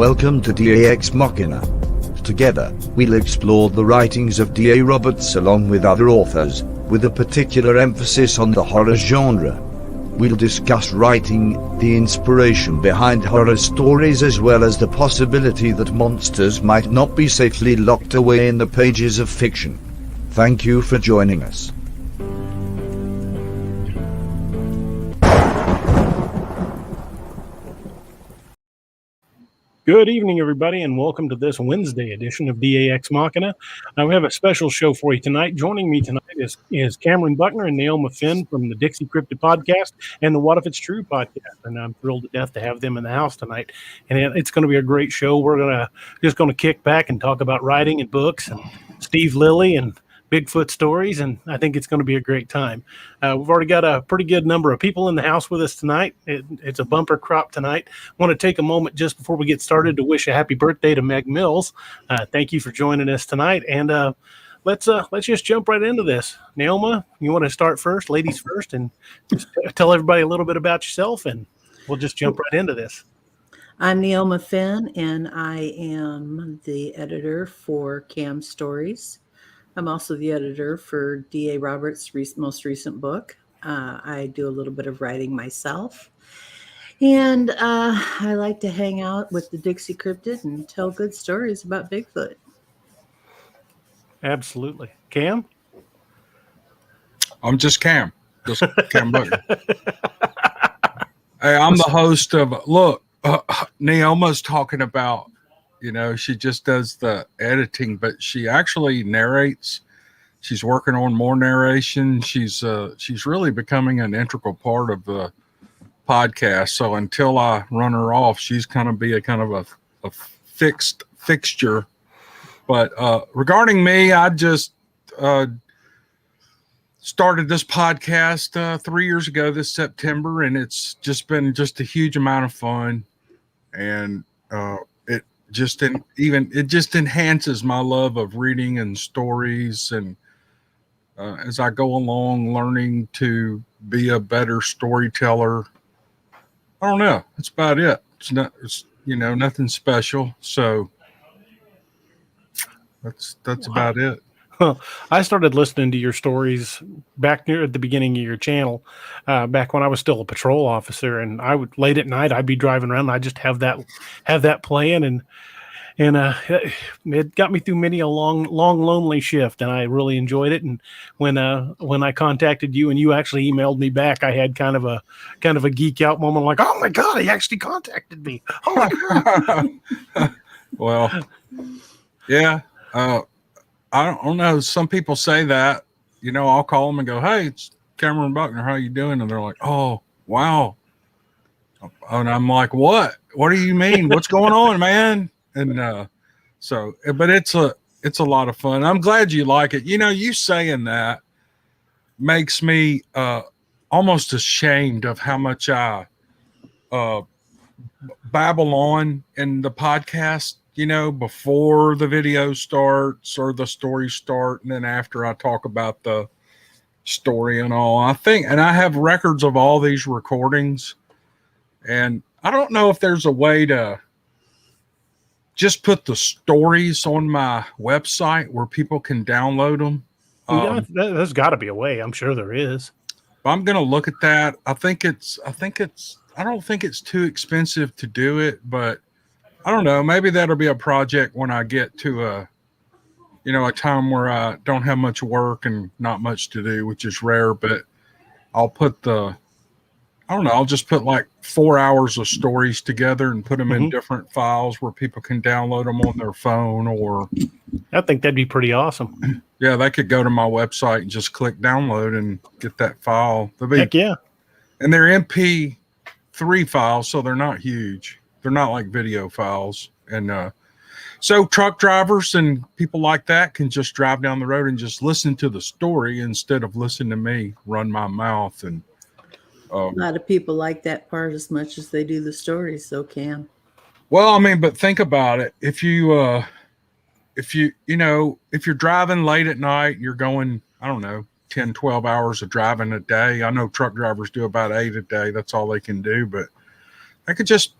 Welcome to DAX Machina. Together, we'll explore the writings of D.A. Roberts along with other authors, with a particular emphasis on the horror genre. We'll discuss writing, the inspiration behind horror stories, as well as the possibility that monsters might not be safely locked away in the pages of fiction. Thank you for joining us. Good evening, everybody, and welcome to this Wednesday edition of DAX Machina. We have a special show for you tonight. Joining me tonight is Camron, Buckner and Neoma Finn from the Dixie Cryptid podcast and the What If It's True podcast. And I'm thrilled to death to have them in the house tonight. And it's going to be a great show. We're just going to kick back and talk about writing and books and Steve Lilly and Bigfoot stories, and I think it's going to be a great time. We've already got a pretty good number of people in the house with us tonight. It's a bumper crop tonight. I want to take a moment just before we get started to wish a happy birthday to Meg Mills. Thank you for joining us tonight, and let's just jump right into this. Neoma, you want to start first, ladies first, and just tell everybody a little bit about yourself, and we'll just jump right into this. I'm Neoma Finn, and I am the editor for Cam Stories. I'm also the editor for D.A. Roberts' most recent book. I do a little bit of writing myself. And I like to hang out with the Dixie Cryptid and tell good stories about Bigfoot. Absolutely. Cam? I'm just Cam. Just Cam Buckner. Hey, I'm the host of, Neoma's talking about, she just does the editing, but she actually narrates. She's working on more narration. She's really becoming an integral part of the podcast. So until I run her off, she's kind of a fixed fixture. But regarding me, I just started this podcast 3 years ago this September, and it's just been a huge amount of fun. And it just enhances my love of reading and stories, and as I go along learning to be a better storyteller. I don't know, that's about it. It's nothing special, so that's about it. Well, I started listening to your stories back near at the beginning of your channel, back when I was still a patrol officer, and I would late at night I'd be driving around and I just have that playing, and it got me through many a long lonely shift, and I really enjoyed it. And when I contacted you and you actually emailed me back, I had kind of a geek out moment, like, oh my God, he actually contacted me. Oh my God. Well, yeah. I don't know. Some people say that, I'll call them and go, hey, it's Cameron Buckner. How you doing? And they're like, oh, wow. And I'm like, what do you mean? What's going on, man? And but it's a lot of fun. I'm glad you like it. You saying that makes me almost ashamed of how much I babble on in the podcast, before the video starts or the stories start, and then after I talk about the story and all. I have records of all these recordings, and I don't know if there's a way to just put the stories on my website where people can download them. There's got to be a way. I'm sure there is. I'm going to look at that. I don't think it's too expensive to do it, but I don't know. Maybe that'll be a project when I get to a time where I don't have much work and not much to do, which is rare, but I'll just put like 4 hours of stories together and put them in different files where people can download them on their phone, or I think that'd be pretty awesome. Yeah, they could go to my website and just click download and get that file. Heck yeah. And they're MP3 files, so they're not huge. They're not like video files. And so truck drivers and people like that can just drive down the road and just listen to the story instead of listening to me run my mouth. And a lot of people like that part as much as they do the stories, so Cam. Well, I mean, but think about it. If you're driving late at night, you're going, I don't know, 10, 12 hours of driving a day. I know truck drivers do about 8 a day. That's all they can do, but I could just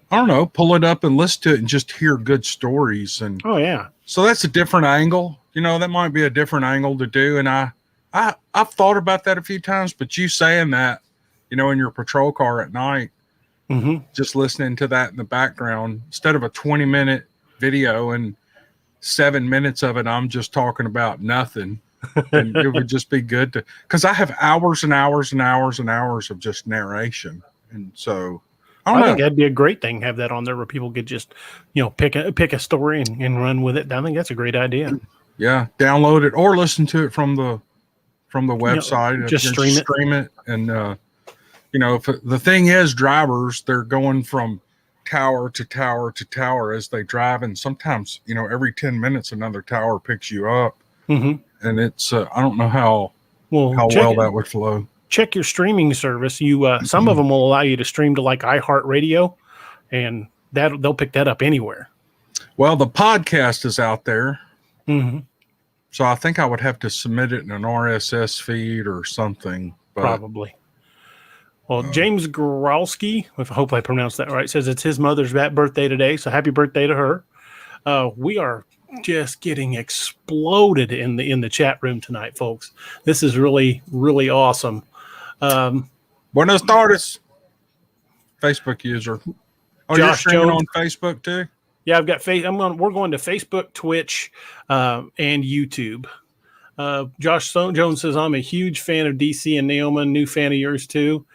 I don't know, pull it up and listen to it and just hear good stories. And Oh yeah. so that's a different angle. You know, that might be a different angle to do. And I've thought about that a few times, but you saying that, you know, in your patrol car at night, just listening to that in the background instead of a 20-minute video and 7 minutes of it, I'm just talking about nothing. And it would just be good to, because I have hours and hours and hours and hours of just narration. And so I think that'd be a great thing, have that on there where people could just, you know, pick a story and run with it. I think that's a great idea. Yeah, download it or listen to it from the website. You know, just stream it. And you know, if the thing is, drivers, they're going from tower to tower to tower as they drive, and sometimes, you know, every 10 minutes another tower picks you up. And it's I don't know how well that would flow. Check your streaming service. You some of them will allow you to stream to like iHeartRadio, and they'll pick that up anywhere. Well, the podcast is out there, so I think I would have to submit it in an RSS feed or something. But probably. Well, James Growski, I hope I pronounced that right, says it's his mother's birthday today, so happy birthday to her. We are just getting exploded in the chat room tonight, folks. This is really, really awesome. Buenos tardes, Facebook user. Oh, Josh you're streaming Jones on Facebook too? Yeah, I've got we're going to Facebook, Twitch, and YouTube. Josh Jones says, I'm a huge fan of DC and Neoma, new fan of yours too.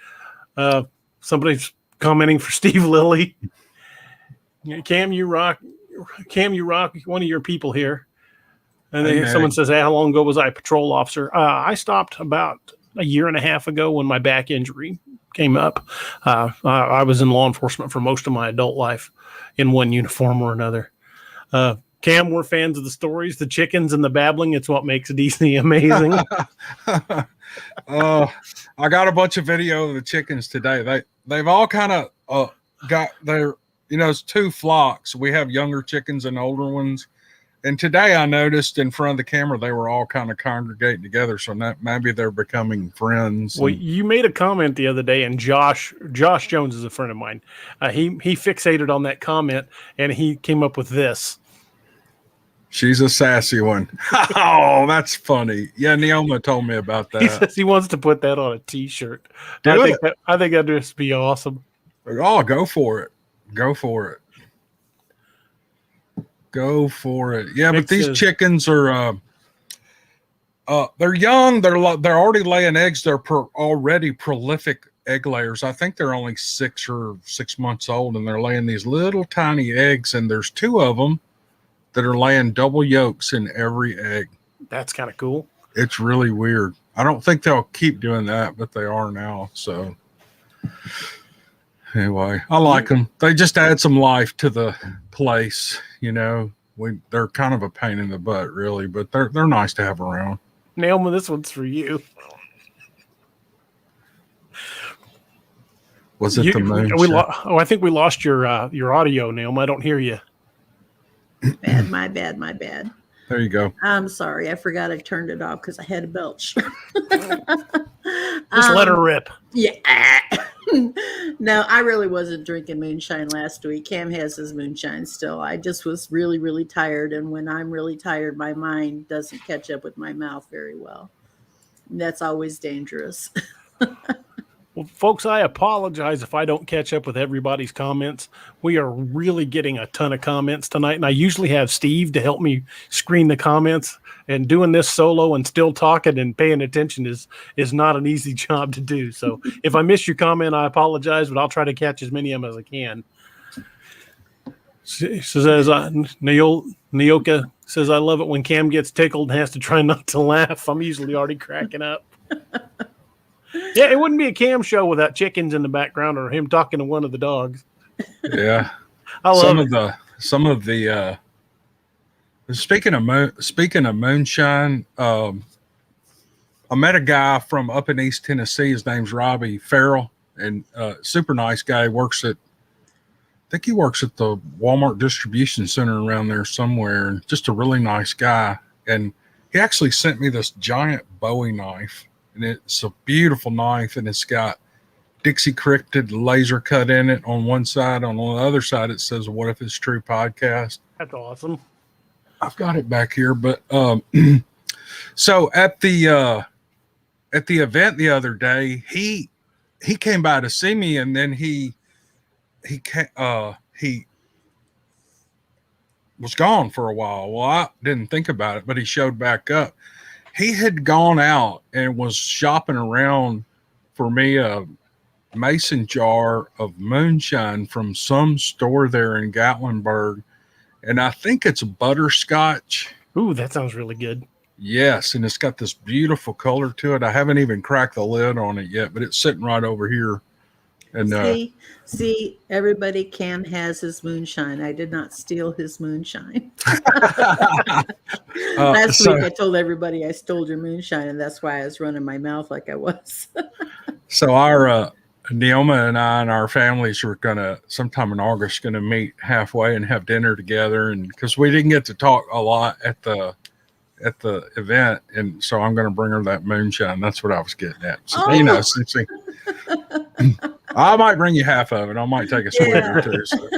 Somebody's commenting for Steve Lilly. Cam, you rock, one of your people here. And then someone says, how long ago was I a patrol officer? I stopped about a year and a half ago when my back injury came up. I was in law enforcement for most of my adult life in one uniform or another. Cam, we're fans of the stories, the chickens, and the babbling. It's what makes DC amazing. I got a bunch of video of the chickens today. They've all kind of got their, you know, it's two flocks. We have younger chickens and older ones. And today I noticed in front of the camera, they were all kind of congregating together. So maybe they're becoming friends. Well, you made a comment the other day, and Josh Jones is a friend of mine. He fixated on that comment, and he came up with this. She's a sassy one. Oh, that's funny. Yeah, Neoma told me about that. He says he wants to put that on a T-shirt. I think that'd just be awesome. Oh, go for it. Go for it. Go for it. Yeah, but these chickens are they're young. They're already laying eggs. They're already prolific egg layers. I think they're only 6 months old, and they're laying these little tiny eggs. And there's 2 of them that are laying double yolks in every egg. That's kind of cool. It's really weird. I don't think they'll keep doing that, but they are now. So anyway, I like them. They just add some life to the place. You know, they're kind of a pain in the butt, really, but they're nice to have around. Neoma, this one's for you. Was it the moon? I think we lost your audio, Neoma. I don't hear you. My bad. There you go. I'm sorry. I forgot I turned it off because I had a belch. Just let her rip. Yeah. No, I really wasn't drinking moonshine last week. Cam has his moonshine still. I just was really, really tired. And when I'm really tired, my mind doesn't catch up with my mouth very well. And that's always dangerous. Well, folks, I apologize if I don't catch up with everybody's comments. We are really getting a ton of comments tonight, and I usually have Steve to help me screen the comments. And doing this solo and still talking and paying attention is not an easy job to do. So if I miss your comment, I apologize, but I'll try to catch as many of them as I can. Says Nyoka says, I love it when Cam gets tickled and has to try not to laugh. I'm usually already cracking up. Yeah, it wouldn't be a Cam show without chickens in the background or him talking to one of the dogs. Yeah, I love some of the. Speaking of moonshine, I met a guy from up in East Tennessee. His name's Robbie Farrell, and super nice guy. I think he works at the Walmart distribution center around there somewhere. And just a really nice guy. And he actually sent me this giant Bowie knife. And it's a beautiful knife, and it's got Dixie Cryptid laser cut in it on one side. On the other side, it says "What If It's True" podcast. That's awesome. I've got it back here, but so at the event the other day, he came by to see me, and then he was gone for a while. Well, I didn't think about it, but he showed back up. He had gone out and was shopping around for me a mason jar of moonshine from some store there in Gatlinburg, and I think it's butterscotch. Ooh, that sounds really good. Yes, and it's got this beautiful color to it. I haven't even cracked the lid on it yet, but it's sitting right over here. And see, everybody has his moonshine. I did not steal his moonshine. Last week I told everybody I stole your moonshine, and that's why I was running my mouth like I was. So our Neoma and I and our families were sometime in August gonna meet halfway and have dinner together, and because we didn't get to talk a lot at the event, and so I'm going to bring her that moonshine. That's what I was getting at. So, I might bring you half of it. I might take a swig or two. So.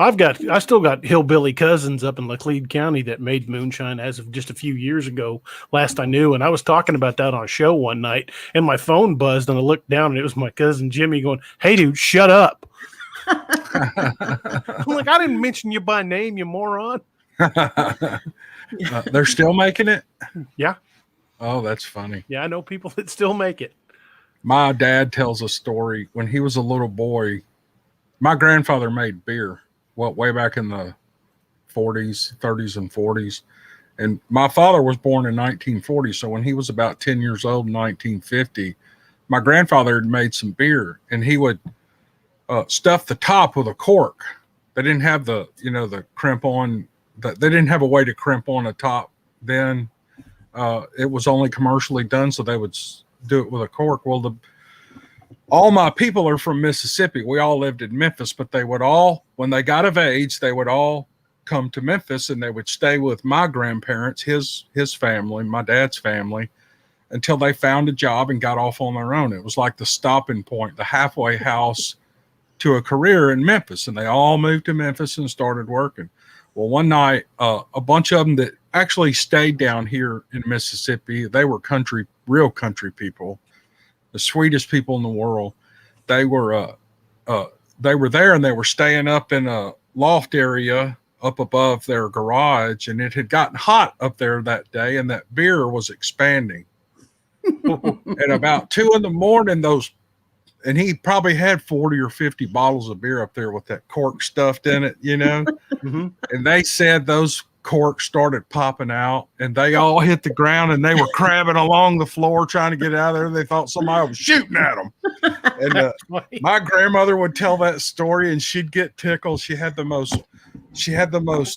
I still got hillbilly cousins up in Laclede County that made moonshine as of just a few years ago, last I knew. And I was talking about that on a show one night, and my phone buzzed, and I looked down, and it was my cousin Jimmy going, "Hey, dude, shut up." I'm like, I didn't mention you by name, you moron. They're still making it? Yeah. Oh, that's funny. Yeah, I know people that still make it. My dad tells a story. When he was a little boy, my grandfather made beer, way back in the 30s and 40s. And my father was born in 1940. So when he was about 10 years old in 1950, my grandfather had made some beer, and he would stuff the top with a cork. They didn't have the crimp on. They didn't have a way to crimp on the top then. It was only commercially done, so they would do it with a cork. Well, all my people are from Mississippi. We all lived in Memphis, but they would all, when they got of age, they would all come to Memphis, and they would stay with my grandparents, his family, my dad's family, until they found a job and got off on their own. It was like the stopping point, the halfway house to a career in Memphis, and they all moved to Memphis and started working. Well, one night, a bunch of them that actually stayed down here in Mississippi, they were real country people, the sweetest people in the world. They were there, and they were staying up in a loft area up above their garage, and it had gotten hot up there that day, and that beer was expanding. At about 2 a.m, and he probably had 40 or 50 bottles of beer up there with that cork stuffed in it, Mm-hmm. And they said those corks started popping out, and they all hit the ground, and they were crabbing along the floor trying to get out of there. They thought somebody was shooting at them. And my grandmother would tell that story, and she'd get tickled. She had the most,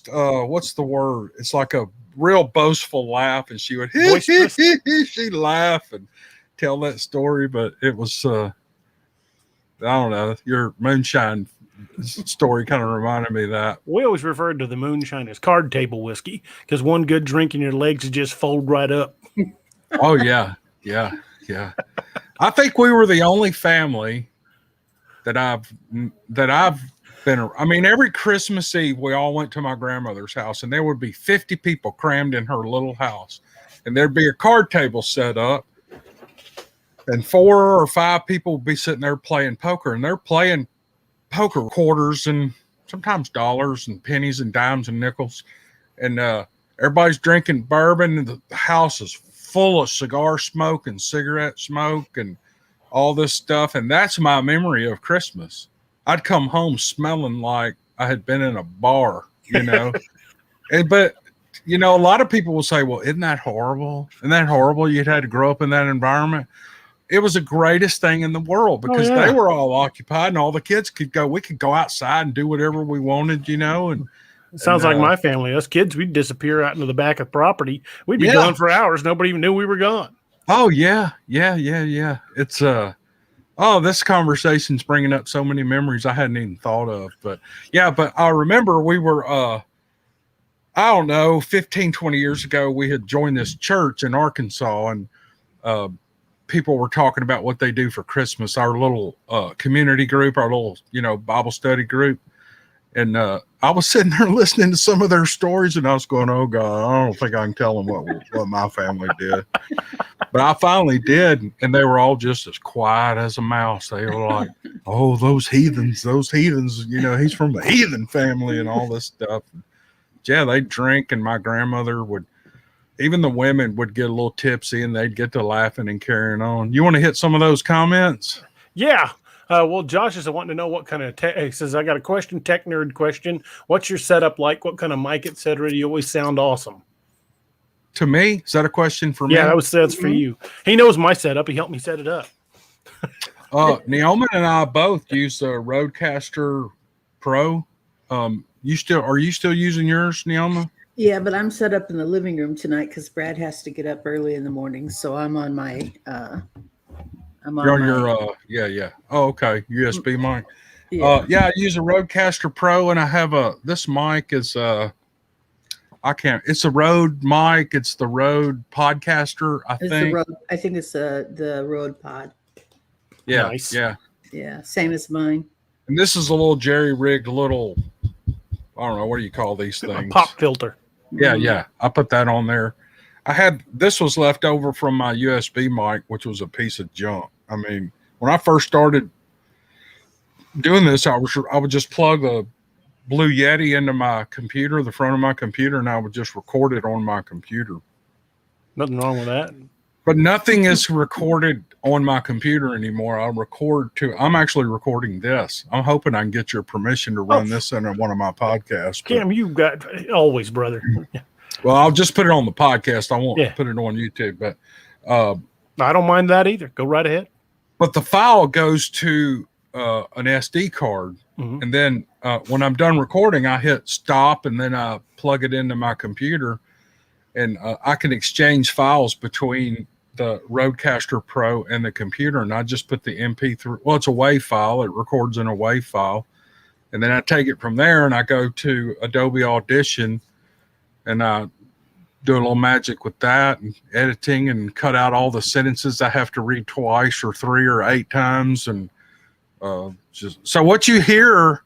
what's the word? It's like a real boastful laugh, and she would, she'd laugh and tell that story. But it was, I don't know, your moonshine story kind of reminded me of that. We always referred to the moonshine as card table whiskey because one good drink and your legs would just fold right up. Oh, yeah. I think we were the only family that I've been. I mean, every Christmas Eve, we all went to my grandmother's house, and there would be 50 people crammed in her little house, and there'd be a card table set up, and 4 or 5 people would be sitting there playing poker, and they're playing poker quarters and sometimes dollars and pennies and dimes and nickels, and everybody's drinking bourbon, and the house is full of cigar smoke and cigarette smoke and all this stuff. And that's my memory of Christmas. I'd come home smelling like I had been in a bar, but a lot of people will say, well, isn't that horrible? Isn't that horrible you'd had to grow up in that environment? It was the greatest thing in the world because they were all occupied, and all the kids we could go outside and do whatever we wanted, and it sounds like my family. Us kids, we'd disappear out into the back of property. We'd be gone for hours. Nobody even knew we were gone. Oh, yeah. It's, this conversation's bringing up so many memories I hadn't even thought of. But I remember we were, 15, 20 years ago, we had joined this church in Arkansas, and people were talking about what they do for Christmas, our little community group, our little, Bible study group. And I was sitting there listening to some of their stories, and I was going, oh, God, I don't think I can tell them what my family did. But I finally did, and they were all just as quiet as a mouse. They were like, oh, those heathens, he's from a heathen family and all this stuff. Yeah, they'd drink, and my grandmother would, even the women would get a little tipsy, and they'd get to laughing and carrying on. You want to hit some of those comments? Yeah. Well, Josh is wanting to know what kind of he says, I got a question, tech nerd question. What's your setup like? What kind of mic, etc.? You always sound awesome. To me? Is that a question for me? Yeah, that's for you. He knows my setup. He helped me set it up. Neoma and I both use a Rodecaster Pro. Are you still using yours, Neoma? Yeah, but I'm set up in the living room tonight because Brad has to get up early in the morning. So I'm on my yeah. Oh, okay. USB mic. Yeah. I use a Rodecaster Pro, and I have this mic is it's a Rode mic. It's the Rode Podcaster, I think. I think it's the Rode Pod. Yeah. Nice. Yeah. Yeah. Same as mine. And this is a little jerry-rigged little, I don't know, what do you call these things? A pop filter. Yeah. I put that on there. This was left over from my USB mic, which was a piece of junk. I mean, when I first started doing this, I would just plug a Blue Yeti into my computer, the front of my computer, and I would just record it on my computer. Nothing wrong with that. But nothing is recorded on my computer anymore. I'm actually recording this. I'm hoping I can get your permission to run this in one of my podcasts. Cam, you got always, brother. Well, I'll just put it on the podcast. I won't put it on YouTube, but I don't mind that either. Go right ahead. But the file goes to an SD card, and then when I'm done recording, I hit stop, and then I plug it into my computer, and I can exchange files between the Rodecaster Pro and the computer, and I just put the MP3. Well, it's a WAV file. It records in a WAV file, and then I take it from there, and I go to Adobe Audition, and I do a little magic with that and editing and cut out all the sentences I have to read twice or 3 or 8 times. And so what you hear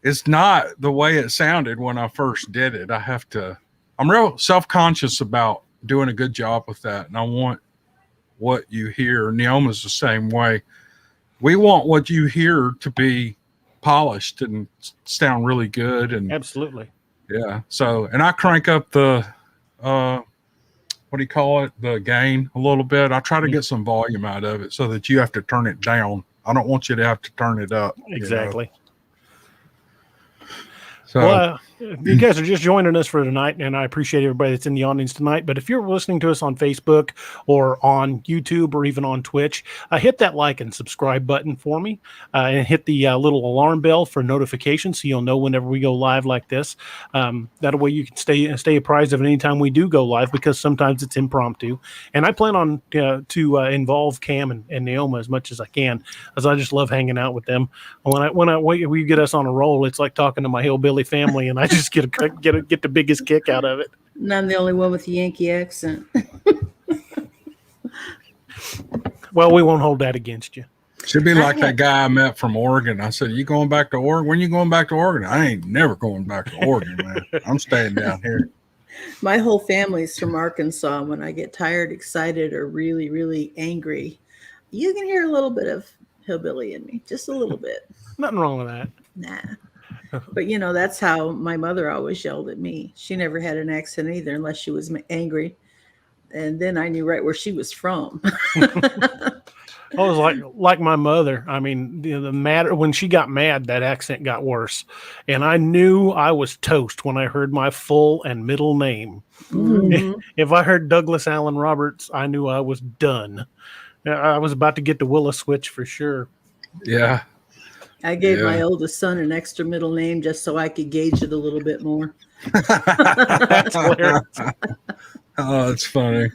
is not the way it sounded when I first did it. I'm real self-conscious about doing a good job with that. And I want what you hear. Neoma's the same way. We want what you hear to be polished and sound really good. And absolutely. Yeah. So, and I crank up the, what do you call it? The gain a little bit. I try to get some volume out of it so that you have to turn it down. I don't want you to have to turn it up. Exactly. So, well, you guys are just joining us for tonight, and I appreciate everybody that's in the audience tonight. But if you're listening to us on Facebook or on YouTube or even on Twitch, hit that like and subscribe button for me, and hit the little alarm bell for notifications so you'll know whenever we go live like this. That way you can stay apprised of it anytime we do go live, because sometimes it's impromptu. And I plan on to involve Cam and Neoma as much as I can, as I just love hanging out with them. When we get us on a roll, it's like talking to my hillbilly family, and I just get the biggest kick out of it. And I'm the only one with the Yankee accent. Well, we won't hold that against you. Should be like that guy I met from Oregon. I said, "You going back to Oregon? When you going back to Oregon?" I ain't never going back to Oregon, man. I'm staying down here. My whole family's from Arkansas. When I get tired, excited, or really, really angry, you can hear a little bit of hillbilly in me, just a little bit. Nothing wrong with that. Nah. But, that's how my mother always yelled at me. She never had an accent either, unless she was angry. And then I knew right where she was from. I was like my mother. I mean, when she got mad, that accent got worse. And I knew I was toast when I heard my full and middle name. Mm-hmm. If I heard Douglas Allen Roberts, I knew I was done. I was about to get the Willis switch for sure. Yeah. I gave my oldest son an extra middle name just so I could gauge it a little bit more. That's hilarious. Oh, that's funny.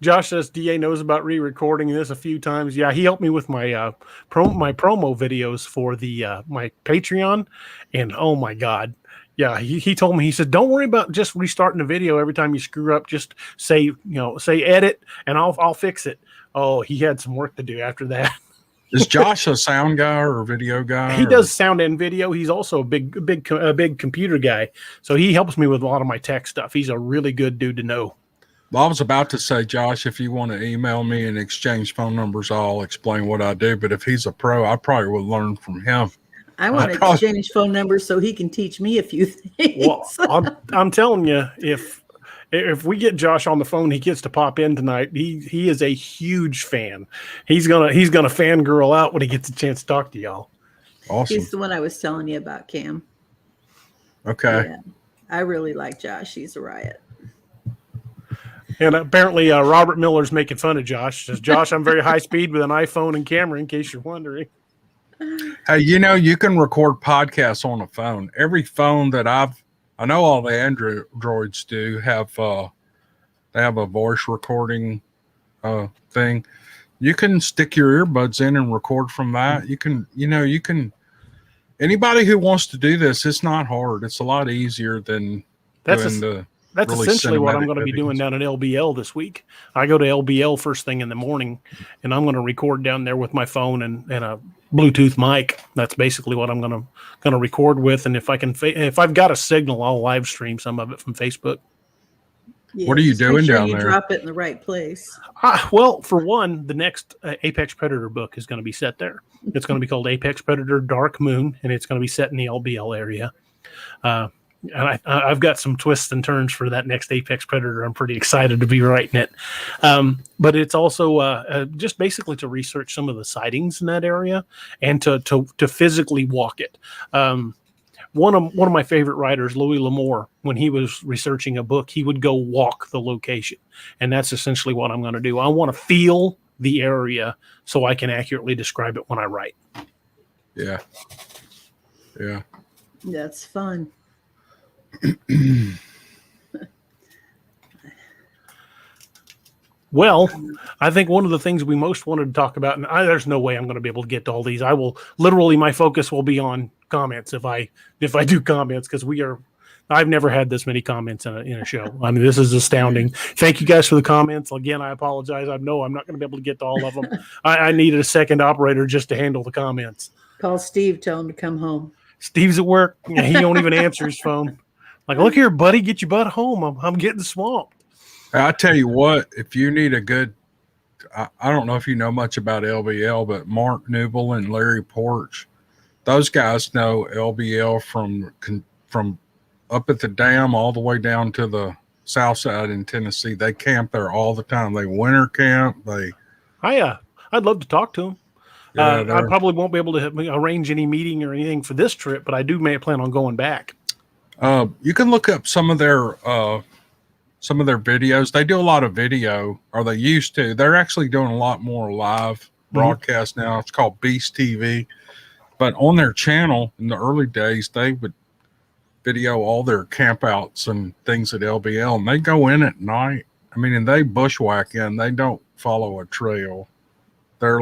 Josh says DA knows about re-recording this a few times. Yeah, he helped me with my promo videos for the my Patreon, and oh my God, Yeah, he told me, he said, don't worry about just restarting the video every time you screw up. Just say edit and I'll fix it. Oh, he had some work to do after that. Is Josh a sound guy or a video guy? He does sound and video. He's also a big computer guy. So he helps me with a lot of my tech stuff. He's a really good dude to know. Well, I was about to say, Josh, if you want to email me and exchange phone numbers, I'll explain what I do. But if he's a pro, I probably would learn from him. I want to exchange phone numbers so he can teach me a few things. Well, I'm telling you, if we get Josh on the phone, he gets to pop in tonight. He is a huge fan. He's gonna fangirl out when he gets a chance to talk to y'all. Awesome. He's the one I was telling you about, Cam. Okay. Yeah, I really like Josh. He's a riot. And apparently Robert Miller's making fun of Josh. Says, Josh, I'm very high speed with an iPhone and camera, in case you're wondering. Hey, you can record podcasts on a phone. Every phone that I know all the Androids do have they have a voice recording thing. You can stick your earbuds in and record from that. You can anybody who wants to do this, it's not hard. It's a lot easier than That's really essentially what I'm cinematic going to be doing videos. down at LBL this week. I go to LBL first thing in the morning, and I'm going to record down there with my phone and a Bluetooth mic. That's basically what I'm going to record with. And if I've got a signal, I'll live stream some of it from Facebook. Yeah, What are you just make doing sure down you there? drop it in the right place. Well, for one, the next Apex Predator book is going to be set there. It's going to be called Apex Predator Dark Moon, and it's going to be set in the LBL area. And I've got some twists and turns for that next Apex Predator. I'm pretty excited to be writing it. But it's also just basically to research some of the sightings in that area and to physically walk it. One of my favorite writers, Louis L'Amour, when he was researching a book, he would go walk the location. And that's essentially what I'm going to do. I want to feel the area so I can accurately describe it when I write. Yeah. Yeah. That's fun. Well, I think one of the things we most wanted to talk about, and there's no way I'm going to be able to get to all these. I will literally, my focus will be on comments if I do comments, because I've never had this many comments in a show. I mean, this is astounding. Thank you guys for the comments. Again, I apologize. I know I'm not going to be able to get to all of them. I needed a second operator just to handle the comments. Call Steve, tell him to come home. Steve's at work. Yeah, he don't even answer his phone. Like, look here, buddy, get your butt home. I'm getting swamped. I tell you what, if you need a good, I don't know if you know much about LBL, but Mark Newble and Larry Porch, those guys know LBL from up at the dam all the way down to the south side in Tennessee. They camp there all the time. They winter camp. I'd love to talk to them. Yeah, I probably won't be able to arrange any meeting or anything for this trip, but I may plan on going back. You can look up some of their videos. They do a lot of video, or they used to. They're actually doing a lot more live broadcast now. It's called Beast TV. But on their channel in the early days, they would video all their campouts and things at LBL, and they go in at night. I mean, and they bushwhack in. They don't follow a trail. They're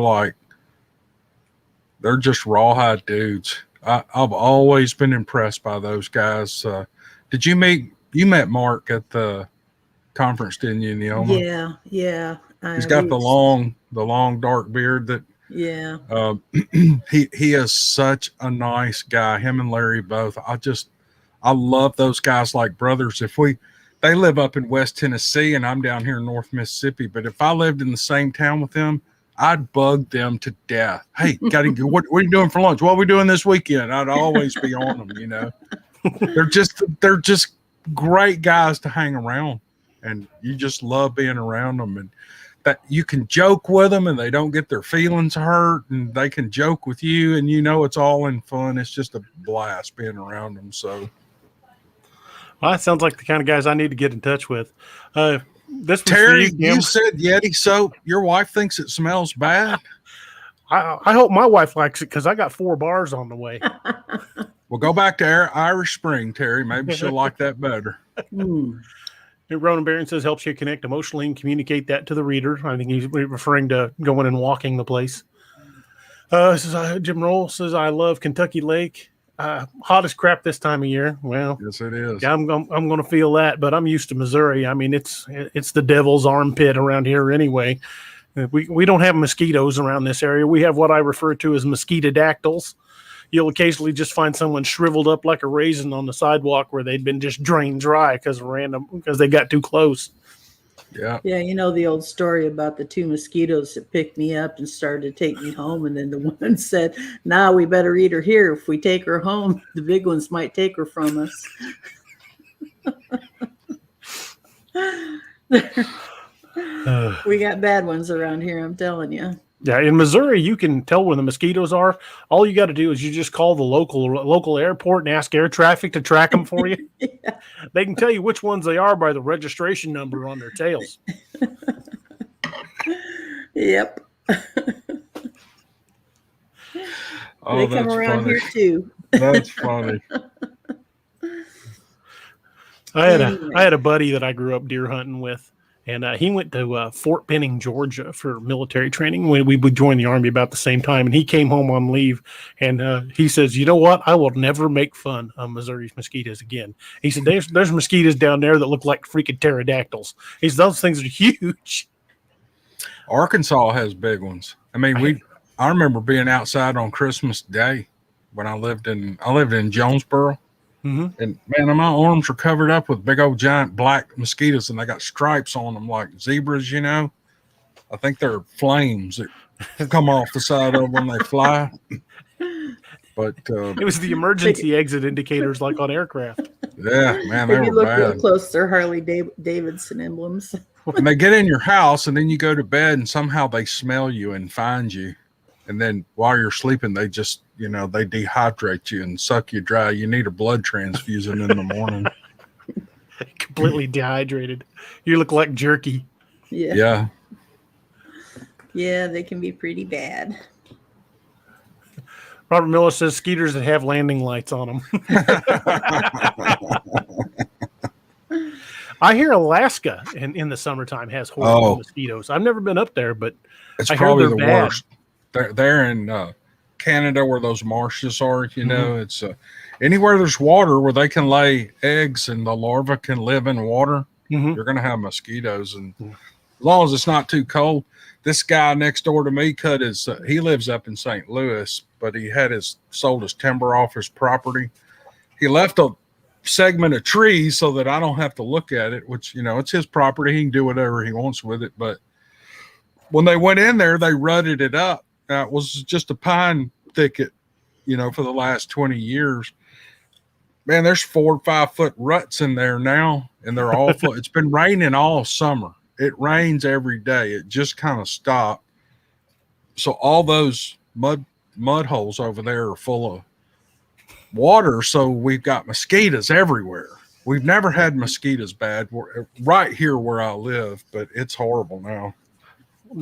just rawhide dudes. I've always been impressed by those guys. You met Mark at the conference, didn't you, Neoma? Yeah. He's got the long dark beard that. Yeah. He is such a nice guy. Him and Larry both. I love those guys like brothers. They live up in West Tennessee and I'm down here in North Mississippi, but if I lived in the same town with them, I'd bug them to death. Hey, what are you doing for lunch? What are we doing this weekend? I'd always be on them, They're just great guys to hang around, and you just love being around them, and that you can joke with them and they don't get their feelings hurt, and they can joke with you, and it's all in fun. It's just a blast being around them. So Well, that sounds like the kind of guys I need to get in touch with. This was Terry, you said Yeti soap. Your wife thinks it smells bad. I hope my wife likes it, because I got 4 bars on the way. Well, go back to Irish Spring, Terry. Maybe she'll like that better. Ronan Barron says helps you connect emotionally and communicate that to the reader. I think he's referring to going and walking the place. Jim Roll says, I love Kentucky Lake. Hot as crap this time of year. Well, Yes, it is. yeah, I'm going to feel that, but I'm used to Missouri. I mean, it's the devil's armpit around here anyway. We don't have mosquitoes around this area. We have what I refer to as mosquitodactyls. You'll occasionally just find someone shriveled up like a raisin on the sidewalk where they'd been just drained dry because they got too close. Yeah. Yeah, you know the old story about the two mosquitoes that picked me up and started to take me home, and then the one said, "Nah, we better eat her here. If we take her home, the big ones might take her from us." We got bad ones around here, I'm telling you. Yeah, in Missouri, you can tell where the mosquitoes are. All you got to do is you just call the local airport and ask air traffic to track them for you. Yeah. They can tell you which ones they are by the registration number on their tails. Yep. Oh, They come that's around funny. here too. That's funny. I had a buddy that I grew up deer hunting with, and he went to Fort Benning, Georgia for military training when we would join the Army about the same time. And he came home on leave, and he says, "You know what? I will never make fun of Missouri's mosquitoes again." He said, "There's mosquitoes down there that look like freaking pterodactyls." He said, "Those things are huge." Arkansas has big ones. I mean, I remember being outside on Christmas Day when I lived in Jonesboro. Mm-hmm. And man, my arms were covered up with big old giant black mosquitoes, and they got stripes on them like zebras, you know. I think they're flames that come off the side of them when they fly. But It was the emergency exit indicators like on aircraft. yeah, man, they If you were look real bad. close, they're Harley Davidson emblems. And they get in your house, and then you go to bed, and somehow they smell you and find you. And then while you're sleeping, they just, you know, they dehydrate you and suck you dry. You need a blood transfusion in the morning. Completely dehydrated. You look like jerky. Yeah. Yeah. Yeah, they can be pretty bad. Robert Miller says skeeters that have landing lights on them. I hear Alaska in the summertime has horrible mosquitoes. I've never been up there, but It's I hear probably they're the bad. worst. They're in Canada where those marshes are, you know. It's anywhere there's water where they can lay eggs and the larvae can live in water, you're going to have mosquitoes. And as long as it's not too cold. This guy next door to me cut his, he lives up in St. Louis, but he had sold his timber off his property. He left a segment of trees so that I don't have to look at it, which, you know, it's his property. He can do whatever he wants with it. But when they went in there, they rutted it up. It was just a pine thicket, you know, for the last 20 years. Man, there's 4 or 5 foot ruts in there now, and they're all full. It's been raining all summer. It rains every day. It just kind of stopped. So all those mud holes over there are full of water. So we've got mosquitoes everywhere. We've never had mosquitoes bad right here where I live, but it's horrible now.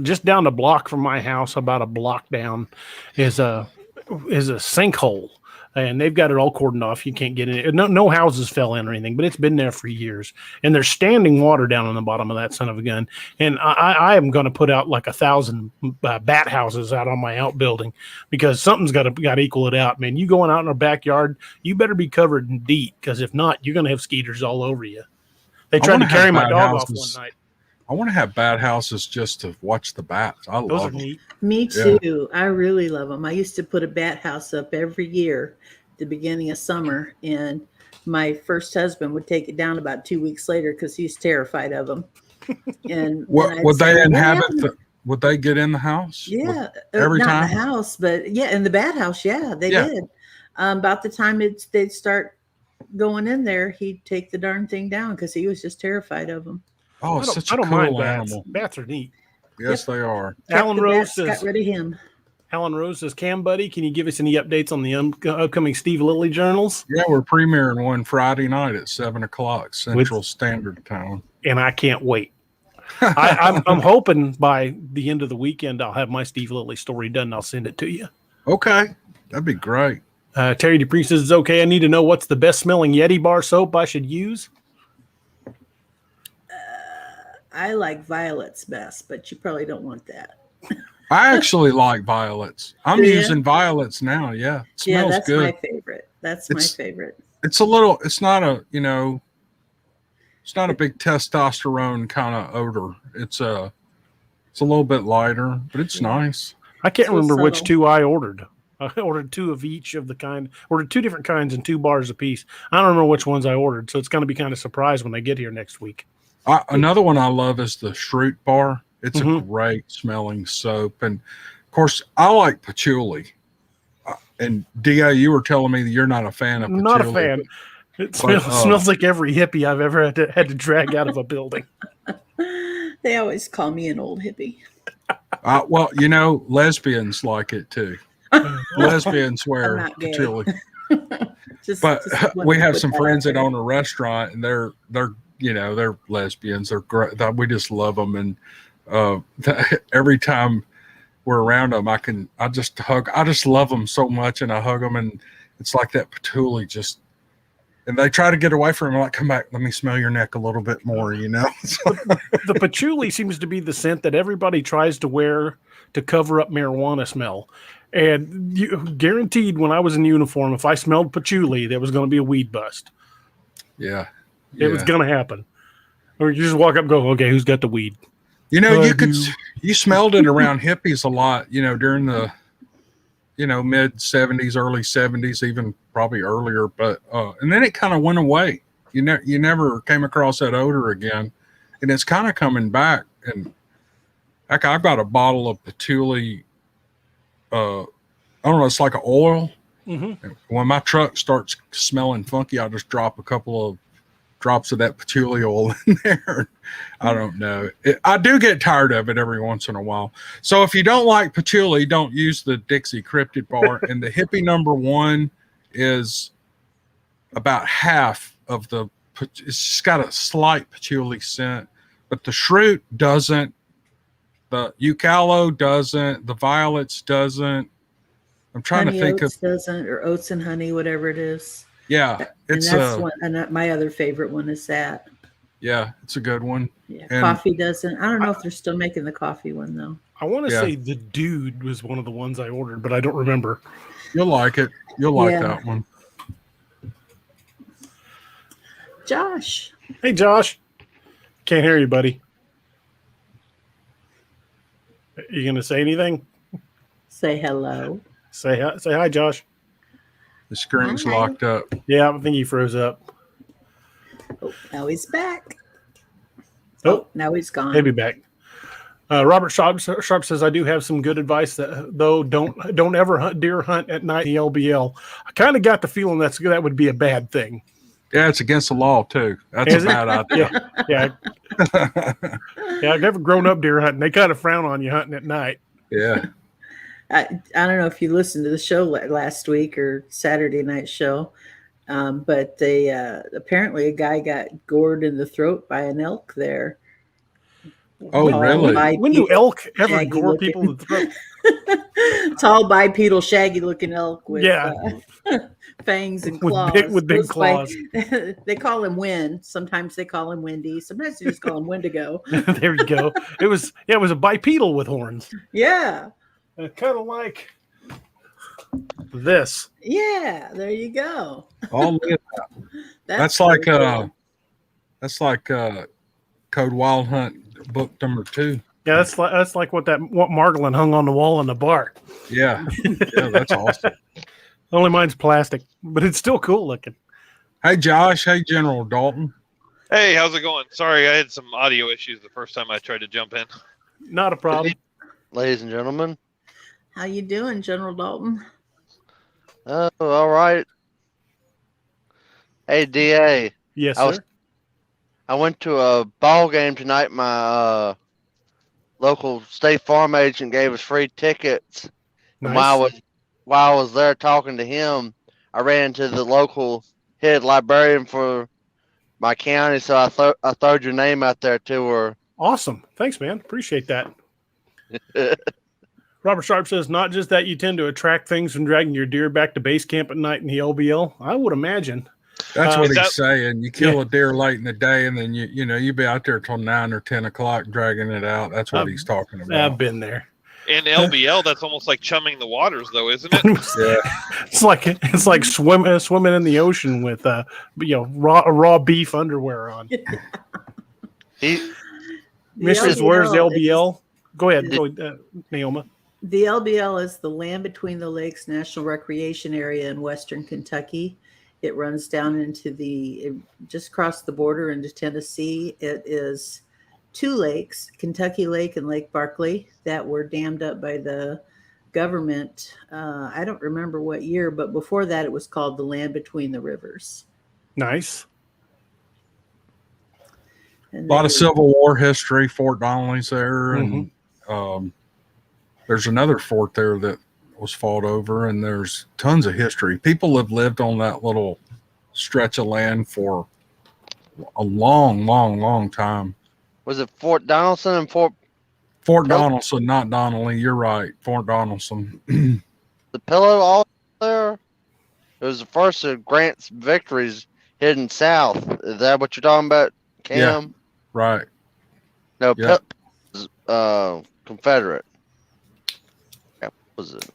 Just down the block from my house, about a block down, is a sinkhole, and they've got it all cordoned off. You can't get in it. No houses fell in or anything, but it's been there for years. And there's standing water down on the bottom of that son of a gun. And I am going to put out like 1,000 bat houses out on my outbuilding because something's got to equal it out, man. You going out in our backyard, you better be covered in DEET, because if not, you're going to have skeeters all over you. They tried to carry my dog off one night. I want to have bat houses just to watch the bats. I Those love are them. neat. Me too. I really love them. I used to put a bat house up every year at the beginning of summer, and my first husband would take it down about 2 weeks later because he's terrified of them. And would they inhabit? Would they get in the house? Yeah, every not time. in the house, but yeah, in the bat house. Yeah, they did. About the time they'd start going in there, he'd take the darn thing down because he was just terrified of them. Oh, it's such a mind cool bats. animal. Bats are neat. Yes, they are. Alan Rose got rid of him. Alan Rose says, Cam Buddy, can you give us any updates on the upcoming Steve Lilly journals? Yeah, we're premiering one Friday night at 7:00 Central Standard Time. And I can't wait. I'm hoping by the end of the weekend I'll have my Steve Lilly story done and I'll send it to you. Okay, that'd be great. Terry Dupree says, it's okay. I need to know what's the best smelling Yeti bar soap I should use. I like violets best, but you probably don't want that. I actually like violets. I'm using violets now. Yeah, it smells that's good. my favorite. That's my favorite. It's a little. It's not a It's not a big testosterone kind of odor. It's a little bit lighter, but it's nice. I can't remember which two I ordered. I ordered 2 of each of the kind. Ordered 2 different kinds and 2 bars a piece. I don't remember which ones I ordered, so it's going to be kind of surprised when I get here next week. Another one I love is the Shroot bar. It's a great smelling soap, and of course I like patchouli. And DA, you were telling me that you're not a fan of patchouli. Not a fan. It smells like every hippie I've ever had to drag out of a building. They always call me an old hippie. Well, lesbians like it too. Lesbians wear patchouli. We have some friends that own a restaurant, and they're lesbians. They're great. We just love them, and every time we're around them, I just love them so much, and I hug them, and it's like that patchouli just. And they try to get away from him. Like, come back, let me smell your neck a little bit more, The patchouli seems to be the scent that everybody tries to wear to cover up marijuana smell. And guaranteed, when I was in uniform, if I smelled patchouli, there was going to be a weed bust. Yeah. It was going to happen. Or you just walk up and go, okay, who's got the weed? You smelled it around hippies a lot, during the, mid 70s, early 70s, even probably earlier, but and then it kind of went away. You never came across that odor again, and it's kind of coming back. And heck, I've got a bottle of patchouli. I don't know, it's like an oil. Mm-hmm. When my truck starts smelling funky, I just drop a couple of drops of that patchouli oil in there. I don't know. I do get tired of it every once in a while. So if you don't like patchouli, don't use the Dixie Cryptid bar. And the hippie number 1 is about half of the. It's just got a slight patchouli scent, but the Shroot doesn't. The Eucalo doesn't. The Violets doesn't. I'm trying honey to think oats doesn't, or oats and honey, whatever it is. Yeah, it's one. And my other favorite one is that. Yeah, it's a good one. Yeah, and coffee doesn't. I don't know if they're still making the coffee one though. I want to say the Dude was one of the ones I ordered, but I don't remember. You'll like it. You'll like that one. Josh. Hey, Josh. Can't hear you, buddy. You gonna say anything? Say hello. Say hi, Josh. The screen's locked up. Yeah, I think he froze up. Oh, now he's back. Oh, now he's gone. He'll be back. Robert Sharp says, I do have some good advice, though. Don't ever deer hunt at night in the LBL. I kind of got the feeling that would be a bad thing. Yeah, it's against the law, too. That's a bad idea. Yeah. I've never grown up deer hunting. They kind of frown on you hunting at night. Yeah. I don't know if you listened to the show last week or Saturday night show, but they apparently a guy got gored in the throat by an elk there. Oh, really? When do elk ever gore people in the throat? Tall, bipedal, shaggy-looking elk with fangs and claws. With big claws. They call him Wind. Sometimes they call him Windy. Sometimes they just call him Wendigo. There you go. It was a bipedal with horns. Yeah. Kind of like this. Yeah, there you go. All that's like Code Wild Hunt book number 2. Yeah, that's like what Margolin hung on the wall in the bar. Yeah, that's awesome. Only mine's plastic, but it's still cool looking. Hey, Josh. Hey, General Dalton. Hey, how's it going? Sorry, I had some audio issues the first time I tried to jump in. Not a problem. Ladies and gentlemen. How you doing, General Dalton? Oh, all right. Hey, DA. Yes, sir. I went to a ball game tonight. My local State Farm agent gave us free tickets. Nice. And while I was there talking to him, I ran into the local head librarian for my county, so I threw your name out there to her. Awesome. Thanks, man. Appreciate that. Robert Sharp says, not just that you tend to attract things from dragging your deer back to base camp at night in the LBL. I would imagine. That's what he's saying. You kill a deer late in the day, and then you be out there till 9 or 10 o'clock dragging it out. That's what he's talking about. I've been there. In LBL, that's almost like chumming the waters, though, isn't it? Yeah. It's like swimming in the ocean with raw beef underwear on. Mistress, where's LBL? Go ahead, Neoma. The LBL is the Land Between the Lakes National Recreation Area in western Kentucky. It runs down into just across the border into Tennessee. It is 2 lakes, Kentucky Lake and Lake Barkley, that were dammed up by the government. I don't remember what year, but before that it was called the Land Between the Rivers. Nice. And A lot of Civil War history. Fort Donnelly's there, and there's another fort there that was fought over, and there's tons of history. People have lived on that little stretch of land for a long time. Was it Fort Donaldson and Fort Donaldson, not Donnelly. You're right, Fort Donaldson. the Pillow all there? It was the first of Grant's victories hidden south. Is that what you're talking about, Cam? Yeah, right. No, Yeah. Confederate. Yeah, what was it?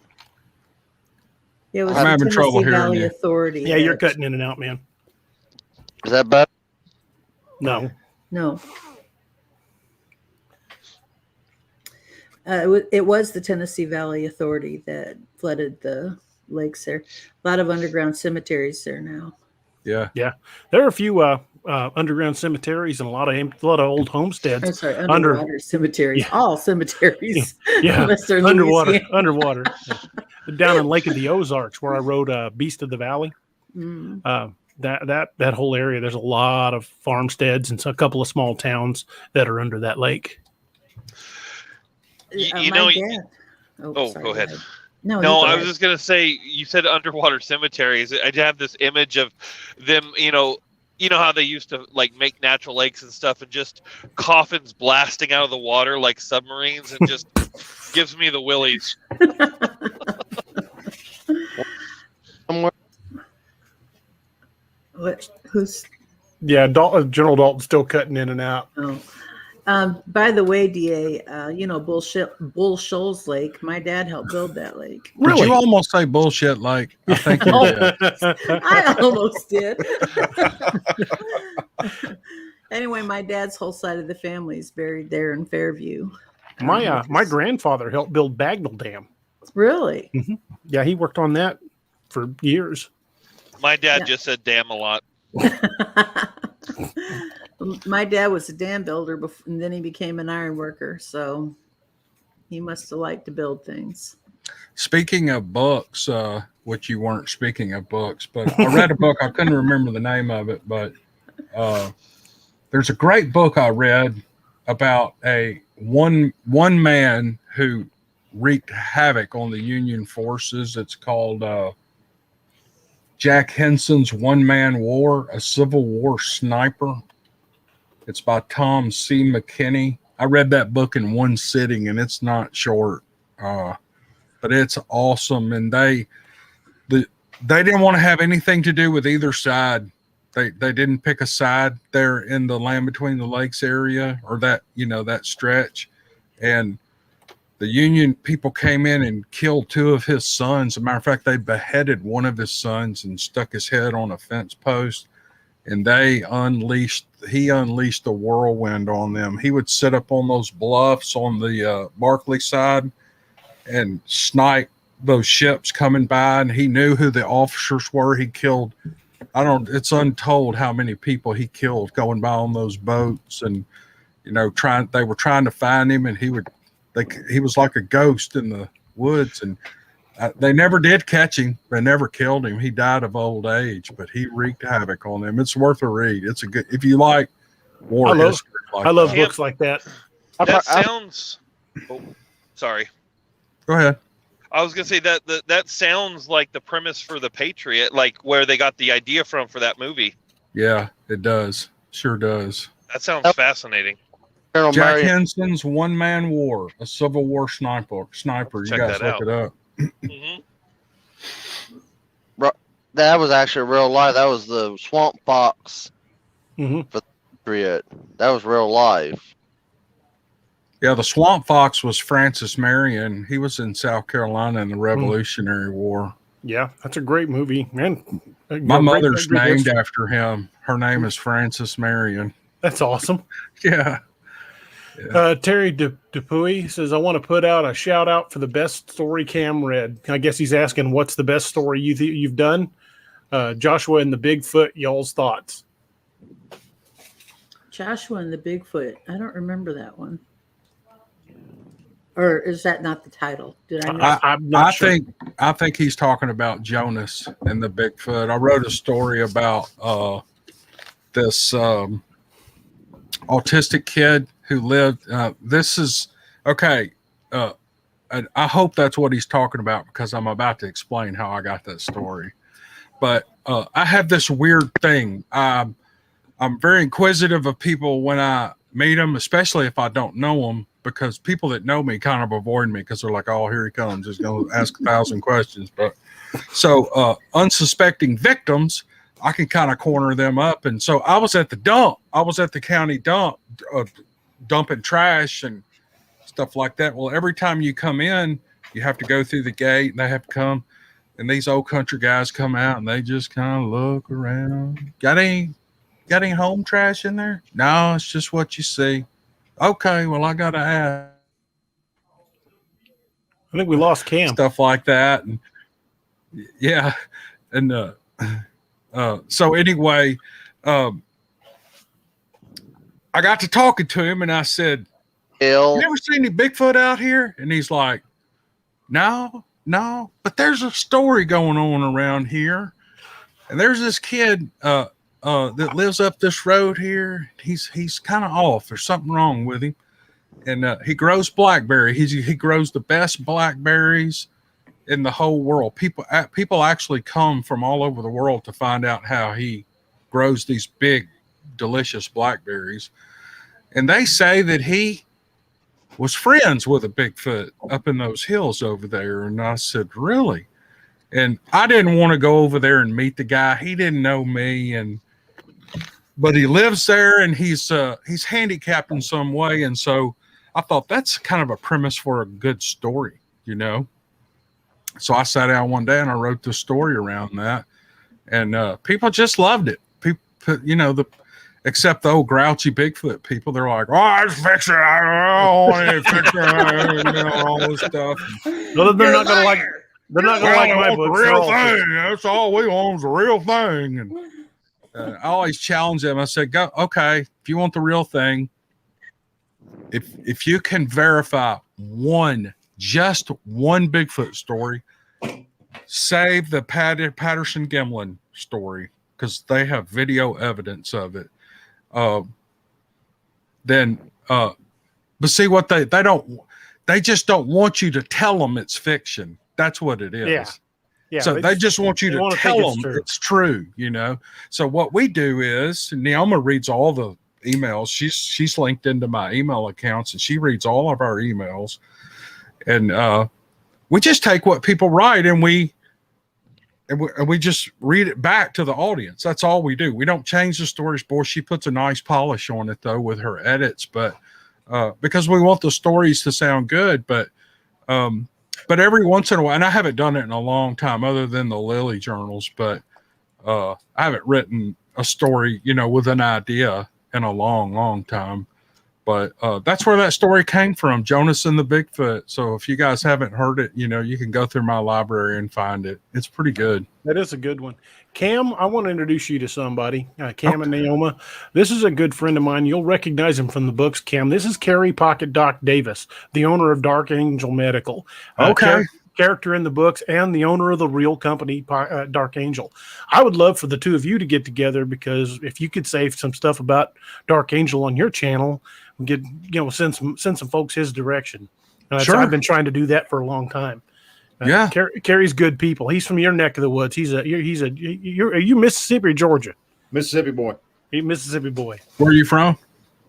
It was I'm the having trouble Tennessee hearing Valley you. Authority. Yeah, you're cutting in and out, man. Is that better? No. No. It was the Tennessee Valley Authority that flooded the lakes there. A lot of underground cemeteries there now. Yeah. There are a few underground cemeteries and a lot of old homesteads. I'm sorry, underwater cemeteries. Yeah. All cemeteries. Yeah, Unless they're underwater. Louisiana. Yeah. Down in Lake of the Ozarks, where I rode Beast of the Valley. Mm. That whole area, there's a lot of farmsteads and a couple of small towns that are under that lake. You My know. dad- sorry, Go ahead. No, No, you go I was ahead. just gonna say. You said underwater cemeteries. I have this image of them. You know how they used to like make natural lakes and stuff, and just coffins blasting out of the water like submarines, and just gives me the willies. Somewhere. Who's? Yeah, General Dalton's still cutting in and out. Oh. By the way, DA, Bull Shoals Lake. My dad helped build that lake. Did you almost say bullshit? Like I think you did. I almost did. Anyway, my dad's whole side of the family is buried there in Fairview. My grandfather helped build Bagnell Dam. Really? Yeah, he worked on that for years. My dad just said "damn" a lot. My dad was a dam builder before, and then he became an iron worker. So he must have liked to build things. Speaking of books, which you weren't speaking of books, but I read a book. I couldn't remember the name of it, but there's a great book I read about a one man who wreaked havoc on the Union forces. It's called Jack Henson's One Man War, a Civil War Sniper. It's by Tom C. McKinney. I read that book in one sitting, and it's not short, but it's awesome. And they didn't want to have anything to do with either side. They didn't pick a side there in the Land Between the Lakes area, or that stretch. And the Union people came in and killed 2 of his sons. As a matter of fact, they beheaded one of his sons and stuck his head on a fence post. And he unleashed a whirlwind on them. He would sit up on those bluffs on the Barkley side and snipe those ships coming by. And he knew who the officers were. He killed, it's untold how many people he killed going by on those boats. And, they were trying to find him, and he was like a ghost in the woods. And they never did catch him. They never killed him. He died of old age, but he wreaked havoc on them. It's worth a read. It's a good, if you like war history. I love books like that. That sounds. Oh, sorry. Go ahead. I was gonna say that sounds like the premise for The Patriot, like where they got the idea from for that movie. Yeah, it does. Sure does. That sounds fascinating. Colonel Jack Murray. Henson's One Man War, a Civil War sniper. You Check guys that look out. it up. Mm-hmm. That was actually real life. That was the Swamp Fox Mm-hmm. Patriot. That was real life. Yeah, the swamp fox was Francis Marion. He was in South Carolina in the Revolutionary War. Yeah, that's a great movie, man. My mother's named after him. Her name is Francis Marion. That's awesome. Yeah. Terry Dupuy says, I want to put out a shout out for the best story Cam read. I guess he's asking, what's the best story you've done? Joshua and the Bigfoot, y'all's thoughts. Joshua and the Bigfoot. I don't remember that one. Or is that not the title? Did I miss? I'm not sure. I think he's talking about Jonas and the Bigfoot. I wrote a story about this autistic kid who lived. This is okay. I hope that's what he's talking about, because I'm about to explain how I got that story. But I have this weird thing. I'm very inquisitive of people when I meet them, especially if I don't know them, because people that know me kind of avoid me because they're like, oh, here he comes. He's going to ask 1,000 questions. But so unsuspecting victims, I can kind of corner them up. And so I was at the dump. I was at the county dump, dumping trash and stuff like that. Well, every time you come in, you have to go through the gate, and they have to come. And these old country guys come out, and they just kind of look around. Got any home trash in there? No, it's just what you see. Okay, well, I got to ask. I think we lost Cam. Stuff like that. And yeah. And so anyway, I got to talking to him, and I said, you never seen any Bigfoot out here? And he's like, no, but there's a story going on around here. And there's this kid that lives up this road here. He's kind of off. There's something wrong with him. And he grows blackberry. He grows the best blackberries in the whole world. People actually come from all over the world to find out how he grows these big, delicious blackberries. And they say that he was friends with a Bigfoot up in those hills over there. And I said, really? And I didn't want to go over there and meet the guy. He didn't know me, but he lives there, and he's handicapped in some way. And so I thought that's kind of a premise for a good story, you know? So I sat down one day and I wrote the story around that, and people just loved it. People, you know, except the old grouchy Bigfoot people, they're like, "Oh, it's fiction. I don't want any fiction," you know, all this stuff. No, they're not gonna like. They're not gonna like my book. The real thing. That's all we want is the real thing. And I always challenge them. I said, "Go, okay. If you want the real thing, if you can verify just one Bigfoot story, save the Patterson Gimlin story, because they have video evidence of it. But see what they just don't want you to tell them it's fiction. That's what it is. Yeah. So they just want you to tell them it's true, you know? So what we do is, Neoma reads all the emails. She's linked into my email accounts, and she reads all of our emails. And we just take what people write, and we just read it back to the audience. That's all we do. We don't change the stories. Boy, she puts a nice polish on it, though, with her edits. But because we want the stories to sound good. But every once in a while, and I haven't done it in a long time, other than the Lily journals. But I haven't written a story, you know, with an idea in a long, long time. But that's where that story came from, Jonas and the Bigfoot. So if you guys haven't heard it, you know, you can go through my library and find it. It's pretty good. That is a good one. Cam, I want to introduce you to somebody. Cam and Neoma. This is a good friend of mine. You'll recognize him from the books, Cam. This is Carrie Pocket Doc Davis, the owner of Dark Angel Medical. Okay. Character in the books and the owner of the real company, Dark Angel. I would love for the two of you to get together, because if you could say some stuff about Dark Angel on your channel, get, you know, send some folks his direction. Sure. I've been trying to do that for a long time. Yeah. Carrie's good people. He's from your neck of the woods. Are you Mississippi or Georgia? Mississippi boy. Mississippi boy. Where are you from?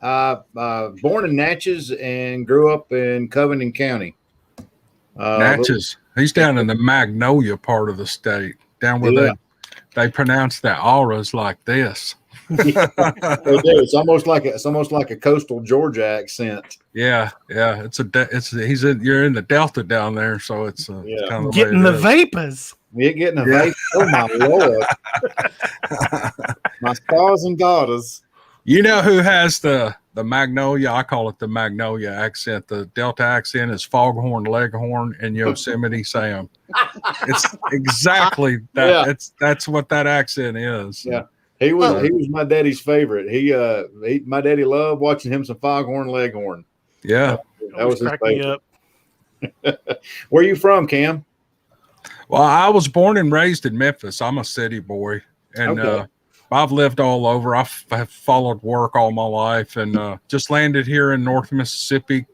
Born in Natchez and grew up in Covington County. Natchez. He's down in the Magnolia part of the state, down where they pronounce the auras like this. They do. It's almost like a coastal Georgia accent. Yeah. You're in the Delta down there, so it's Yeah. kind of Getting the vapors. You're getting a Yeah. vape. Oh my lord! My stars and daughters. You know who has the Magnolia? I call it the Magnolia accent. The Delta accent is Foghorn Leghorn and Yosemite Sam. It's exactly that. Yeah. That's what that accent is. Yeah. He was my daddy's favorite. My daddy loved watching him some Foghorn Leghorn. Yeah. That was his Crack me favorite. up. Where you from, Cam? Well, I was born and raised in Memphis. I'm a city boy, and Okay. I've lived all over. I've followed work all my life, and just landed here in North Mississippi,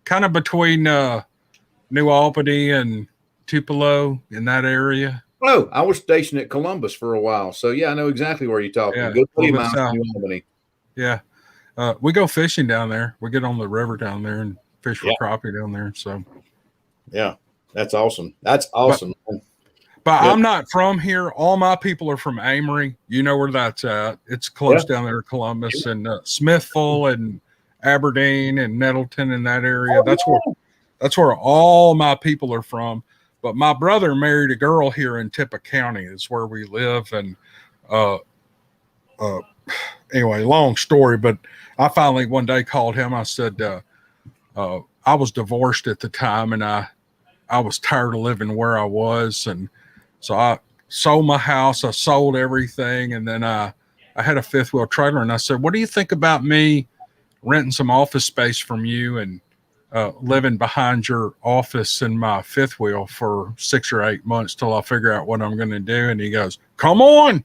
kind of between New Albany and Tupelo, in that area. Oh, I was stationed at Columbus for a while, so yeah, I know exactly where you're talking. Yeah, Good buddy a of little bit mine south. from New Albany. Yeah, we go fishing down there. We get on the river down there and fish for Yeah. crappie down there. So, Yeah, that's awesome. That's awesome. but Yeah. I'm not from here. All my people are from Amory. You know where that's at. It's close down there to Columbus and Smithville and Aberdeen and Nettleton in that area. That's where all my people are from. But my brother married a girl here in Tippah County. Is where we live. And anyway, long story. But I finally one day called him. I said I was divorced at the time, and I was tired of living where I was, and so I sold my house. I sold everything, and then I had a fifth wheel trailer, and I said, "What do you think about me renting some office space from you and living behind your office in my fifth wheel for 6 or 8 months till I figure out what I'm going to do?" And he goes, "Come on."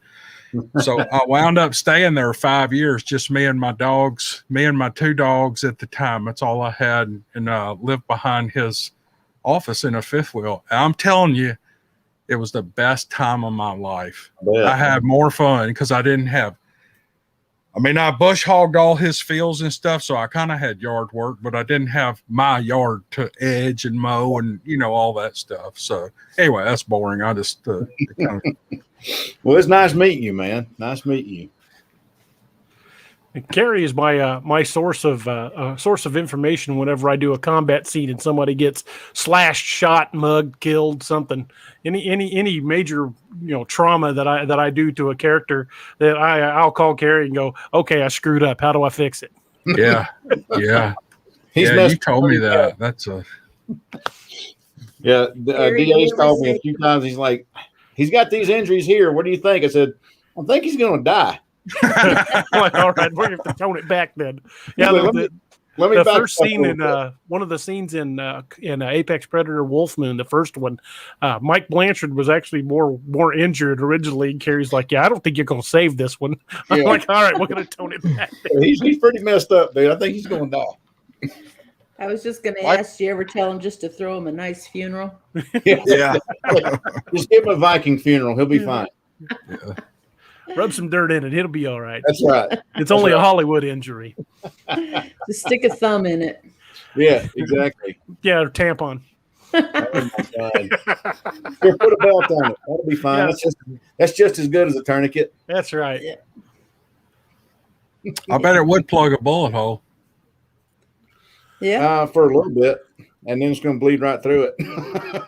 So I wound up staying there 5 years, just me and my two dogs at the time. That's all I had, and lived behind his office in a fifth wheel. And I'm telling you, it was the best time of my life. I had more fun because I bush hogged all his fields and stuff, so I kind of had yard work, but I didn't have my yard to edge and mow and all that stuff. So anyway, that's boring. I just Well, it's nice meeting you, man. Nice meeting you. Carrie is my source of information whenever I do a combat scene and somebody gets slashed, shot, mugged, killed, something. Any major trauma that I do to a character, that I'll call Carrie and go, "Okay, I screwed up. How do I fix it?" yeah. You told me that. That's a DA's called me a few times. He's like, he's got these injuries here. What do you think? I said, I think he's going to die. Like, all right, we're going to have to tone it back then. Yeah, Let me the back first up scene a in little bit. one of the scenes in Apex Predator Wolf Moon, the first one, Mike Blanchard was actually more injured originally. Carrie's like, "Yeah, I don't think you're going to save this one." I'm Yeah. like, "All right, we're going to tone it back." He's pretty messed up, dude. I think he's going to die. I was just going to What? ask, do you ever tell him just to throw him a nice funeral? yeah. Just give him a Viking funeral. He'll be fine. Rub some dirt in it; it'll be all right. That's right. It's only a Hollywood injury. Just stick a thumb in it. Yeah, exactly. Yeah, or tampon. Oh my God. Here, put a belt on it. That'll be fine. Yeah. That's just as good as a tourniquet. That's right. I bet it would plug a bullet hole. Yeah. For a little bit, and then it's going to bleed right through it.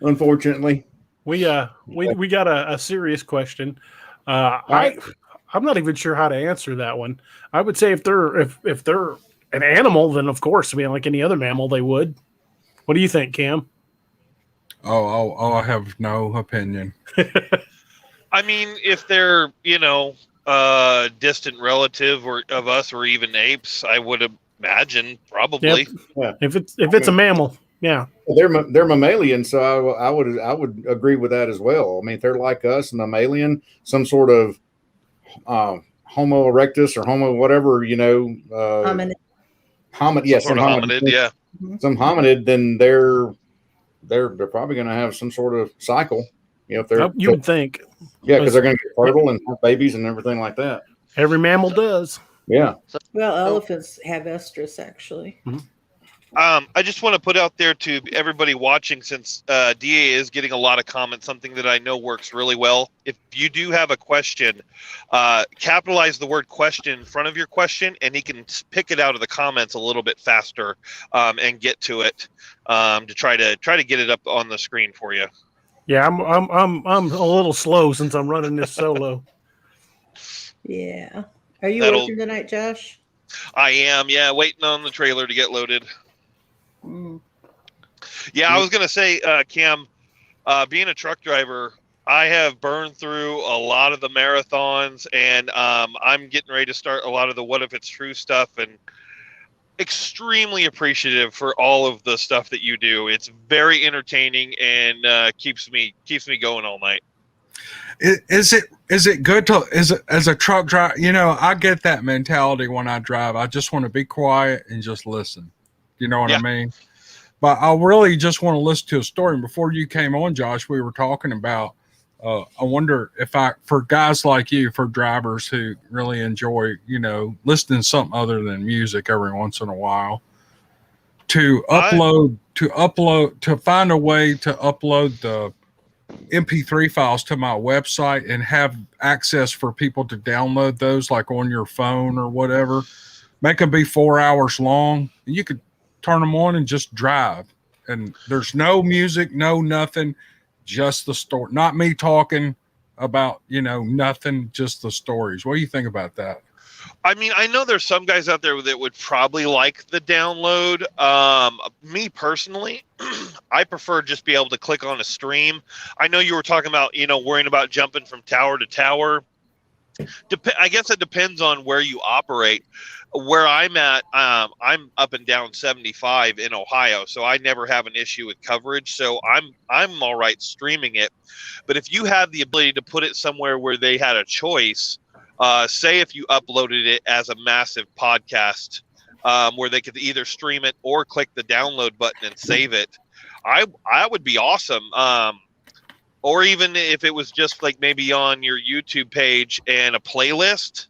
Unfortunately. We got a serious question. I'm not even sure how to answer that one. I would say if they're an animal, then of course, like any other mammal, they would. What do you think, Cam? Oh, I have no opinion. I mean, if they're distant relative or of us or even apes, I would imagine probably. Yep. If it's a mammal, yeah. They're mammalian, so I would agree with that as well. I mean, if they're like us, mammalian, some sort of Homo erectus or Homo whatever, Hominid. Yes, Sort of hominid, yeah. Some hominid, then they're probably going to have some sort of cycle. If they're You would think. Yeah, because they're going to get fertile and have babies and everything like that. Every mammal does. Yeah. Well, elephants have estrus, actually. I just want to put out there to everybody watching, since DA is getting a lot of comments, something that I know works really well. If you do have a question, capitalize the word question in front of your question, and he can pick it out of the comments a little bit faster and get to it to try to get it up on the screen for you. Yeah, I'm a little slow since I'm running this solo. Yeah. Are you That'll- working tonight, Josh? I am, yeah, waiting on the trailer to get loaded. Mm. Yeah, I was gonna say, Cam, being a truck driver, I have burned through a lot of the marathons, and I'm getting ready to start a lot of the What If It's True stuff, and extremely appreciative for all of the stuff that you do. It's very entertaining and keeps me going all night. Is it good to as a truck driver? You know, I get that mentality when I drive. I just want to be quiet and just listen. You know what I mean? But I really just want to listen to a story. And before you came on, Josh, we were talking about. I wonder if for guys like you, for drivers who really enjoy, you know, listening to something other than music every once in a while, to find a way to upload the MP3 files to my website and have access for people to download those, like on your phone or whatever. Make them be 4 hours long. And you could turn them on and just drive. And there's no music, no nothing, just the story. Not me talking about, you know, nothing, just the stories. What do you think about that? I mean, I know there's some guys out there that would probably like the download. Me personally, I prefer just be able to click on a stream. I know you were talking about, you know, worrying about jumping from tower to tower. I guess it depends on where you operate. Where I'm at, I'm up and down 75 in Ohio, so I never have an issue with coverage. So I'm all right streaming it. But if you have the ability to put it somewhere where they had a choice, say if you uploaded it as a massive podcast, where they could either stream it or click the download button and save it, I would be awesome. Or even if it was just like maybe on your YouTube page and a playlist,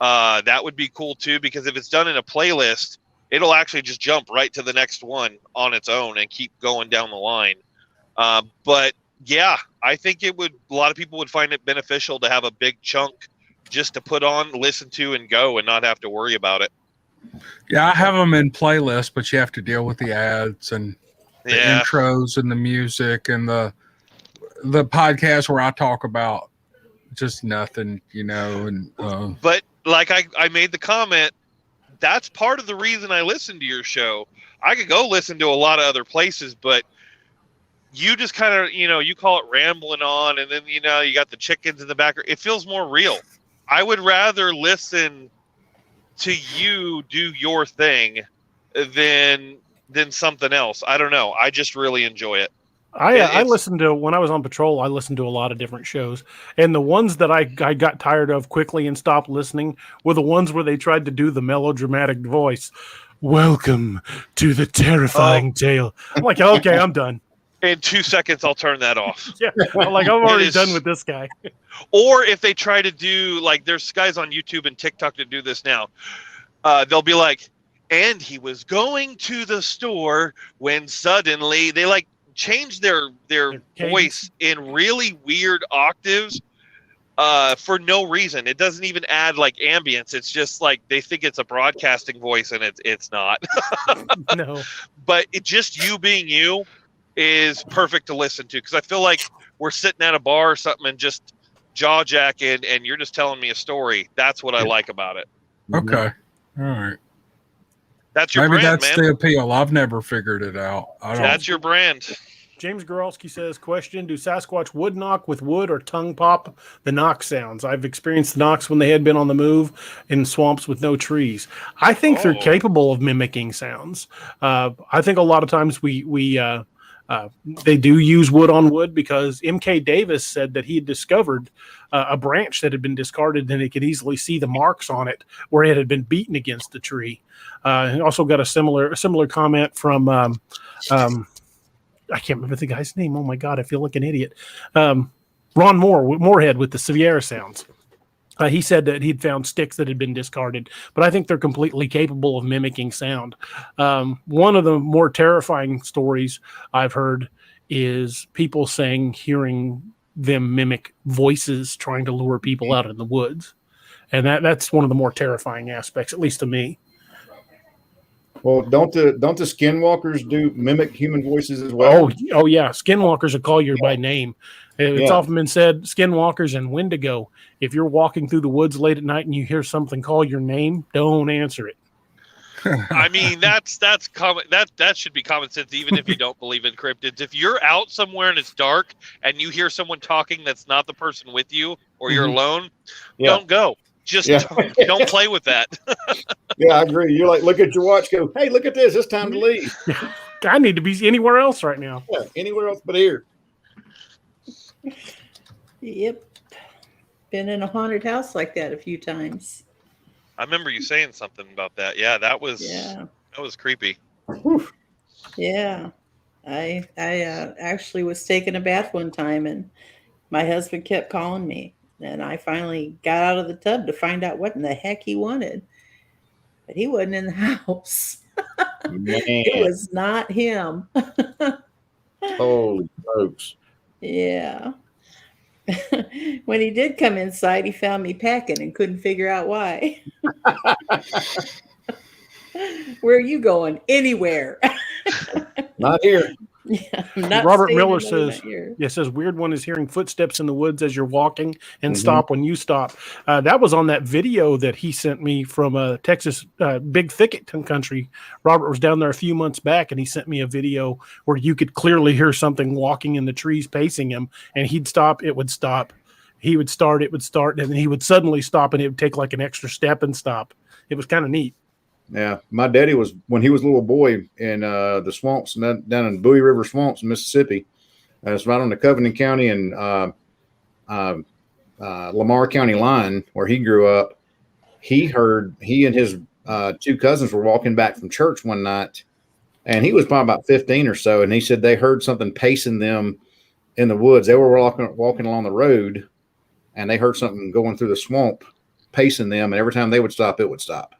that would be cool too, because if it's done in a playlist, it'll actually just jump right to the next one on its own and keep going down the line. But yeah, I think a lot of people would find it beneficial to have a big chunk just to put on, listen to, and go, and not have to worry about it. Yeah, I have them in playlists, but you have to deal with the ads and the intros and the music and the podcast where I talk about just nothing, you know. And but like I made the comment, that's part of the reason I listen to your show. I could go listen to a lot of other places, but you just kind of, you know, you call it rambling on, and then, you know, you got the chickens in the background. It feels more real. I would rather listen to you do your thing than something else. I don't know. I just really enjoy it. I listened to, when I was on patrol, I listened to a lot of different shows. And the ones that I got tired of quickly and stopped listening were the ones where they tried to do the melodramatic voice. Welcome to the terrifying tale. I'm like, okay, I'm done. In 2 seconds, I'll turn that off. Yeah, I'm like, I'm already done with this guy. Or if they try to do, like, there's guys on YouTube and TikTok to do this now. They'll be like, and he was going to the store when suddenly they like change their voice in really weird octaves for no reason. It doesn't even add like ambience. It's just like they think it's a broadcasting voice, and it's not. No. But just you being you is perfect to listen to, because I feel like we're sitting at a bar or something and just jaw jacking, and you're just telling me a story. That's what I like about it. Okay. All right. That's your Maybe brand, that's man. the appeal. I've never figured it out. That's your brand. James Goralski says, question, do Sasquatch wood knock with wood or tongue pop the knock sounds? I've experienced knocks when they had been on the move in swamps with no trees. I think they're capable of mimicking sounds. I think a lot of times they do use wood on wood, because M.K. Davis said that he had discovered a branch that had been discarded, and he could easily see the marks on it where it had been beaten against the tree. He also got a similar comment from I can't remember the guy's name. Oh my God, I feel like an idiot. Ron Moorhead with the Sierra sounds. He said that he'd found sticks that had been discarded, but I think they're completely capable of mimicking sound. One of the more terrifying stories I've heard is people saying hearing them mimic voices trying to lure people out in the woods. And that's one of the more terrifying aspects, at least to me. Well, don't the skinwalkers do mimic human voices as well? Oh yeah. Skinwalkers will call you by name. It's Yeah. often been said, skinwalkers and Wendigo, if you're walking through the woods late at night and you hear something call your name, don't answer it. I mean, that's common. That should be common sense, even if you don't believe in cryptids. If you're out somewhere and it's dark and you hear someone talking that's not the person with you, or you're alone, don't go. Just don't play with that. Yeah, I agree. You're like, look at your watch, go, hey, look at this. It's time to leave. I need to be anywhere else right now. Yeah, anywhere else but here. Yep. Been in a haunted house like that a few times. I remember you saying something about that. Yeah, that was creepy. Yeah. I actually was taking a bath one time and my husband kept calling me. And I finally got out of the tub to find out what in the heck he wanted. But he wasn't in the house. It was not him. Holy folks. Yeah. When he did come inside, he found me packing and couldn't figure out why. Where are you going? Anywhere. Not here. Yeah, Robert Miller says, weird one is hearing footsteps in the woods as you're walking and stop when you stop. That was on that video that he sent me from Texas, big thicket country. Robert was down there a few months back and he sent me a video where you could clearly hear something walking in the trees pacing him, and he'd stop, it would stop. He would start, it would start, and then he would suddenly stop and it would take like an extra step and stop. It was kind of neat. Yeah, my daddy was, when he was a little boy in the swamps down in Bowie River swamps in Mississippi. It's right on the Covington County and Lamar County line where he grew up. He and his two cousins were walking back from church one night, and he was probably about 15 or so. And he said they heard something pacing them in the woods. They were walking along the road, and they heard something going through the swamp, pacing them. And every time they would stop, it would stop.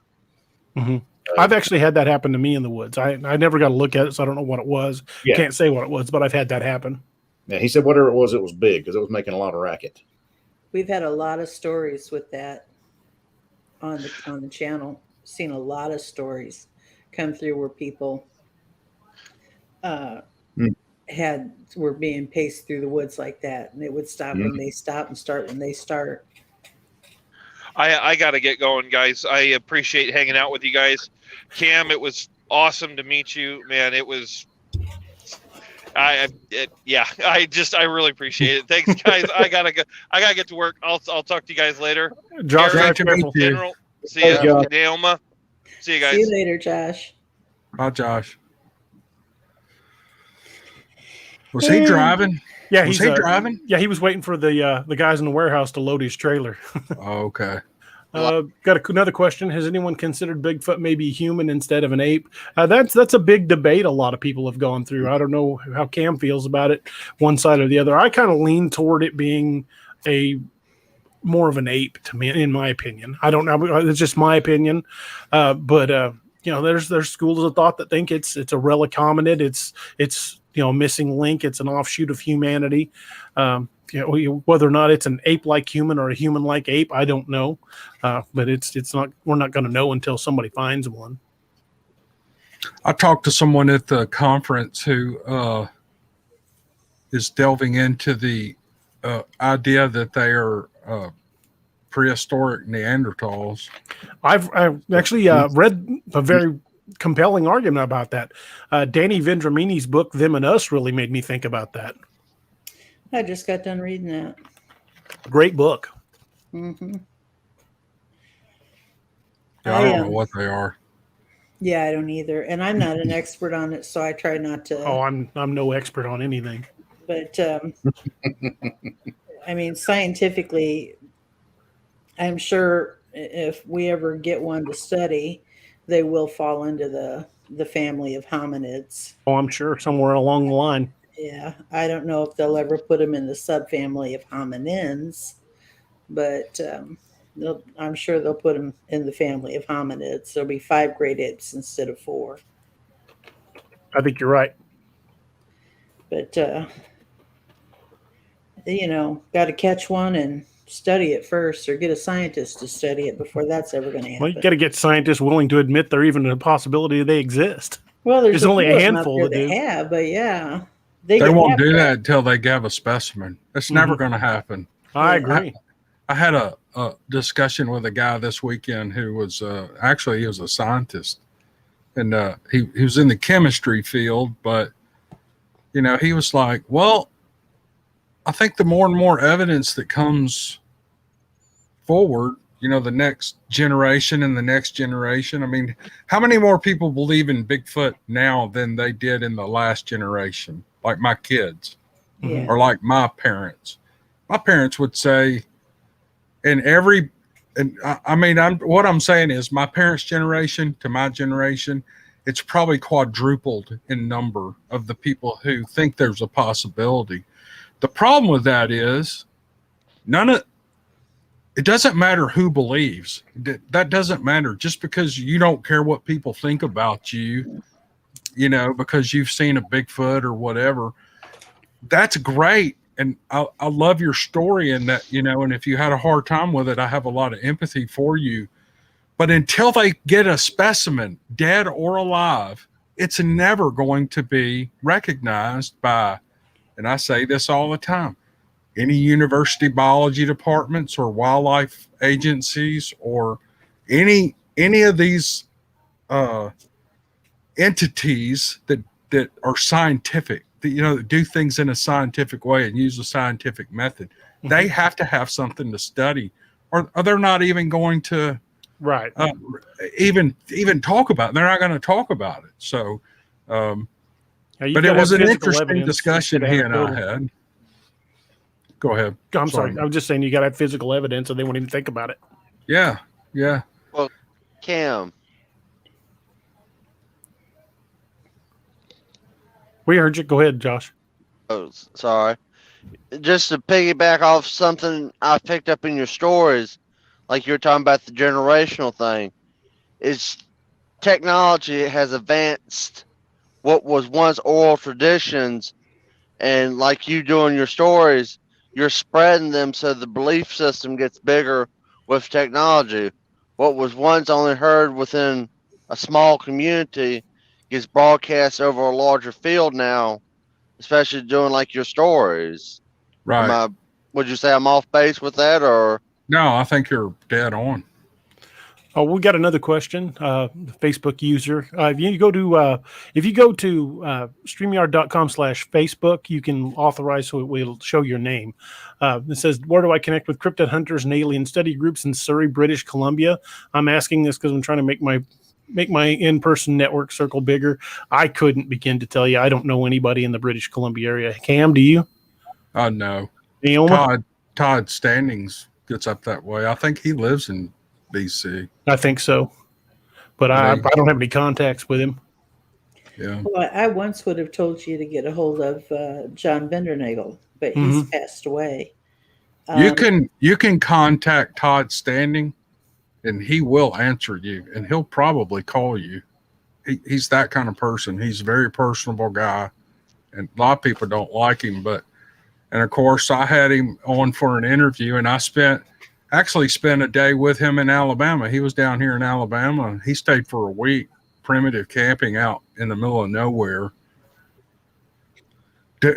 Mm-hmm. I've actually had that happen to me in the woods. I never got to look at it, so I don't know what it was. Yeah. Can't say what it was, but I've had that happen. Yeah, he said whatever it was big because it was making a lot of racket. We've had a lot of stories with that on the channel. Seen a lot of stories come through where people were being paced through the woods like that, and it would stop when they stop and start when they start. I got to get going, guys. I appreciate hanging out with you guys. Cam, it was awesome to meet you, man. It was, I really appreciate it. Thanks, guys. I gotta get to work. I'll talk to you guys later. Josh, General, see you, Neoma. See you guys. See you later, Josh. Bye, Josh. Was he driving? Yeah, was he driving? Yeah, he was waiting for the guys in the warehouse to load his trailer. Oh, okay. Got another question. Has anyone considered Bigfoot maybe a human instead of an ape? That's a big debate a lot of people have gone through. I don't know how Cam feels about it, one side or the other. I kind of lean toward it being more of an ape to me, in my opinion. I don't know. It's just my opinion. But there's schools of thought that think it's a relic hominid. It's a missing link. It's an offshoot of humanity. Whether or not it's an ape-like human or a human-like ape, I don't know. But it's not. We're not going to know until somebody finds one. I talked to someone at the conference who is delving into the idea that they are prehistoric Neanderthals. I've actually read a very compelling argument about that. Danny Vendramini's book, Them and Us, really made me think about that. I just got done reading that. Great book. Mm-hmm. Yeah, I don't know what they are. Yeah, I don't either. And I'm not an expert on it, so I try not to. Oh, I'm no expert on anything. But, I mean, scientifically, I'm sure if we ever get one to study, they will fall into the family of hominids. Oh, I'm sure somewhere along the line. Yeah, I don't know if they'll ever put them in the subfamily of hominins, but I'm sure they'll put them in the family of hominids. There'll be 5 great apes instead of 4. I think you're right. But got to catch one and study it first, or get a scientist to study it before that's ever going to happen. Well, you got to get scientists willing to admit there even a possibility they exist. Well, there's only a few of them handful out there that do. have, but yeah, They get won't do after that it. until they have a specimen. It's never going to happen. I agree. I had a discussion with a guy this weekend who was actually he was a scientist, and he was in the chemistry field, but he was like, well, I think the more and more evidence that comes forward, the next generation and the next generation. I mean, how many more people believe in Bigfoot now than they did in the last generation? Like my kids, Yeah. or like my parents. My parents would say, what I'm saying is my parents' generation to my generation, it's probably quadrupled in number of the people who think there's a possibility. The problem with that is it doesn't matter who believes. That doesn't matter. Just because you don't care what people think about you, because you've seen a Bigfoot or whatever, that's great. And I love your story, and that, and if you had a hard time with it, I have a lot of empathy for you. But until they get a specimen, dead or alive, it's never going to be recognized by, and I say this all the time, any university biology departments or wildlife agencies or any of these entities that are scientific, that do things in a scientific way and use a scientific method. Mm-hmm. They have to have something to study, or they're not even going to even talk about it. They're not going to talk about it. So, but it was an interesting discussion he and I had. Go ahead. I'm sorry. I was just saying you got to have physical evidence, or they won't even think about it. Yeah. Yeah. Well, Cam. We heard you. Go ahead, Josh. Oh, sorry. Just to piggyback off something I picked up in your stories, like you were talking about the generational thing, is technology has advanced what was once oral traditions, and like you do in your stories, you're spreading them so the belief system gets bigger with technology. What was once only heard within a small community gets broadcast over a larger field now, especially doing like your stories. Right. Would you say I'm off base with that, or? No, I think you're dead on. Oh, we got another question. Facebook user. If you go to StreamYard.com/Facebook, you can authorize so it will show your name. It says, where do I connect with cryptid hunters and alien study groups in Surrey, British Columbia? I'm asking this because I'm trying to make my in-person network circle bigger. I couldn't begin to tell you. I don't know anybody in the British Columbia area. Cam, do you? No. Neoma? Todd Standings gets up that way. I think he lives in BC. I think so, but I don't have any contacts with him. Yeah. Well, I once would have told you to get a hold of John Bindernagel, but he's passed away. You can contact Todd Standing, and he will answer you, and he'll probably call you. He's that kind of person. He's a very personable guy, and a lot of people don't like him. And of course, I had him on for an interview, and I actually spent a day with him in Alabama. He was down here in Alabama. He stayed for a week, primitive camping out in the middle of nowhere,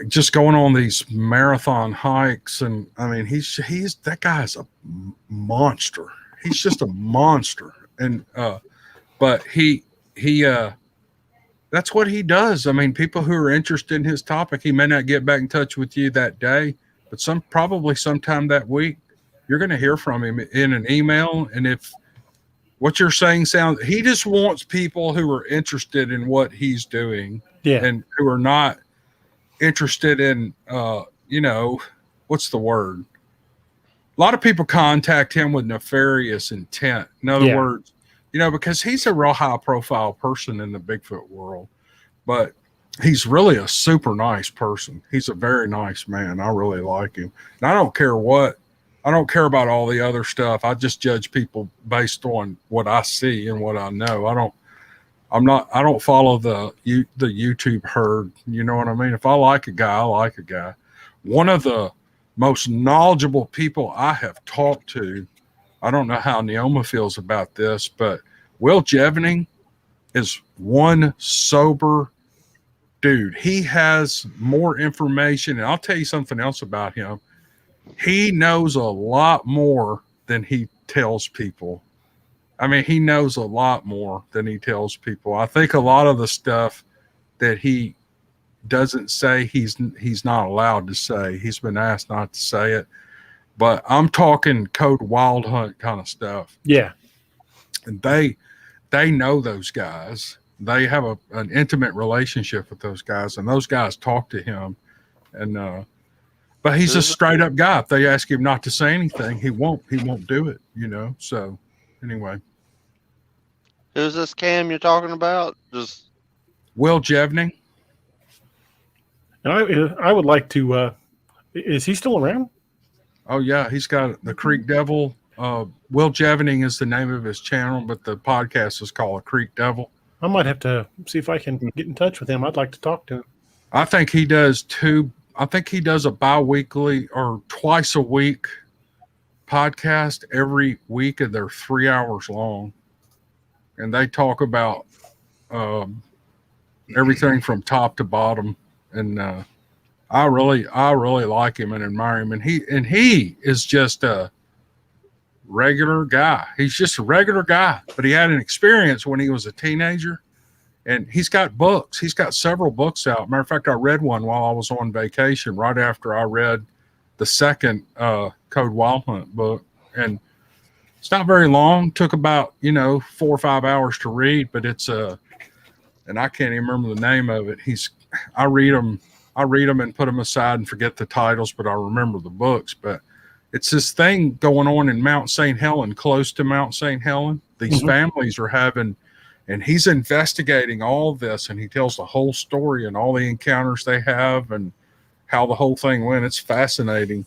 just going on these marathon hikes. And I mean, that guy's a monster. He's just a monster. And but he that's what he does. I mean, people who are interested in his topic, he may not get back in touch with you that day, but probably sometime that week, you're going to hear from him in an email. And if what you're saying he just wants people who are interested in what he's doing, and who are not interested in, what's the word? A lot of people contact him with nefarious intent. In other words, because he's a real high profile person in the Bigfoot world, but he's really a super nice person. He's a very nice man. I really like him. And I don't care what I don't care about all the other stuff. I just judge people based on what I see and what I know. I don't follow the YouTube herd. You know what I mean? If I like a guy, I like a guy. One of the most knowledgeable people I have talked to, I don't know how Neoma feels about this, but Will Jevening is one sober dude. He has more information. And I'll tell you something else about him. He knows a lot more than he tells people. I mean, he knows a lot more than he tells people. I think a lot of the stuff that he doesn't say, he's not allowed to say. He's been asked not to say it. But I'm talking code wild hunt kind of stuff. Yeah. And they know those guys. They have an intimate relationship with those guys, and those guys talk to him. And but he's a straight up guy. If they ask him not to say anything, he won't do it, you know. So anyway. Who's this Cam you're talking about? Just Will Jevening. And I would like to is he still around? Oh yeah, he's got the Creek Devil. Will Jevening is the name of his channel, but the podcast is called Creek Devil. I might have to see if I can get in touch with him. I'd like to talk to him. I think he does a bi-weekly or twice a week podcast every week, and they're 3 hours long. And they talk about everything from top to bottom. And I really like him and admire him. And he is just a regular guy. He's just a regular guy, but he had an experience when he was a teenager, and he's got books. He's got several books out. Matter of fact, I read one while I was on vacation right after I read the second Code Wild Hunt book. And it's not very long. Took about, 4 or 5 hours to read, but it's and I can't even remember the name of it. I read them and put them aside and forget the titles, but I remember the books. But it's this thing going on in Mount St. Helen, close to Mount St. Helen. These families are having, and he's investigating all of this, and he tells the whole story and all the encounters they have and how the whole thing went. It's fascinating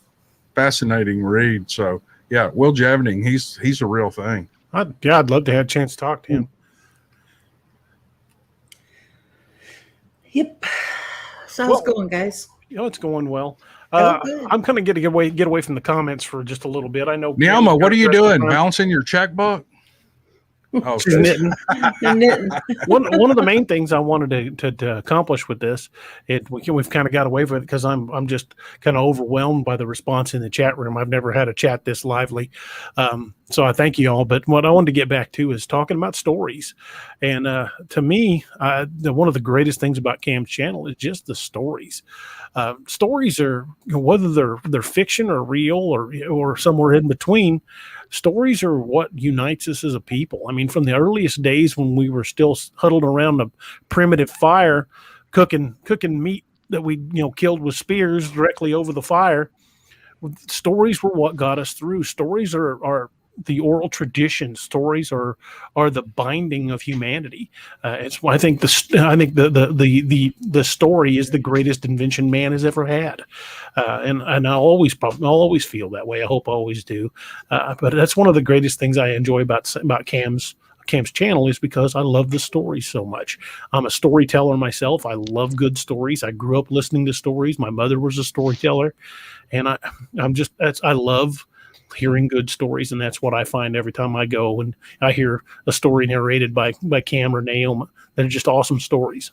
read. So yeah, Will Jevening, he's a real thing. I'd love to have a chance to talk to him. Yep. So how's it going, guys? It's going well. Good. I'm kind of get away from the comments for just a little bit. I know. Neoma, what are you doing? Balancing your checkbook? Oh, she's knitting. Knitting. One of the main things I wanted to accomplish with this, we've kind of got away with it because I'm just kind of overwhelmed by the response in the chat room. I've never had a chat this lively, so I thank you all. But what I wanted to get back to is talking about stories, and to me, one of the greatest things about Cam's channel is just the stories. Stories are, whether they're fiction or real or somewhere in between. Stories are what unites us as a people. I mean, from the earliest days when we were still huddled around a primitive fire, cooking meat that we killed with spears directly over the fire, stories were what got us through. Stories are the oral tradition. Stories are the binding of humanity. It's I think the story is the greatest invention man has ever had, and I'll always feel that way. I hope I always do. But that's one of the greatest things I enjoy about Cam's channel is because I love the stories so much. I'm a storyteller myself. I love good stories. I grew up listening to stories. My mother was a storyteller, and I love hearing good stories, and that's what I find every time I go and I hear a story narrated by Camron and Neoma. They're just awesome stories.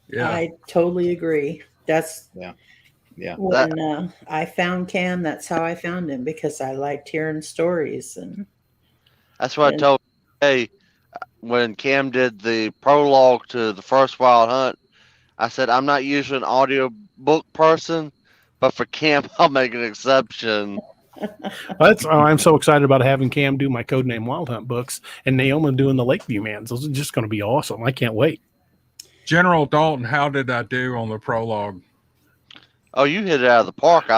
Yeah, I totally agree. That's when I found Cam. That's how I found him, because I liked hearing stories, and that's what I told hey when Cam did the prologue to the first Wild Hunt. I said I'm not usually an audio book person, but for Cam, I'll make an exception. I'm so excited about having Cam do my Codename Wild Hunt books and Neoma doing the Lakeview Mans. Those are just going to be awesome. I can't wait. General Dalton, how did I do on the prologue? Oh, you hit it out of the park.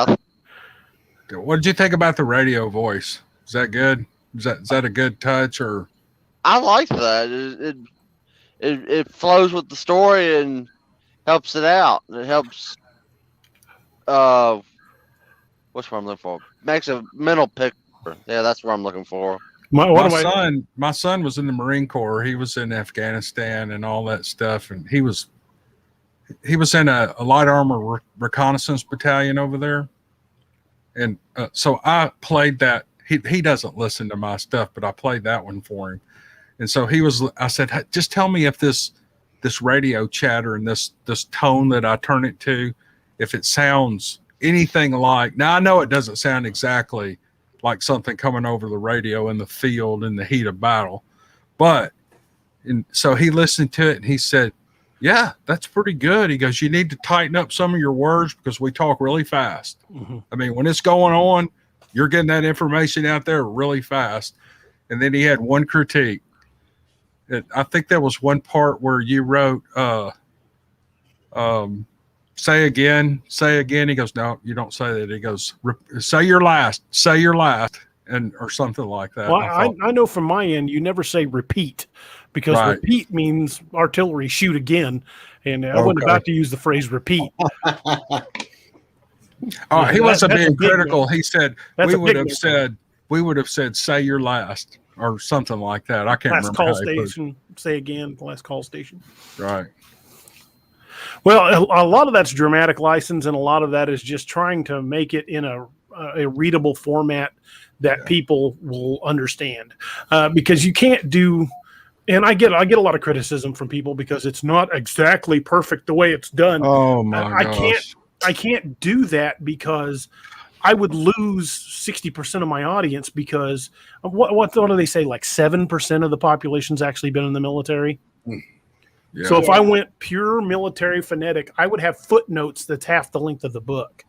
What did you think about the radio voice? Is that good? Is that a good touch? Or I like that. It flows with the story and helps it out. It helps What's what I'm looking for? Makes a mental picture. Yeah, that's what I'm looking for. My son was in the Marine Corps. He was in Afghanistan and all that stuff, and he was in a light armor reconnaissance battalion over there. And so I played that. He doesn't listen to my stuff, but I played that one for him. And so I said, hey, just tell me if this radio chatter and this tone that I turn it to, if it sounds anything like, now I know it doesn't sound exactly like something coming over the radio in the field in the heat of battle. And so he listened to it and he said, yeah, that's pretty good. He goes, you need to tighten up some of your words because we talk really fast. Mm-hmm. I mean, when it's going on, you're getting that information out there really fast. And then he had one critique. I think there was one part where you wrote, say again. He goes, no, you don't say that. He goes, say your last, and or something like that. Well, I know from my end, you never say repeat because repeat means artillery, shoot again. And I wasn't about to use the phrase repeat. He wasn't being critical. He said we would have said say your last or something like that. I can't remember. Last call station, say again, last call station. Right. Well, a lot of that's dramatic license, and a lot of that is just trying to make it in a readable format that people will understand. Because you can't do, and I get a lot of criticism from people because it's not exactly perfect the way it's done. Oh my gosh. I can't do that because I would lose 60% of my audience because what do they say? Like 7% of the population's actually been in the military. Yeah. So if I went pure military phonetic, I would have footnotes that's half the length of the book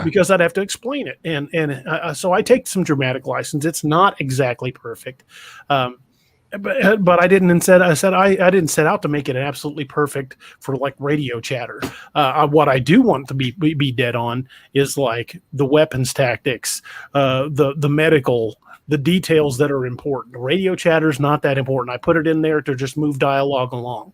because I'd have to explain it. And so I take some dramatic license. It's not exactly perfect. But I didn't set out to make it absolutely perfect for like radio chatter. What I do want to be dead on is like the weapons tactics, the medical, the details that are important. Radio chatter is not that important. I put it in there to just move dialogue along.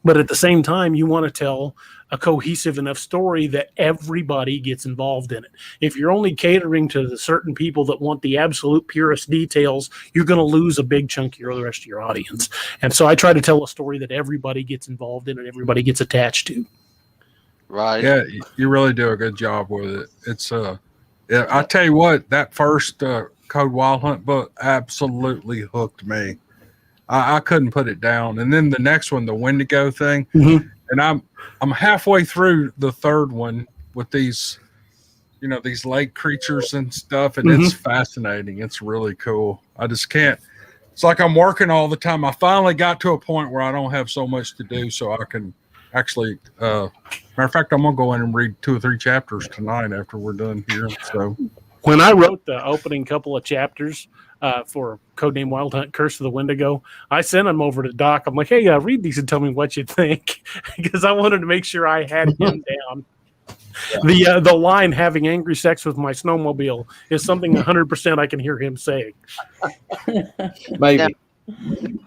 But at the same time, you want to tell a cohesive enough story that everybody gets involved in it. If you're only catering to the certain people that want the absolute purest details, you're going to lose a big chunk of the rest of your audience. And so I try to tell a story that everybody gets involved in and everybody gets attached to. Right. Yeah, you really do a good job with it. It's I tell you what, that first Code Wild Hunt book absolutely hooked me. I couldn't put it down. And then the next one, the Wendigo thing, and I'm halfway through the third one with these, these lake creatures and stuff, and it's fascinating. It's really cool. I just can't. It's like I'm working all the time. I finally got to a point where I don't have so much to do, so I can actually. Matter of fact, I'm gonna go in and read 2 or 3 chapters tonight after we're done here. So when I wrote the opening couple of chapters for Codename Wild Hunt, Curse of the Wendigo, I sent them over to Doc. I'm like, hey, read these and tell me what you think, because I wanted to make sure I had him down. Yeah. The line "having angry sex with my snowmobile" is something 100% I can hear him saying. Maybe. It's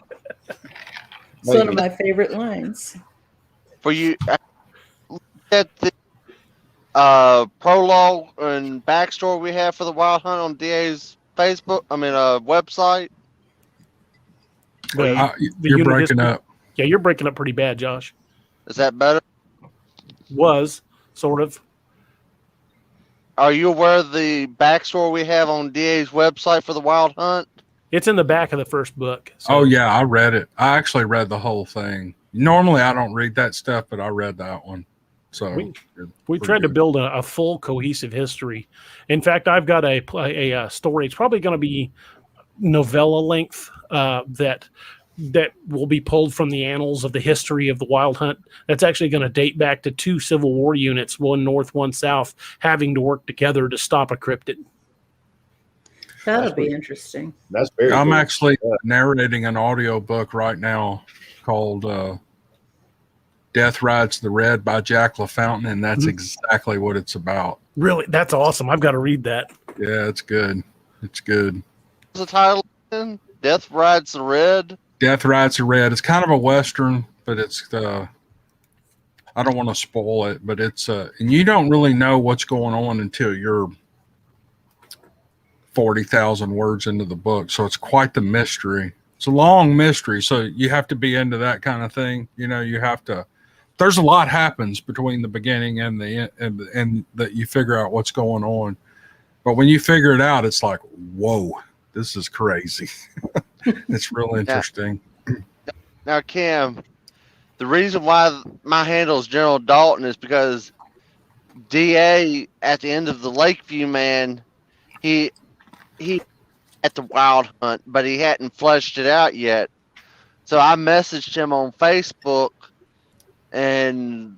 one of my favorite lines. For you, at the prologue and backstory we have for the Wild Hunt on DA's website. You're breaking up. Yeah, you're breaking up pretty bad, Josh. Is that better? Was sort of. Are you aware of the backstory we have on DA's website for the Wild Hunt? It's in the back of the first book. So. Oh yeah, I read it. I actually read the whole thing. Normally I don't read that stuff, but I read that one. So we tried to build a full cohesive history. In fact, I've got a story. It's probably going to be novella length that will be pulled from the annals of the history of the Wild Hunt. That's actually going to date back to 2 Civil War units, one north, one south, having to work together to stop a cryptid. That'll be interesting. That's very. I'm actually narrating an audio book right now called Death Rides the Red by Jack LaFountain, and that's exactly what it's about. Really? That's awesome. I've got to read that. Yeah, it's good. It's good. What's the title again? Death Rides the Red? Death Rides the Red. It's kind of a Western, but it's I don't want to spoil it, but it's and you don't really know what's going on until you're 40,000 words into the book. So it's quite the mystery. It's a long mystery. So you have to be into that kind of thing. You know, you have to, there's a lot happens between the beginning and the end, and that you figure out what's going on. But when you figure it out, it's like, whoa, this is crazy. It's real interesting. Now, Cam, the reason why my handle is General Dalton is because DA at the end of the Lakeview Man, he at the wild hunt, but he hadn't fleshed it out yet. So I messaged him on Facebook, and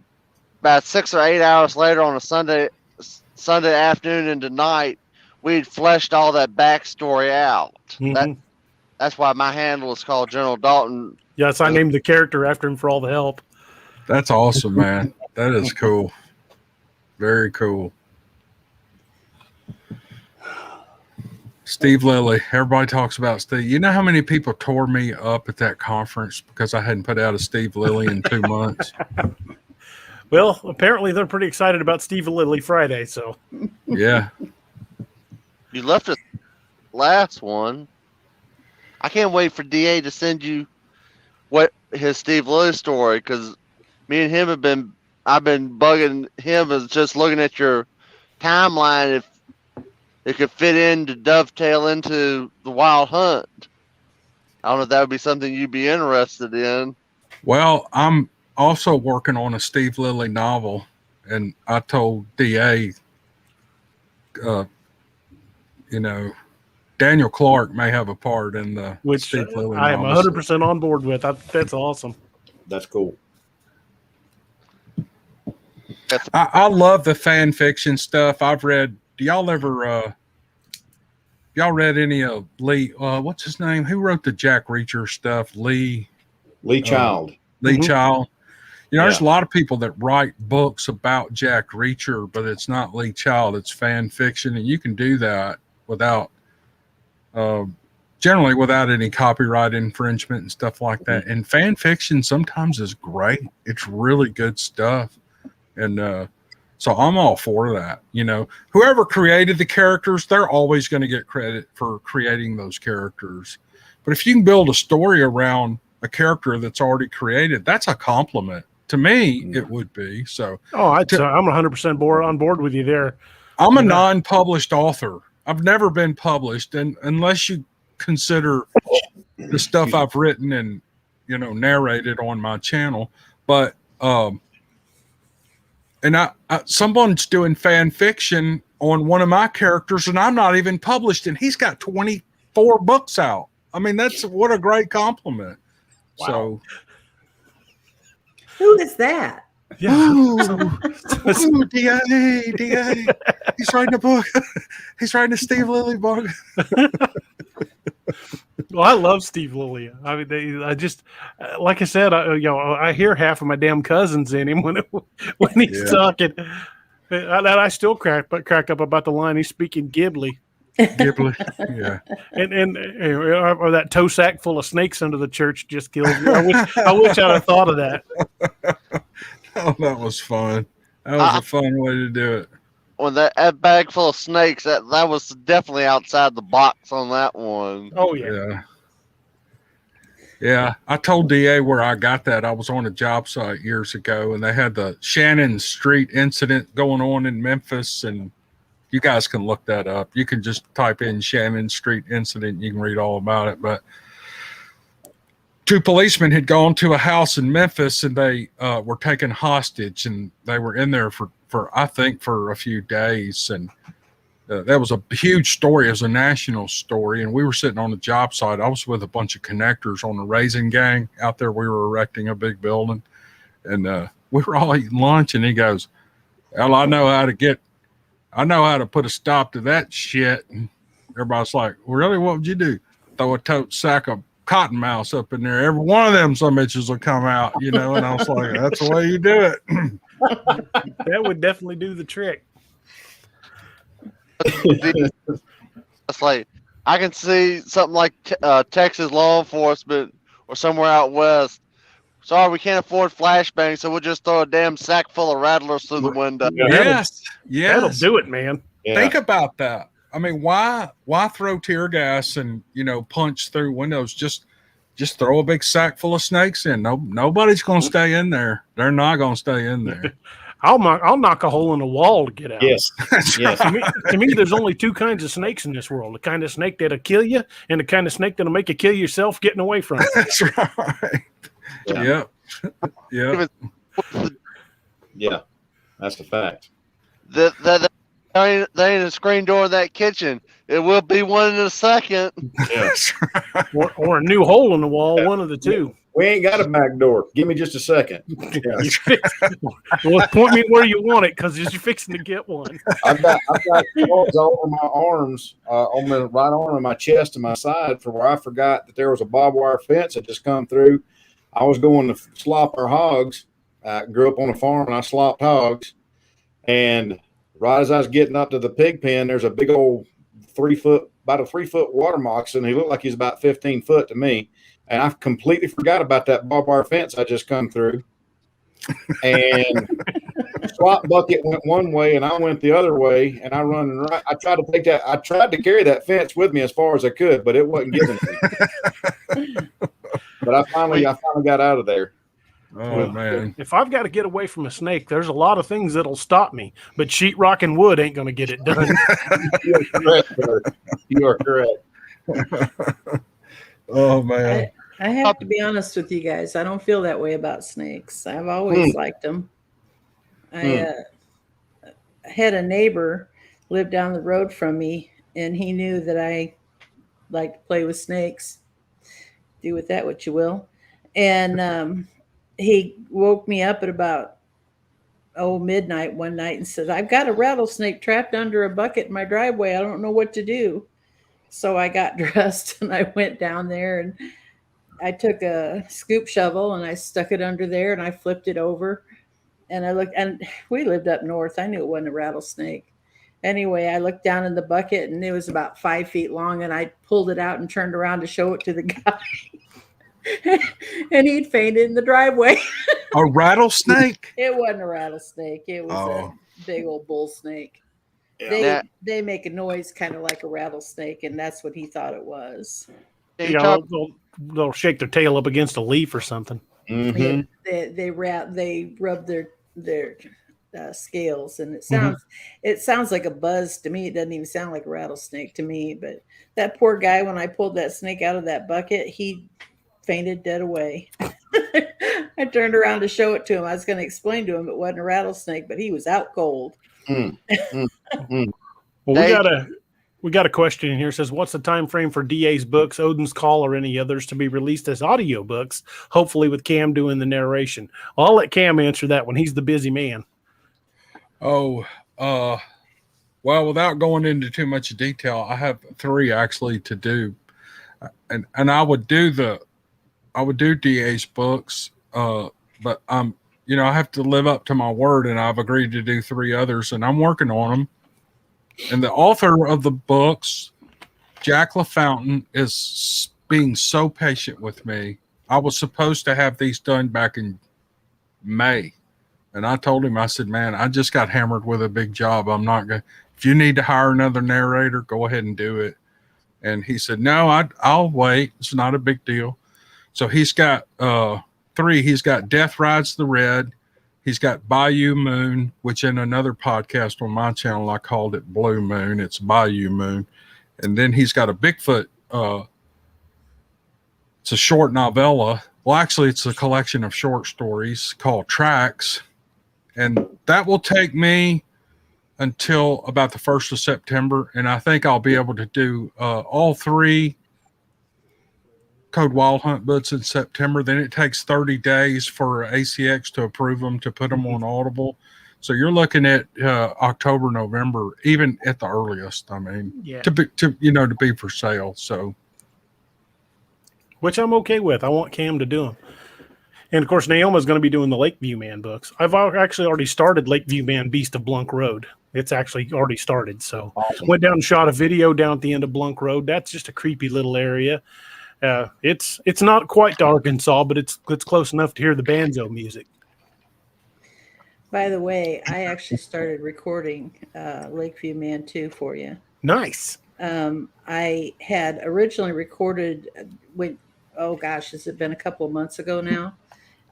about 6 or 8 hours later on a Sunday afternoon into night, we'd fleshed all that backstory out. Mhm. That's why my handle is called General Dalton. Yes, I named the character after him for all the help. That's awesome, man. That is cool. Very cool. Steve Lilly. Everybody talks about Steve. You know how many people tore me up at that conference because I hadn't put out a Steve Lilly in 2 months? Well, apparently they're pretty excited about Steve Lilly Friday, so. Yeah. You left us last one. I can't wait for DA to send you what his Steve Lilly story, because me and him I've been bugging him as just looking at your timeline if it could fit in to dovetail into the wild hunt. I don't know if that would be something you'd be interested in. Well, I'm also working on a Steve Lilly novel, and I told DA, you know, Daniel Clark may have a part in the Which Steve Lilly I am novel. 100% on board with. That's awesome. That's cool. I love the fan fiction stuff. I've read. Do y'all ever? Y'all read any of Lee? What's his name? Who wrote the Jack Reacher stuff? Lee Child. Lee Child. You know, Yeah. there's a lot of people that write books about Jack Reacher, but it's not Lee Child. It's fan fiction, and you can do that without, generally without any copyright infringement and stuff like that. And fan fiction sometimes is great. It's really good stuff, and so I'm all for that. You know, whoever created the characters, they're always going to get credit for creating those characters. But if you can build a story around a character that's already created, that's a compliment. To me, it would be. So I'm 100% on board with you there. I'm a non-published author. I've never been published, and unless you consider the stuff I've written and, you know, narrated on my channel. But and someone's doing fan fiction on one of my characters, and I'm not even published, and he's got 24 books out. I mean, what a great compliment. Wow. So Who is that? Yeah. ooh, DA. He's writing a book. He's writing a Steve Lilly book. Well, I love Steve Lilly. I mean, I just, like I said, I hear half of my damn cousins in him when he's talking. I still crack up about the line he's speaking Ghibli. Ghibli, yeah. Or that toe sack full of snakes under the church just kills me. I wish I'd have thought of that. Oh, that was fun. That was a fun way to do it. When that bag full of snakes, that was definitely outside the box on that one. Oh yeah. Yeah. I told DA where I got that. I was on a job site years ago, and they had the Shannon Street incident going on in Memphis, and you guys can look that up. You can just type in Shannon Street incident. You can read all about it. But 2 policemen had gone to a house in Memphis, and they were taken hostage, and they were in there for I think for a few days. And that was a huge story. It was a national story. And we were sitting on a job site. I was with a bunch of connectors on the Raisin Gang out there. We were erecting a big building, and we were all eating lunch. And he goes, "Well, I know how to put a stop to that shit." And everybody's like, "Well, really? What would you do? Throw a tote sack of cottonmouths up in there. Every one of them some bitches will come out, you know." And I was like, "That's the way you do it." That would definitely do the trick. It's like I can see something like Texas law enforcement or somewhere out west Sorry, we can't afford flashbangs, so we'll just throw a damn sack full of rattlers through the window. Yeah, that'll do it, man. Yeah. Think about that. I mean, why throw tear gas and punch through windows? Just throw a big sack full of snakes in. Nobody's going to stay in there. They're not going to stay in there. I'll knock a hole in the wall to get out. Yes. Yes. To me, there's only two kinds of snakes in this world: the kind of snake that'll kill you, and the kind of snake that'll make you kill yourself getting away from it. That's right. Yeah. Yep. Yeah. That's the fact. There ain't a screen door in that kitchen. It will be one in a second. Yeah. or a new hole in the wall, one of the two. We ain't got a back door. Give me just a second. Yeah. Well, point me where you want it, because you're fixing to get one. I've got claws all over my arms, on my right arm and my chest and my side, for where I forgot that there was a barbed wire fence that just come through. I was going to slop our hogs. I grew up on a farm and I slopped hogs. And right as I was getting up to the pig pen, there's a big old about a 3 foot water moccasin. He looked like he's about 15 foot to me. And I completely forgot about that barbed wire fence I just come through. And slop bucket went one way and I went the other way, and I run right. I tried to carry that fence with me as far as I could, but it wasn't giving me. But I finally got out of there. Oh man! If I've got to get away from a snake, there's a lot of things that'll stop me, but sheetrock and wood ain't going to get it done. You are correct, sir. You are correct. Oh man! I have to be honest with you guys. I don't feel that way about snakes. I've always liked them. I had a neighbor live down the road from me, and he knew that I like to play with snakes. Do with that what you will. And he woke me up at about midnight one night and said, "I've got a rattlesnake trapped under a bucket in my driveway. I don't know what to do." So I got dressed and I went down there, and I took a scoop shovel and I stuck it under there and I flipped it over. And I looked, and we lived up north. I knew it wasn't a rattlesnake. Anyway, I looked down in the bucket and it was about 5 feet long, and I pulled it out and turned around to show it to the guy. And he'd fainted in the driveway. A rattlesnake? It wasn't a rattlesnake. It was a big old bull snake. Yeah. They make a noise kind of like a rattlesnake, and that's what he thought it was. They'll shake their tail up against a leaf or something. Mm-hmm. They rub their scales, and it sounds like a buzz to me. It doesn't even sound like a rattlesnake to me. But that poor guy, when I pulled that snake out of that bucket, he fainted dead away. I turned around to show it to him. I was going to explain to him it wasn't a rattlesnake, but he was out cold. Well, we got a question in here. It says, what's the time frame for DA's books, Odin's Call, or any others to be released as audio books, hopefully with Cam doing the narration? I'll let Cam answer that one. He's the busy man. Well, without going into too much detail, I have 3 actually to do. And I would do DA's books, but I have to live up to my word, and I've agreed to do 3 others, and I'm working on them. And the author of the books, Jack LaFountain, is being so patient with me. I was supposed to have these done back in May, and I told him, I said, "Man, I just got hammered with a big job. I'm not going to, if you need to hire another narrator, go ahead and do it." And he said, "No, I'll wait. It's not a big deal." So he's got 3. He's got Death Rides the Red. He's got Bayou Moon, which in another podcast on my channel, I called it Blue Moon. It's Bayou Moon. And then he's got a Bigfoot. It's a short novella. Well, actually, it's a collection of short stories called Tracks. And that will take me until about the 1st of September. And I think I'll be able to do all 3 Code Wild Hunt books in September. Then it takes 30 days for ACX to approve them, to put them on Audible. So you're looking at October, November, even at the earliest. I mean, to be for sale. So, which I'm okay with. I want Cam to do them. And of course, Neoma's going to be doing the Lakeview Man books. I've actually already started Lakeview Man Beast of Blunk Road. It's actually already started. So Went down and shot a video down at the end of Blunk Road. That's just a creepy little area. It's not quite to Arkansas, but it's close enough to hear the banjo music. By the way, I actually started recording Lakeview Man 2 for you. Nice. I had originally recorded has it been a couple of months ago now?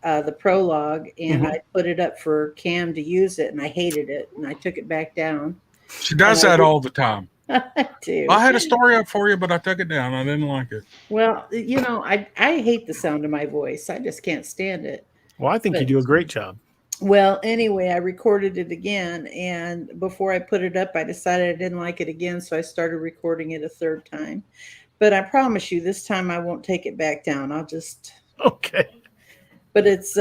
The prologue, and I put it up for Cam to use it, and I hated it, and I took it back down. She does that all the time. I do. I had a story up for you, but I took it down. I didn't like it. Well, I hate the sound of my voice. I just can't stand it. Well, I think you do a great job. Well, anyway, I recorded it again, and before I put it up, I decided I didn't like it again, so I started recording it a third time. But I promise you, this time I won't take it back down. I'll just... Okay. But it's...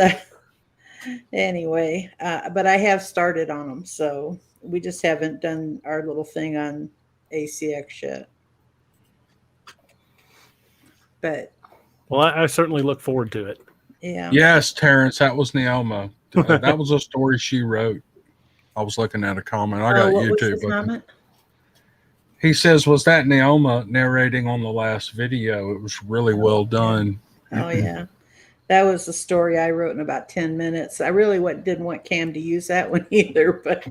anyway, but I have started on them, so we just haven't done our little thing on ACX yet. But... Well, I certainly look forward to it. Yeah. Yes, Terrence, that was Neoma. That was a story she wrote. I was looking at a comment. I got YouTube. Comment? He says, was that Neoma narrating on the last video? It was really well done. Oh, yeah. That was the story I wrote in about 10 minutes. I really didn't want Cam to use that one either, but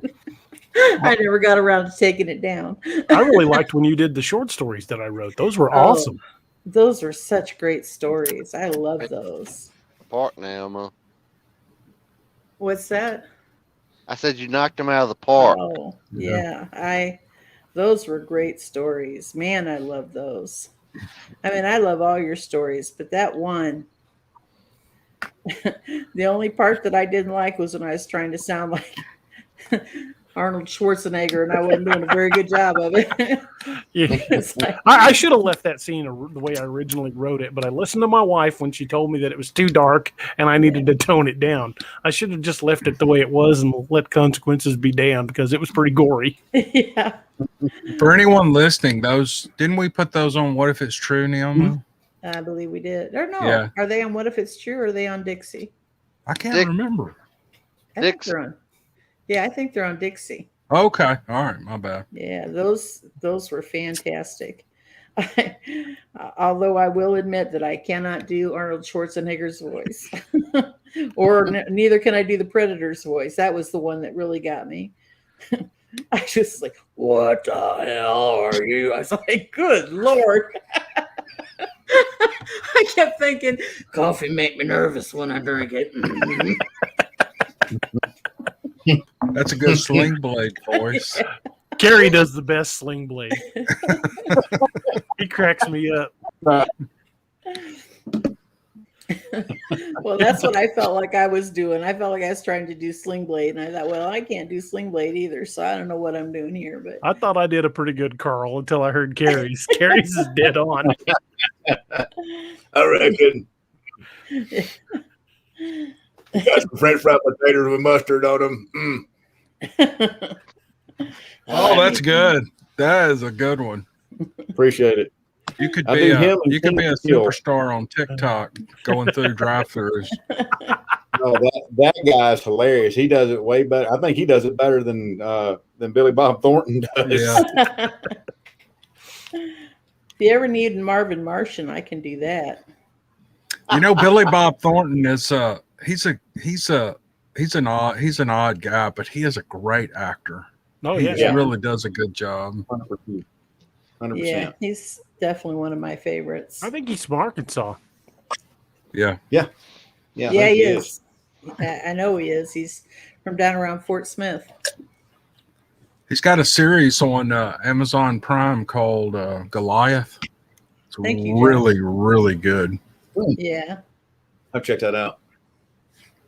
I never got around to taking it down. I really liked when you did the short stories that I wrote. Those were awesome. Those were such great stories. I love those. Park, Neoma. What's that? I said you knocked them out of the park. Oh, yeah. Those were great stories. Man, I love those. I mean, I love all your stories, but that one, the only part that I didn't like was when I was trying to sound like Arnold Schwarzenegger, and I wasn't doing a very good job of it. I should have left that scene the way I originally wrote it, but I listened to my wife when she told me that it was too dark and I needed to tone it down. I should have just left it the way it was and let consequences be damned, because it was pretty gory. Yeah. For anyone listening, didn't we put those on What If It's True, Neoma? I believe we did. Or no, Yeah. Are they on What If It's True, or are they on Dixie? I can't remember. I think they're on. Yeah, I think they're on Dixie. Okay. All right. My bad. Yeah, those were fantastic. Although I will admit that I cannot do Arnold Schwarzenegger's voice. Or neither can I do the Predator's voice. That was the one that really got me. I just like, what the hell are you? I was like, good Lord. I kept thinking, coffee make me nervous when I drink it. That's a good Sling Blade voice. Gary does the best Sling Blade. He cracks me up. Well, that's what I felt like I was doing. I felt like I was trying to do Sling Blade, and I thought, well, I can't do Sling Blade either, so I don't know what I'm doing here. But I thought I did a pretty good Carl until I heard Carrie's. Carrie's is dead on. I reckon. Got some French fried potatoes with mustard on them. Oh, that's good. That is a good one. Appreciate it. You could be a superstar on TikTok going through drive-thrus. No, that guy is hilarious. He does it way better. I think he does it better than Billy Bob Thornton does. Yeah. If you ever need Marvin Martian, I can do that. You know, Billy Bob Thornton is he's an odd guy, but he is a great actor. Oh, He yeah. really does a good job. 100%. Yeah, he's definitely one of my favorites. I think he's from Arkansas. Yeah. Yeah, he is. I know he is. He's from down around Fort Smith. He's got a series on Amazon Prime called Goliath. It's Thank you, really, really good. Yeah. I'll check that out.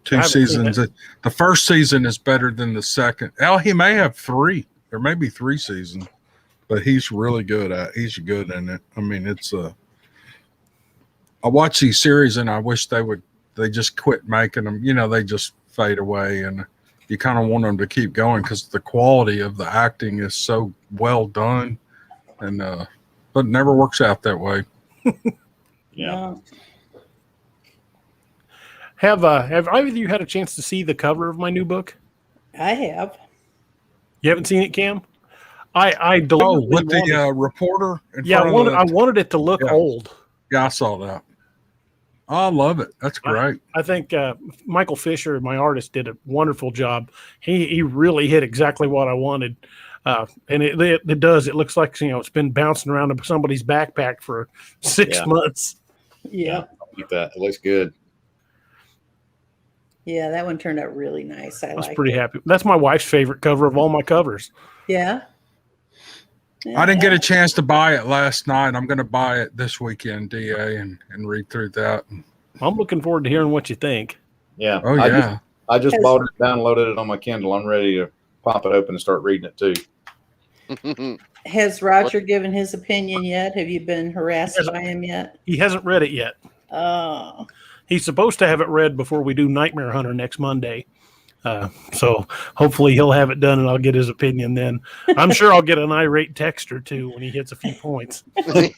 2 seasons. The first season is better than the second. Oh, he may have 3. There may be 3 seasons, but he's really good he's good in it. I mean, it's I watch these series and I wish they just quit making them. You know, they just fade away, and you kind of want them to keep going because the quality of the acting is so well done, and but it never works out that way. Yeah. No. Have either of you had a chance to see the cover of my new book? I have. You haven't seen it, Cam? I deliberately with the reporter. I wanted it to look old. Yeah, I saw that. Oh, I love it. That's great. I think Michael Fisher, my artist, did a wonderful job. He really hit exactly what I wanted. And it does. It looks like, it's been bouncing around somebody's backpack for 6 months. Yeah. I like that. It looks good. Yeah, that one turned out really nice. I was pretty happy. That's my wife's favorite cover of all my covers. Yeah. I didn't get a chance to buy it last night. I'm going to buy it this weekend, DA, and read through that. I'm looking forward to hearing what you think. Yeah. Oh, yeah. I just bought it, downloaded it on my Kindle. I'm ready to pop it open and start reading it too. Has Roger given his opinion yet? Have you been harassed by him yet? He hasn't read it yet. Oh. He's supposed to have it read before we do Nightmare Hunter next Monday. So hopefully he'll have it done and I'll get his opinion then. I'm sure I'll get an irate text or two when he hits a few points. Like,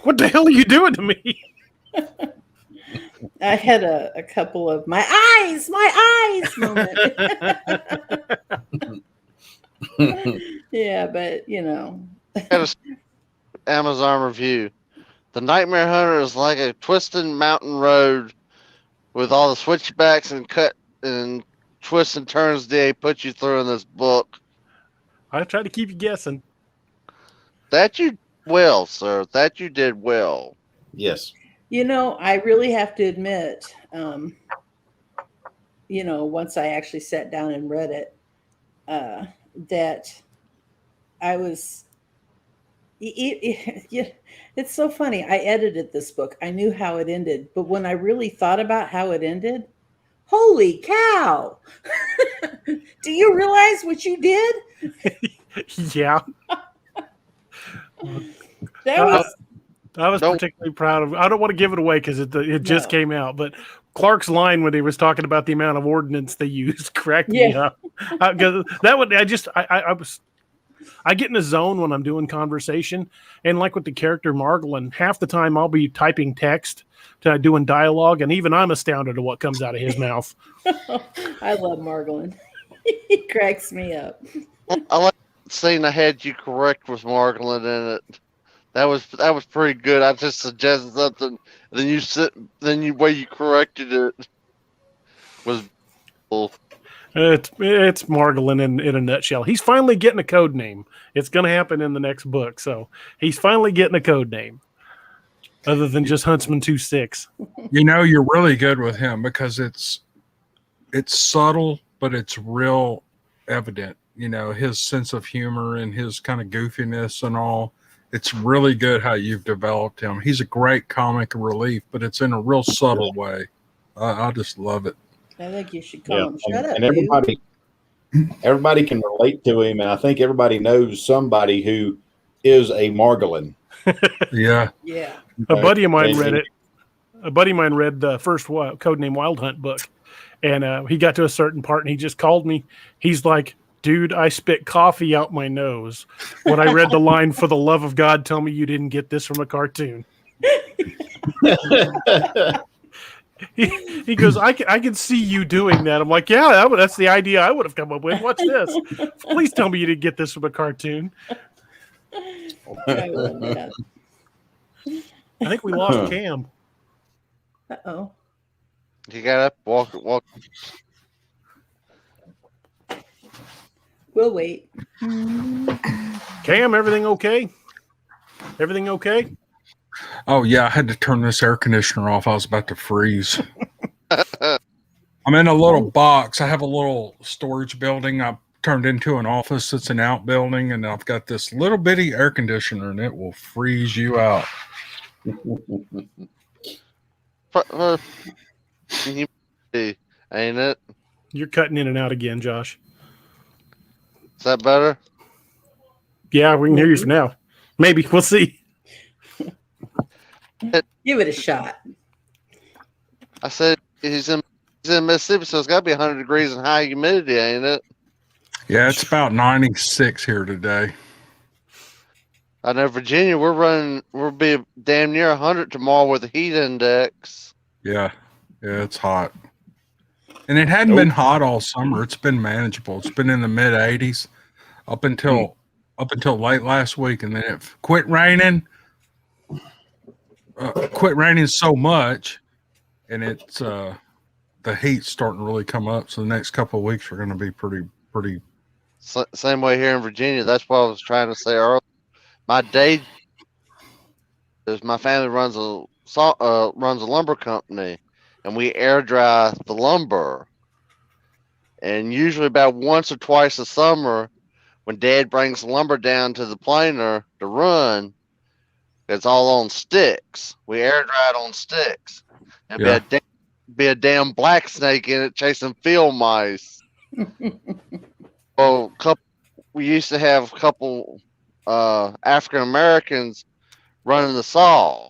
what the hell are you doing to me? I had a couple of my eyes moment. Yeah, but Amazon review. The Nightmare Hunter is like a twisted mountain road with all the switchbacks and cut and twists and turns they put you through in this book. I try to keep you guessing. That you well, sir. That you did well. Yes. I really have to admit, once I actually sat down and read it, that I was. It's so funny. I edited this book. I knew how it ended, but when I really thought about how it ended, holy cow! Do you realize what you did? Yeah. I was particularly proud of. I don't want to give it away because it just came out, but Clark's line when he was talking about the amount of ordnance they used cracked me up. I get in a zone when I'm doing conversation, and like with the character Margolin, half the time I'll be typing text to doing dialogue, and even I'm astounded at what comes out of his mouth. I love Margolin. He cracks me up. I like seeing I had you correct with Margolin in it. That was pretty good. I just suggested something, then you way you corrected it was cool. It's Margolin in a nutshell. He's finally getting a code name. It's going to happen in the next book. So he's finally getting a code name other than just Huntsman 2-6. You're really good with him because it's subtle, but it's real evident. His sense of humor and his kind of goofiness and all. It's really good how you've developed him. He's a great comic relief, but it's in a real subtle way. I just love it. I think you should call him. Shut up. And everybody can relate to him, and I think everybody knows somebody who is a Margolin. Yeah. Yeah. A buddy of mine read it. A buddy of mine read the first Codename Wild Hunt book, and he got to a certain part, and he just called me. He's like, "Dude, I spit coffee out my nose when I read the line, 'For the love of God, tell me you didn't get this from a cartoon.'" He goes, I can see you doing that. I'm like, yeah, that's the idea I would have come up with. What's this? Please tell me you didn't get this from a cartoon. I love that. I think we lost Cam. Uh-oh. You got up, walk. We'll wait. Cam, everything okay? Everything okay? Oh, yeah, I had to turn this air conditioner off. I was about to freeze. I'm in a little box. I have a little storage building I turned into an office. It's an outbuilding, and I've got this little bitty air conditioner, and it will freeze you out. Ain't it? You're cutting in and out again, Josh. Is that better? Yeah, we can hear you for now. Maybe. We'll see. Give it a shot. I said he's in Mississippi, so it's got to be 100 degrees and high humidity, ain't it? Yeah, it's about 96 here today. I know Virginia, we'll be damn near 100 tomorrow with the heat index. Yeah, it's hot. And it hadn't been hot all summer. It's been manageable. It's been in the mid 80s up until up until late last week, and then it quit raining. Quit raining so much, and it's the heat's starting to really come up. So the next couple of weeks are going to be pretty. Same way here in Virginia. That's what I was trying to say earlier. My day is my family runs a lumber company, and we air dry the lumber. And usually about once or twice a summer, when Dad brings the lumber down to the planer to run, it's all on sticks. We air dry it on sticks. And be a damn black snake in it chasing field mice. Well, we used to have a couple African Americans running the saw.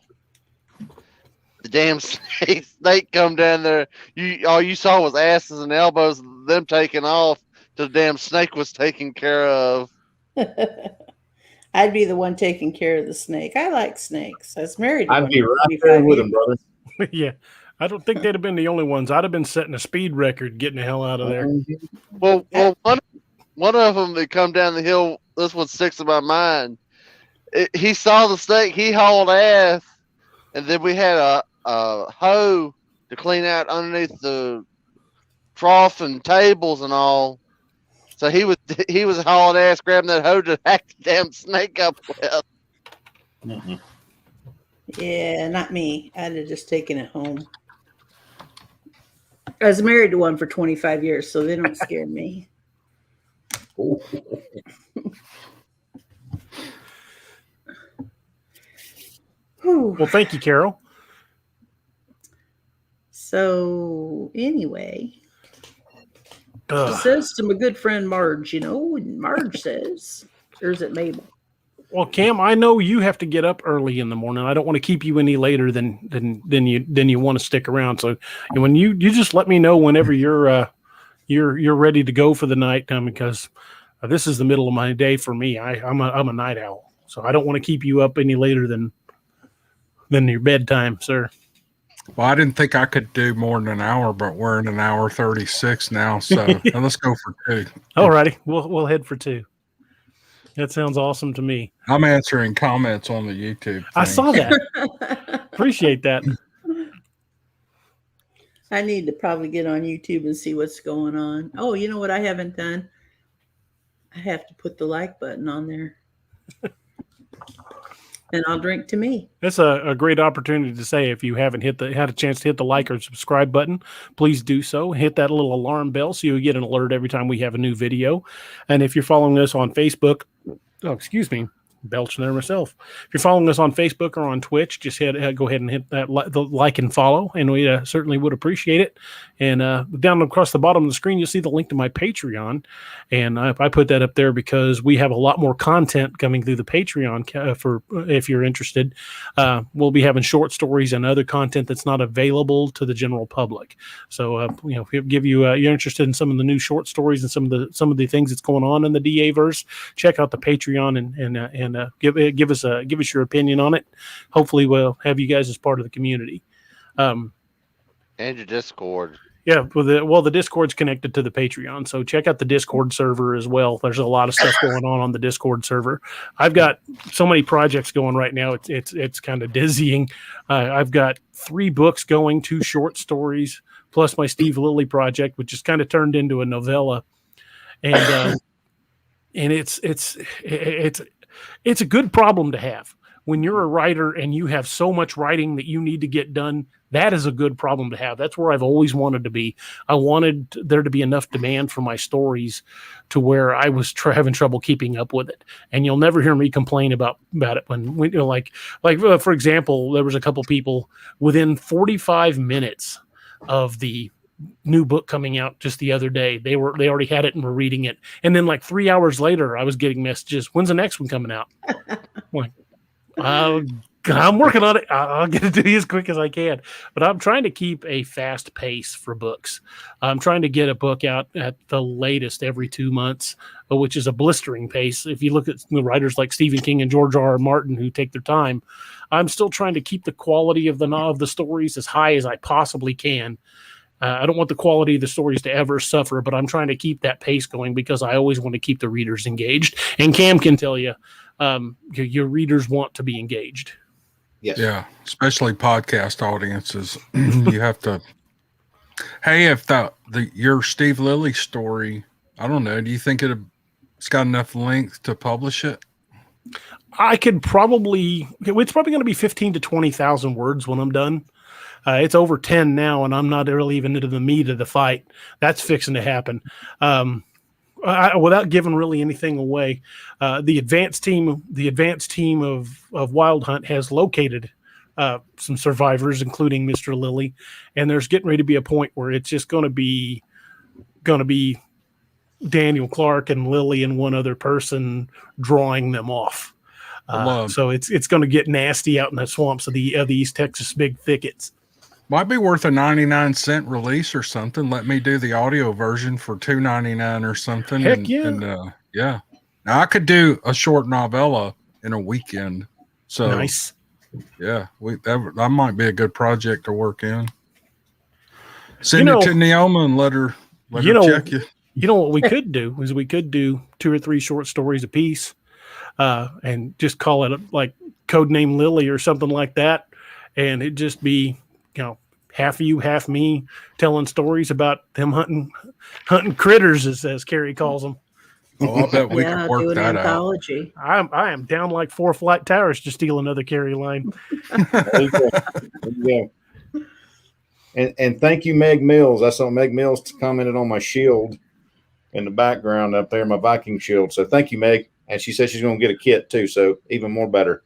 The damn snake come down there. All you saw was asses and elbows, them taking off till the damn snake was taken care of. I'd be the one taking care of the snake. I like snakes. I was married to I'd one be for right there 25 with years. him, brother. Yeah. I don't think they'd have been the only ones. I'd have been setting a speed record getting the hell out of there. Well, one of them that come down the hill, this one sticks in my mind. He saw the snake, he hauled ass, and then we had a hoe to clean out underneath the trough and tables and all. So he was hauling ass, grabbing that hoe to hack the damn snake up with. Mm-hmm. Yeah, not me. I'd have just taken it home. I was married to one for 25 years, so they don't scare me. Well, thank you, Carol. So anyway, Ugh. it says to my good friend Marge, and Marge says, or is it Mabel? Well, Cam, I know you have to get up early in the morning. I don't want to keep you any later than you want to stick around. So when you just let me know whenever you're ready to go for the night time, because this is the middle of my day for me. I'm a night owl, so I don't want to keep you up any later than your bedtime, sir. Well, I didn't think I could do more than an hour, but we're in an hour 36 now. So let's go for 2. All righty, we'll head for 2. That sounds awesome to me. I'm answering comments on the YouTube thing. I saw that. Appreciate that. I need to probably get on YouTube and see what's going on. Oh, you know what I haven't done? I have to put the like button on there. And I'll drink to me. That's a great opportunity to say, if you haven't had a chance to hit the like or subscribe button, please do so. Hit that little alarm bell so you get an alert every time we have a new video. And if you're following us on Facebook, belching there myself. If you're following us on Facebook or on Twitch, just go ahead and hit that the like and follow, and we certainly would appreciate it. And down across the bottom of the screen, you'll see the link to my Patreon, and I put that up there because we have a lot more content coming through the Patreon. For if you're interested, we'll be having short stories and other content that's not available to the general public. So if you're interested in some of the new short stories and some of the things that's going on in the DA verse, check out the Patreon and give us your opinion on it. Hopefully we'll have you guys as part of the community. And your Discord. Yeah, the Discord's connected to the Patreon, so check out the Discord server as well. There's a lot of stuff going on the Discord server. I've got so many projects going right now. It's kind of dizzying. I've got 3 books going, 2 short stories, plus my Steve Lilly project, which is kind of turned into a novella, and it's a good problem to have. When you're a writer and you have so much writing that you need to get done, that is a good problem to have. That's where I've always wanted to be. I wanted there to be enough demand for my stories to where I was having trouble keeping up with it. And you'll never hear me complain about it when like for example, there was a couple people within 45 minutes of the new book coming out just the other day. They already had it and were reading it. And then like 3 hours later, I was getting messages, when's the next one coming out? I'm like, I'm working on it. I'll get it to you as quick as I can. But I'm trying to keep a fast pace for books. I'm trying to get a book out at the latest every 2 months, which is a blistering pace. If you look at the writers like Stephen King and George R.R. Martin who take their time, I'm still trying to keep the quality of the stories as high as I possibly can. I don't want the quality of the stories to ever suffer, but I'm trying to keep that pace going because I always want to keep the readers engaged. And Cam can tell you, your readers want to be engaged. Yes. Yeah, especially podcast audiences. You have to. Hey, if your Steve Lilly story, I don't know. Do you think it's got enough length to publish it? I could probably. It's probably going to be 15 to 20,000 words when I'm done. It's over 10 now, and I'm not really even into the meat of the fight. That's fixing to happen. Without giving really anything away, the advanced team of Wild Hunt has located some survivors, including Mr. Lilly, and there's getting ready to be a point where it's just going to be Daniel Clark and Lilly and one other person drawing them off. So it's going to get nasty out in the swamps of the East Texas big thickets. Might be worth a 99-cent release or something. Let me do the audio version for $2.99 or something. Heck yeah. And yeah. Now I could do a short novella in a weekend. So nice. Yeah, that might be a good project to work in. Send it to Neoma and let her check you. You know what we could do is we could do 2 or 3 short stories a piece, and just call it like Codename Lily or something like that, and it'd just be, half you, half me telling stories about them hunting critters, as Carrie calls them. Oh, I bet we could work do an that anthology. out. I am down like 4 flight towers to steal another Carrie line. Yeah. And thank you, Meg Mills. I saw Meg Mills commented on my shield in the background up there, my Viking shield. So thank you, Meg. And she said she's going to get a kit too. So even more better.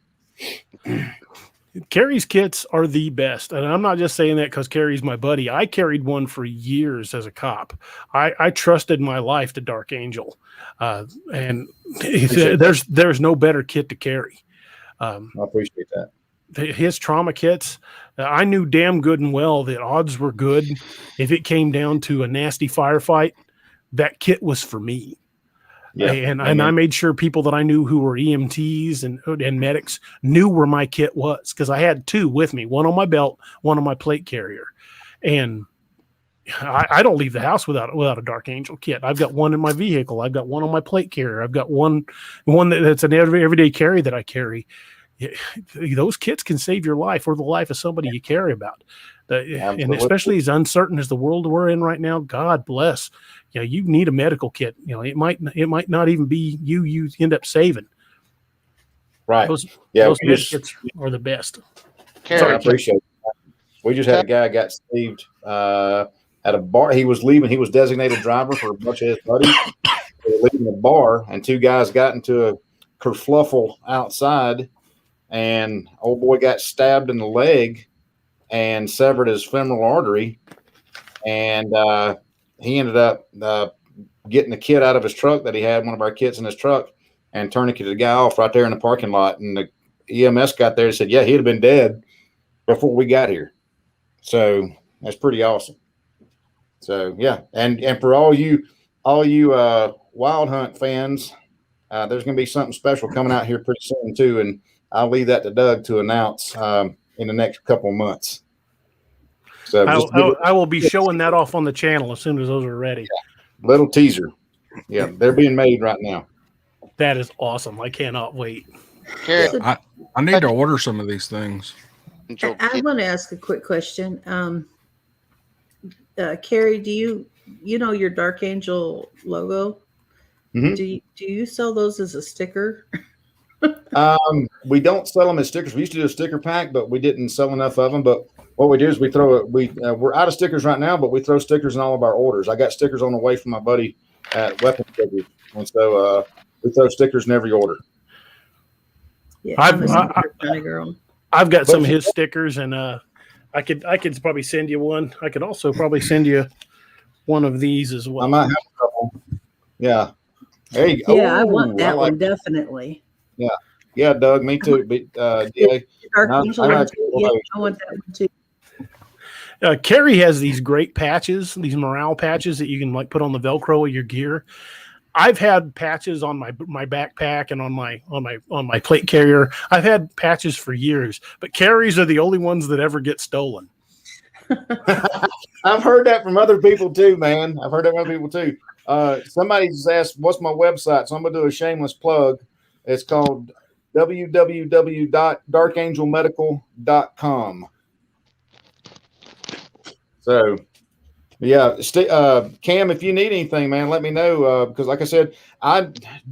Carrie's kits are the best. And I'm not just saying that because Carrie's my buddy. I carried one for years as a cop. I trusted my life to Dark Angel. And there's no better kit to carry. I appreciate that. His trauma kits, I knew damn good and well that odds were good. If it came down to a nasty firefight, that kit was for me. Yeah, and I made sure people that I knew who were EMTs and medics knew where my kit was, because I had 2 with me, one on my belt, one on my plate carrier. And I don't leave the house without a Dark Angel kit. I've got one in my vehicle. I've got one on my plate carrier. I've got one that's an everyday carry that I carry. Those kits can save your life or the life of somebody you care about. And especially as uncertain as the world we're in right now, God bless. You need a medical kit. It might not even be you end up saving. Right. Those kits are the best. I appreciate it. We just had a guy got saved at a bar. He was leaving. He was designated driver for a bunch of his buddies. They were leaving the bar, and 2 guys got into a kerfluffle outside, and old boy got stabbed in the leg and severed his femoral artery. And he ended up getting the kit out of his truck that he had, one of our kits in his truck, and tourniqueted the guy off right there in the parking lot. And the EMS got there and said, yeah, he'd have been dead before we got here. So that's pretty awesome. So yeah, and for all you Wild Hunt fans, there's going to be something special coming out here pretty soon too, and I'll leave that to Doug to announce in the next couple of months. So I will be showing that off on the channel as soon as those are ready. Yeah, little teaser. Yeah, they're being made right now. That is awesome. I cannot wait. I need to order some of these things. I want to ask a quick question. Carrie, do you know your Dark Angel logo? Mm-hmm. Do you sell those as a sticker? We don't sell them as stickers. We used to do a sticker pack, but we didn't sell enough of them. But what we do is we're out of stickers right now, but we throw stickers in all of our orders. I got stickers on the way from my buddy at Weapons Stickers, and so we throw stickers in every order. Yeah, I'm a sticker kind of girl. I've got some of his stickers, and I could probably send you one. I could also probably send you one of these as well. I might have a couple. Yeah. There you go. Yeah, I want that one definitely. Yeah. Yeah, Doug, me too. Yeah. I want that one too. Carrie has these great patches, these morale patches that you can put on the Velcro of your gear. I've had patches on my backpack and on my plate carrier. I've had patches for years, but Carrie's are the only ones that ever get stolen. I've heard that from other people too, man. I've heard that from other people too. Somebody just asked, what's my website? So I'm going to do a shameless plug. It's called www.darkangelmedical.com. So, yeah, Cam, if you need anything, man, let me know. Because like I said,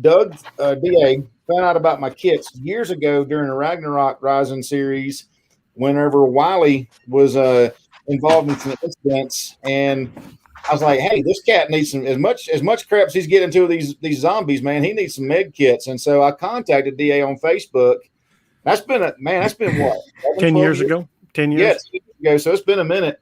Doug DA found out about my kits years ago during the Ragnarok Rising series, whenever Wiley was involved in some incidents, and I was like, "Hey, this cat needs some as much crap as he's getting into these zombies, man. He needs some med kits." And so I contacted DA on Facebook. That's been what 10 years ago. 10 years. Yes, ago. So it's been a minute,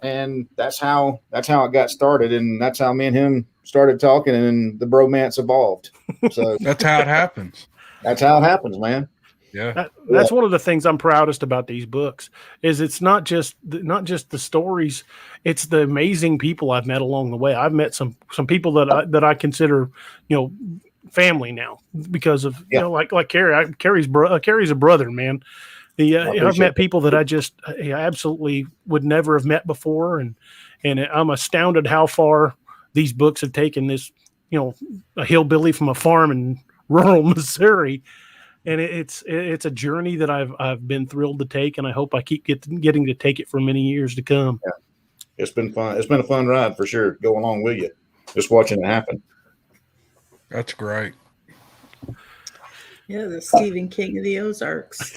and that's how it got started, and that's how me and him started talking, and the bromance evolved. So That's how it happens. That's how it happens, man. Yeah. That's one of the things I'm proudest about these books is it's not just the stories, it's the amazing people I've met along the way. I've met some people that I consider, family now because of, like Carrie. Carrie's a brother, man. I've met people that I absolutely would never have met before. And I'm astounded how far these books have taken this, a hillbilly from a farm in rural Missouri. And it's a journey that I've been thrilled to take, and I hope I keep getting to take it for many years to come. Yeah. It's been fun. It's been a fun ride for sure. Go along with you, just watching it happen. That's great. Yeah, the Stephen King of the Ozarks.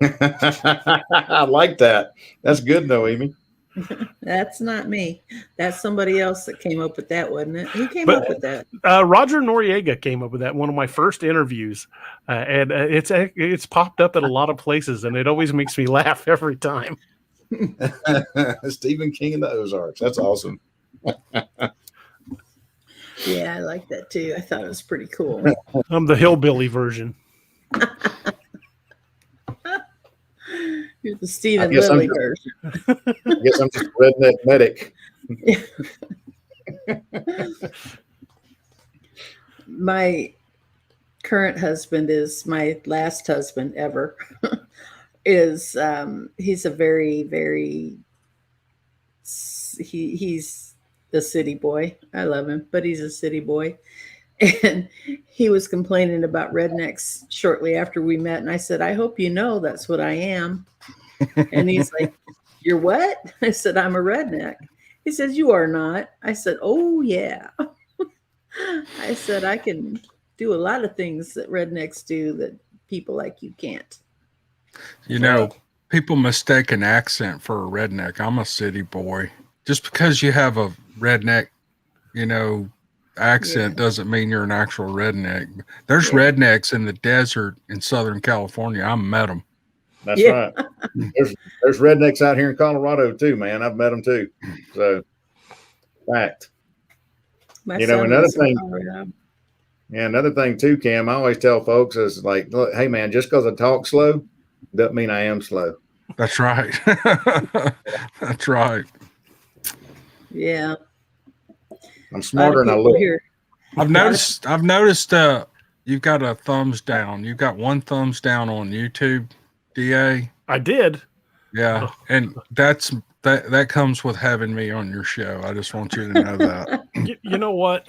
I like that. That's good, though, Amy. That's not me. That's somebody else that came up with that, wasn't it? Who came up with that? Roger Noriega came up with that. One of my first interviews, and it's popped up at a lot of places, and it always makes me laugh every time. Stephen King and the Ozarks. That's awesome. Yeah, I like that too. I thought it was pretty cool. I'm the hillbilly version. You're the Stephen Lilly version. I guess I'm just a redneck medic. My current husband is my last husband ever. He's a very, very he's the city boy. I love him, but he's a city boy. And he was complaining about rednecks shortly after we met. And I said, I hope you know that's what I am. And he's like, you're what? I said, I'm a redneck. He says, you are not. I said, oh, yeah. I said, I can do a lot of things that rednecks do that people like you can't. People mistake an accent for a redneck. I'm a city boy. Just because you have a redneck, accent doesn't mean you're an actual redneck. There's rednecks in the desert in Southern California. I met them. That's right. There's rednecks out here in Colorado too, man. I've met them too. So, fact. Another thing too, Cam. I always tell folks is like, look, hey man, just because I talk slow doesn't mean I am slow. That's right. That's right. Yeah. I'm smarter than I look. I've noticed you've got a thumbs down. You've got one thumbs down on YouTube, DA. I did. Yeah. And that comes with having me on your show. I just want you to know that. You know what?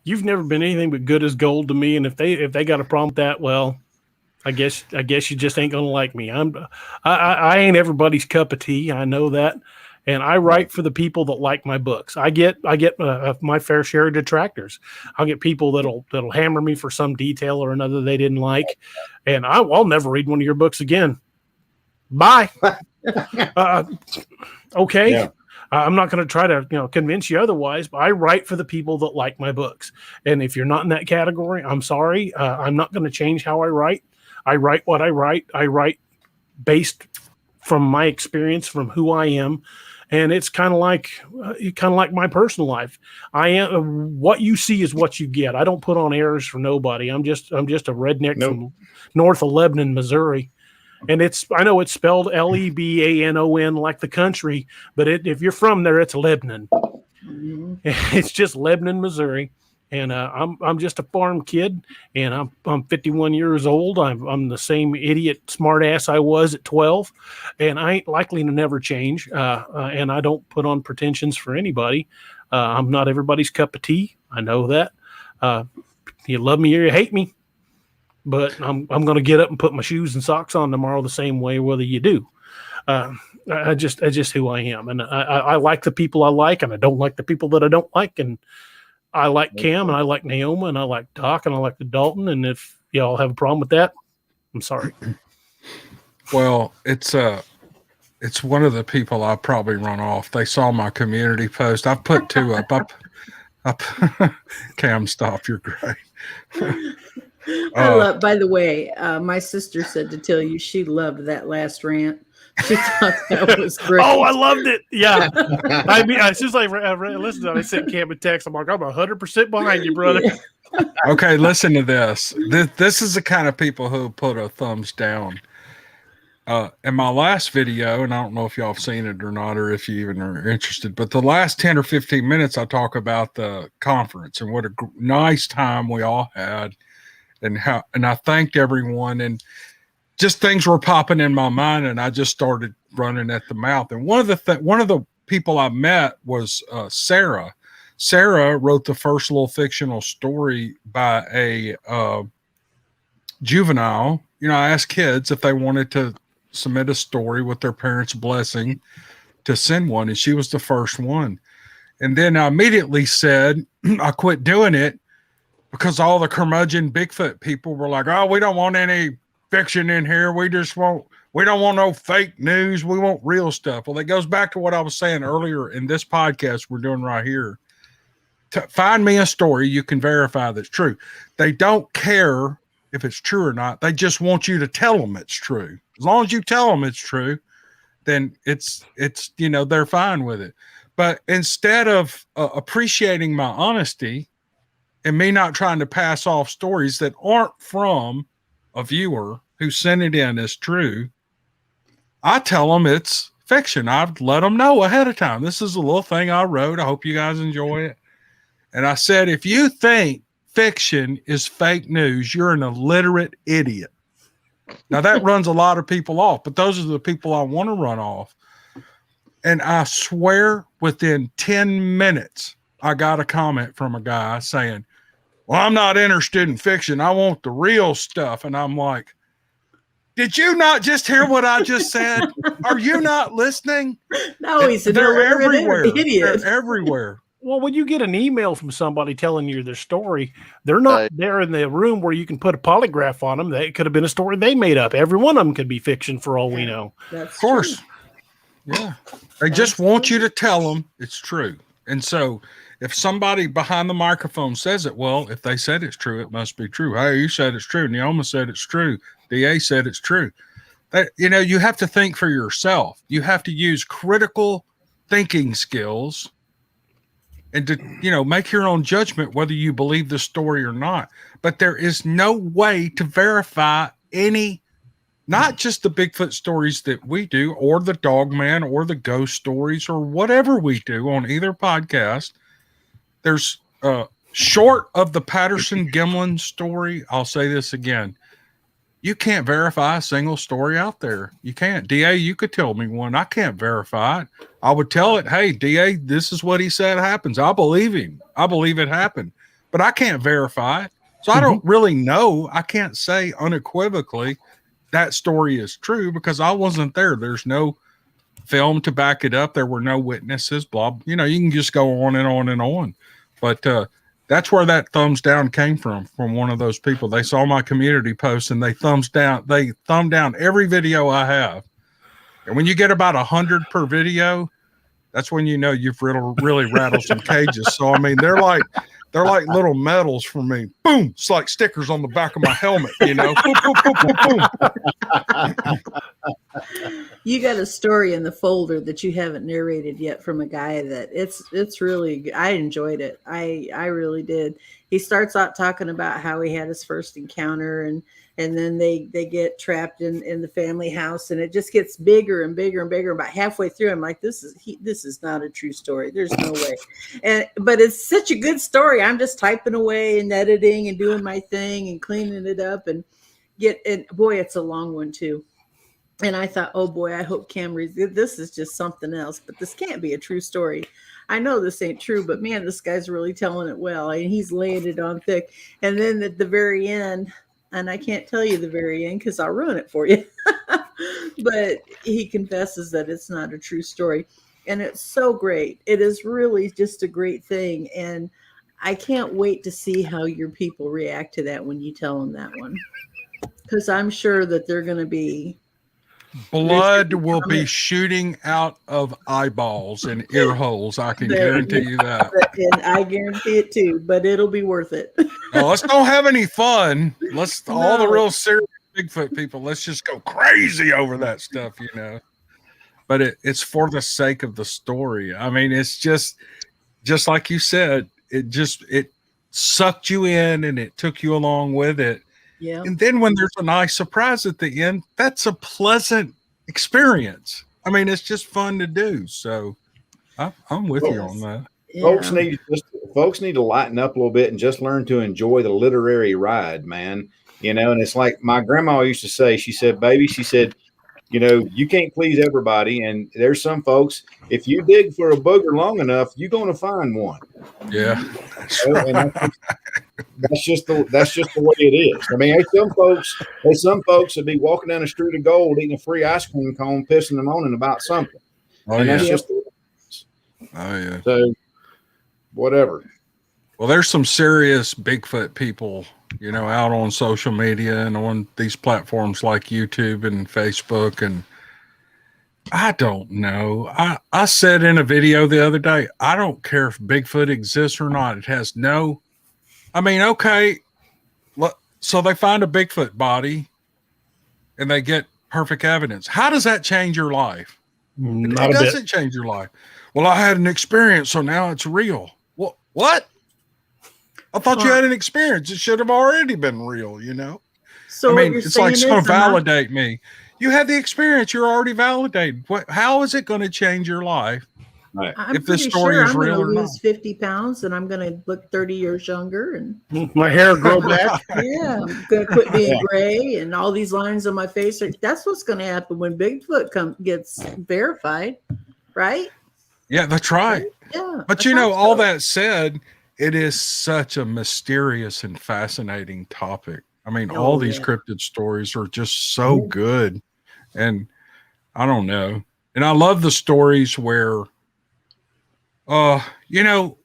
You've never been anything but good as gold to me. And if they got a problem with that, well, I guess you just ain't gonna like me. I ain't everybody's cup of tea. I know that. And I write for the people that like my books. I get my fair share of detractors. I'll get people that'll hammer me for some detail or another they didn't like, and I'll never read one of your books again. Bye. Okay. Yeah. I'm not going to try to convince you otherwise. But I write for the people that like my books, and if you're not in that category, I'm sorry. I'm not going to change how I write. I write what I write. I write based from my experience, from who I am. And it's kind of like my personal life. I am what you see is what you get. I don't put on airs for nobody. I'm just a redneck from north of Lebanon, Missouri, and I know it's spelled Lebanon like the country, but if you're from there, it's Lebanon. Mm-hmm. It's just Lebanon, Missouri, And I'm just a farm kid, and I'm 51 years old. I'm the same idiot smartass I was at 12, and I ain't likely to never change. And I don't put on pretensions for anybody. I'm not everybody's cup of tea. I know that. You love me or you hate me, but I'm going to get up and put my shoes and socks on tomorrow the same way, whether you do. I just who I am, and I like the people I like, and I don't like the people that I don't like, and I like Cam, and I like Neoma, and I like Doc, and I like the Dalton. And if y'all have a problem with that, I'm sorry. Well, it's one of the people I probably run off. They saw my community post. I've put two up. Cam, stop. You're great. By the way, my sister said to tell you she loved that last rant. She thought that was great. Oh, I loved it. Yeah. I mean, as soon as I listened to it, I sent Cam a text. I'm like, I'm 100% behind you, brother. Okay, listen to this. This is the kind of people who put a thumbs down. In my last video, and I don't know if y'all have seen it or not, or if you even are interested, but the last 10 or 15 minutes, I talk about the conference and what a nice time we all had, and I thanked everyone, and just things were popping in my mind, and I just started running at the mouth. And one of the people I met was Sarah. Sarah wrote the first little fictional story by a juvenile. You know, I asked kids if they wanted to submit a story with their parents' blessing to send one, and she was the first one. And then I immediately said I quit doing it because all the curmudgeon Bigfoot people were like, "Oh, we don't want any fiction in here. We don't want no fake news. We want real stuff." Well, it goes back to what I was saying earlier in this podcast we're doing right here. Find me a story you can verify that's true. They don't care if it's true or not. They just want you to tell them it's true. As long as you tell them it's true, then it's they're fine with it. But instead of appreciating my honesty and me not trying to pass off stories that aren't from a viewer who sent it in as true, I tell them it's fiction. I've let them know ahead of time. This is a little thing I wrote. I hope you guys enjoy it. And I said, if you think fiction is fake news, you're an illiterate idiot. Now that runs a lot of people off, but those are the people I want to run off. And I swear within 10 minutes, I got a comment from a guy saying, "Well, I'm not interested in fiction. I want the real stuff." And I'm like, did you not just hear what I just said? Are you not listening? No, he's an They're illiterate everywhere. idiot. They're everywhere. Well, when you get an email from somebody telling you their story, they're not there in the room where you can put a polygraph on them. That could have been a story they made up. Every one of them could be fiction for all we know. That's of course. true. Yeah. They just want you to tell them it's true. And so if somebody behind the microphone says it, well, if they said it's true, it must be true. Hey, you said it's true. Neoma said it's true. DA said it's true. That, you have to think for yourself. You have to use critical thinking skills and to, make your own judgment whether you believe the story or not. But there is no way to verify not just the Bigfoot stories that we do, or the Dogman, or the ghost stories, or whatever we do on either podcast. There's short of the Patterson Gimlin story. I'll say this again. You can't verify a single story out there. You can't. DA, you could tell me one. I can't verify it. I would tell it, hey, DA, this is what he said happens. I believe him. I believe it happened. But I can't verify it. So I don't really know. I can't say unequivocally that story is true because I wasn't there. There's no film to back it up. There were no witnesses, blah. You can just go on and on and on. But that's where that thumbs down came from one of those people. They saw my community post and they thumb down every video I have. And when you get about 100 per video, that's when you've really rattled some cages. So I mean, they're like little medals for me. Boom! It's like stickers on the back of my helmet. Boom, boom, boom, boom, boom. You got a story in the folder that you haven't narrated yet from a guy that it's really, I enjoyed it. I really did. He starts out talking about how he had his first encounter, and then they get trapped in the family house, and it just gets bigger and bigger and bigger. About halfway through, I'm like, this is not a true story. There's no way. But it's such a good story. I'm just typing away and editing and doing my thing and cleaning it up and boy, it's a long one too. And I thought, oh boy, I hope Cam reads it. This is just something else, but this can't be a true story. I know this ain't true, but man, this guy's really telling it well. And he's laying it on thick. And then at the very end, and I can't tell you the very end because I'll ruin it for you, but he confesses that it's not a true story. And it's so great. It is really just a great thing. And I can't wait to see how your people react to that when you tell them that one. Because I'm sure that they're going to be... Blood will be shooting out of eyeballs and ear holes. I can guarantee you that. And I guarantee it too, but it'll be worth it. Well, let's don't have any fun. All the real serious Bigfoot people, let's just go crazy over that stuff, you know. But it's for the sake of the story. I mean, it's just like you said, it sucked you in and it took you along with it. Yeah. And then when there's a nice surprise at the end, that's a pleasant experience. I mean, it's just fun to do. So I'm with you on that. Yeah. Folks need to lighten up a little bit and just learn to enjoy the literary ride, man. You know, and it's like my grandma used to say, she said, baby, she said, you know, you can't please everybody. And there's some folks, if you dig for a booger long enough, you're going to find one. Yeah. That's just the way it is. I mean, there's some folks that be walking down the street of gold, eating a free ice cream cone, pissing and moaning about something. Oh, and yeah. that's just so whatever. Well, there's some serious Bigfoot people, you know, out on social media and on these platforms like YouTube and Facebook. And I don't know. I said in a video the other day, I don't care if Bigfoot exists or not. It has no, I mean, okay. So they find a Bigfoot body and they get perfect evidence. How does that change your life? It doesn't change your life. Well, I had an experience, so now it's real. What? I thought you had an experience. It should have already been real, you know? So I mean, it's like it's going to validate me. You had the experience. You're already validated. How is it going to change your life? Right. If this story is real or not? I'm going to lose 50 pounds and I'm going to look 30 years younger and my hair grow back. Yeah, I'm going to quit being gray and all these lines on my face. That's what's going to happen when Bigfoot gets verified, right? Yeah, that's right. Yeah, but you know, all that said, it is such a mysterious and fascinating topic. I mean, all these cryptid stories are just so good. And I don't know. And I love the stories where, you know,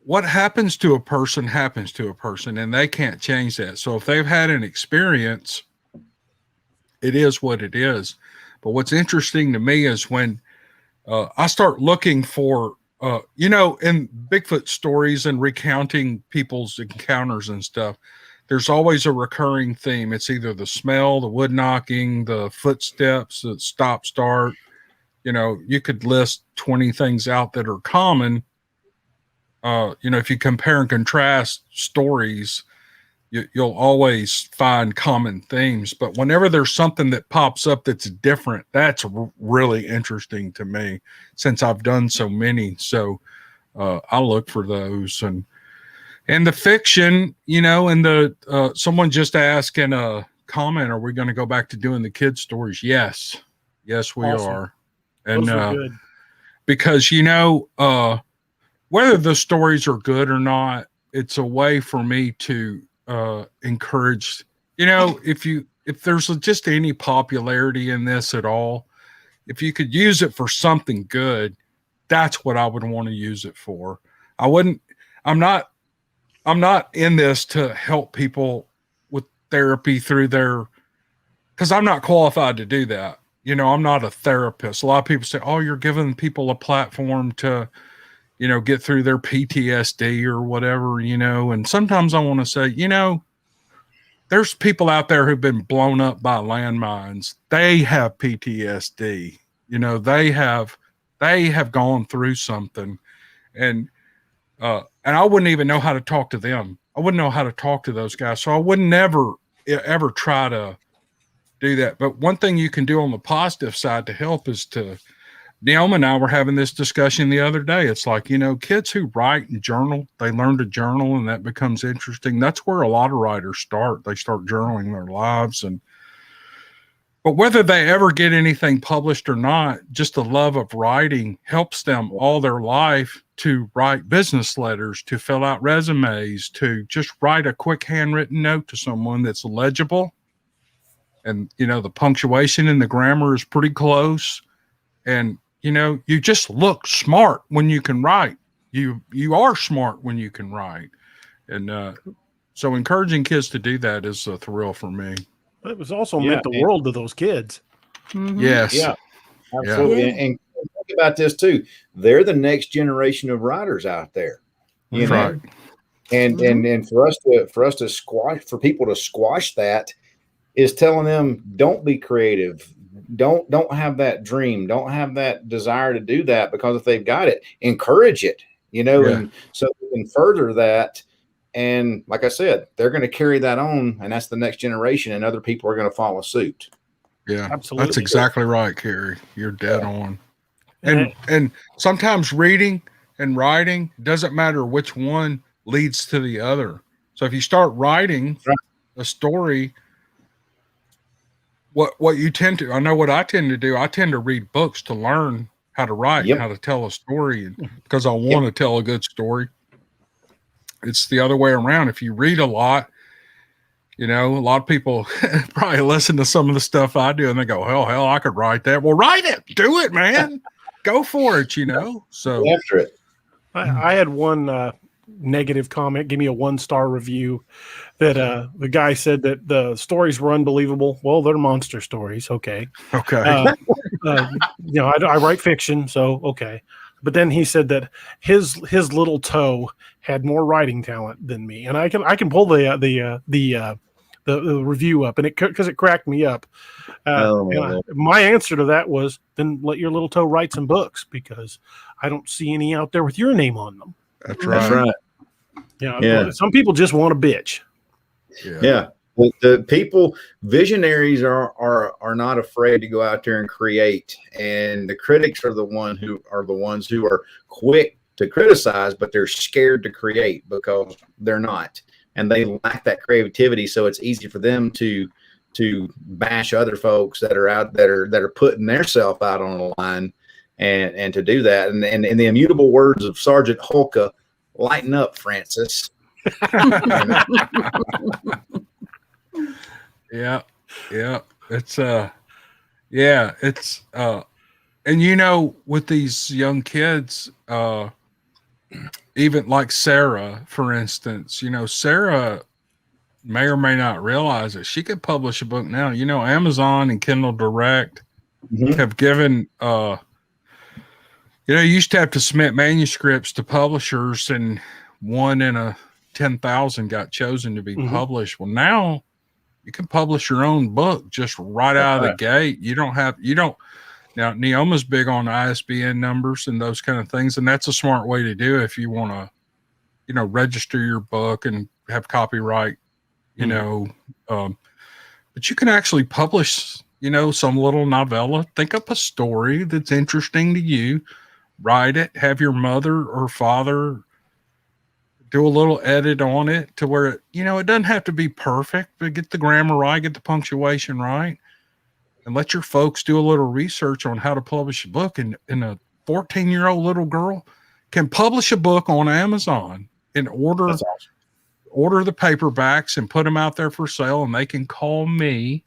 what happens to a person happens to a person and they can't change that. So if they've had an experience, it is what it is. But what's interesting to me is when I start looking for, you know, in Bigfoot stories and recounting people's encounters and stuff, there's always a recurring theme. It's either the smell, the wood knocking, the footsteps, the stop start. You know, you could list 20 things out that are common. You know, if you compare and contrast stories, you'll always find common themes. But whenever there's something that pops up that's different, that's really interesting to me since I've done so many. So I look for those. And the fiction, you know, and the someone just asked in a comment, are we going to go back to doing the kids' stories? Yes, we are. And because, you know, whether the stories are good or not, it's a way for me to encourage, you know, if there's just any popularity in this at all, if you could use it for something good, that's what I would want to use it for. I'm not in this to help people with therapy through because I'm not qualified to do that. You know, I'm not a therapist. A lot of people say, oh, you're giving people a platform to, you know, get through their PTSD or whatever, you know. And sometimes I want to say, you know, there's people out there who've been blown up by landmines. They have PTSD. You know, they have gone through something, and I wouldn't even know how to talk to them. I wouldn't know how to talk to those guys. So I would never ever try to do that. But one thing you can do on the positive side to help is to, Neoma and I were having this discussion the other day. It's like, you know, kids who write and journal, they learn to journal, and that becomes interesting. That's where a lot of writers start. They start journaling their lives. But whether they ever get anything published or not, just the love of writing helps them all their life to write business letters, to fill out resumes, to just write a quick handwritten note to someone that's legible. And, you know, the punctuation and the grammar is pretty close. And, you know, you just look smart when you can write. You are smart when you can write. And so encouraging kids to do that is a thrill for me. It was also meant the world to those kids. Mhm. Yes. Yeah, absolutely. Yeah. And think about this too. They're the next generation of writers out there. You know? Right. And for us to squash, for people to squash that is telling them, don't be creative. Don't have that dream. Don't have that desire to do that, because if they've got it, encourage it, you know, and so we can further that. And like I said, they're going to carry that on, and that's the next generation, and other people are going to follow suit. Yeah, Absolutely. that's exactly right, Kerry. You're dead on. And sometimes reading and writing, doesn't matter which one leads to the other. So if you start writing a story, what you tend to, I know what I tend to do, I tend to read books to learn how to write, how to tell a story, and because I want to tell a good story. It's the other way around. If you read a lot, you know, a lot of people probably listen to some of the stuff I do and they go, hell, I could write that. Well, write it. Do it, man. Go for it, you know. So after it. I had one negative comment. Give me a 1-star review that the guy said that the stories were unbelievable. Well, they're monster stories. Okay. Okay. You know, I write fiction, so okay. But then he said that his little toe had more writing talent than me, and I can pull the review up, and because it cracked me up. My answer to that was, then let your little toe write some books, because I don't see any out there with your name on them. That's right. That's right. Yeah. Some people just want to bitch. Yeah. The people, visionaries are not afraid to go out there and create, and the critics are the ones who are quick to criticize, but they're scared to create because they're not, and they lack that creativity. So it's easy for them to bash other folks that are out that are putting their self out on the line, and to do that. And in the immutable words of Sergeant Holka, lighten up, Francis. Yeah. It's and you know, with these young kids, even like Sarah, for instance, you know, Sarah may or may not realize that she could publish a book now. You know, Amazon and Kindle Direct have given you know, you used to have to submit manuscripts to publishers, and 1 in 10,000 got chosen to be published. Well, now you can publish your own book just right out of the gate. Now Neoma's big on ISBN numbers and those kind of things. And that's a smart way to do it if you want to, you know, register your book and have copyright, you know, but you can actually publish, you know, some little novella. Think up a story that's interesting to you, write it, have your mother or father do a little edit on it to where it, you know, it doesn't have to be perfect, but get the grammar right, get the punctuation right, and let your folks do a little research on how to publish a book. And a 14-year-old little girl can publish a book on Amazon and order the paperbacks and put them out there for sale. And they can call me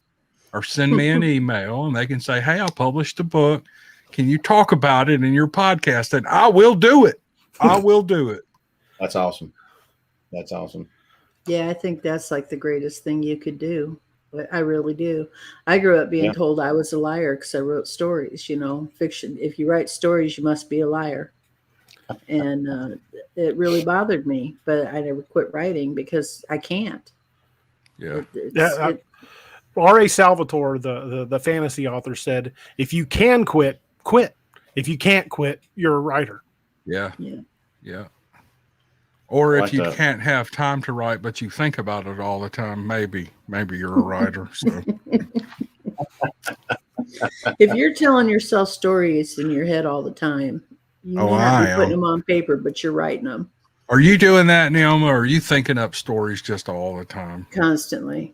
or send me an email, and they can say, hey, I published a book. Can you talk about it in your podcast? And I will do it. I will do it. That's awesome. That's awesome. Yeah, I think that's like the greatest thing you could do. I really do. I grew up being told I was a liar because I wrote stories, you know, fiction. If you write stories, you must be a liar. And it really bothered me, but I never quit writing because I can't. Yeah. R.A. Salvatore, the fantasy author, said, if you can quit, quit. If you can't quit, you're a writer. Yeah. Yeah. Yeah. Or if Like you that. can't have time to write, but you think about it all the time, maybe you're a writer. So If you're telling yourself stories in your head all the time, you Oh, may not I be putting am. them on paper, but you're writing them are you doing that, Neoma, or are you thinking up stories just all the time? constantly.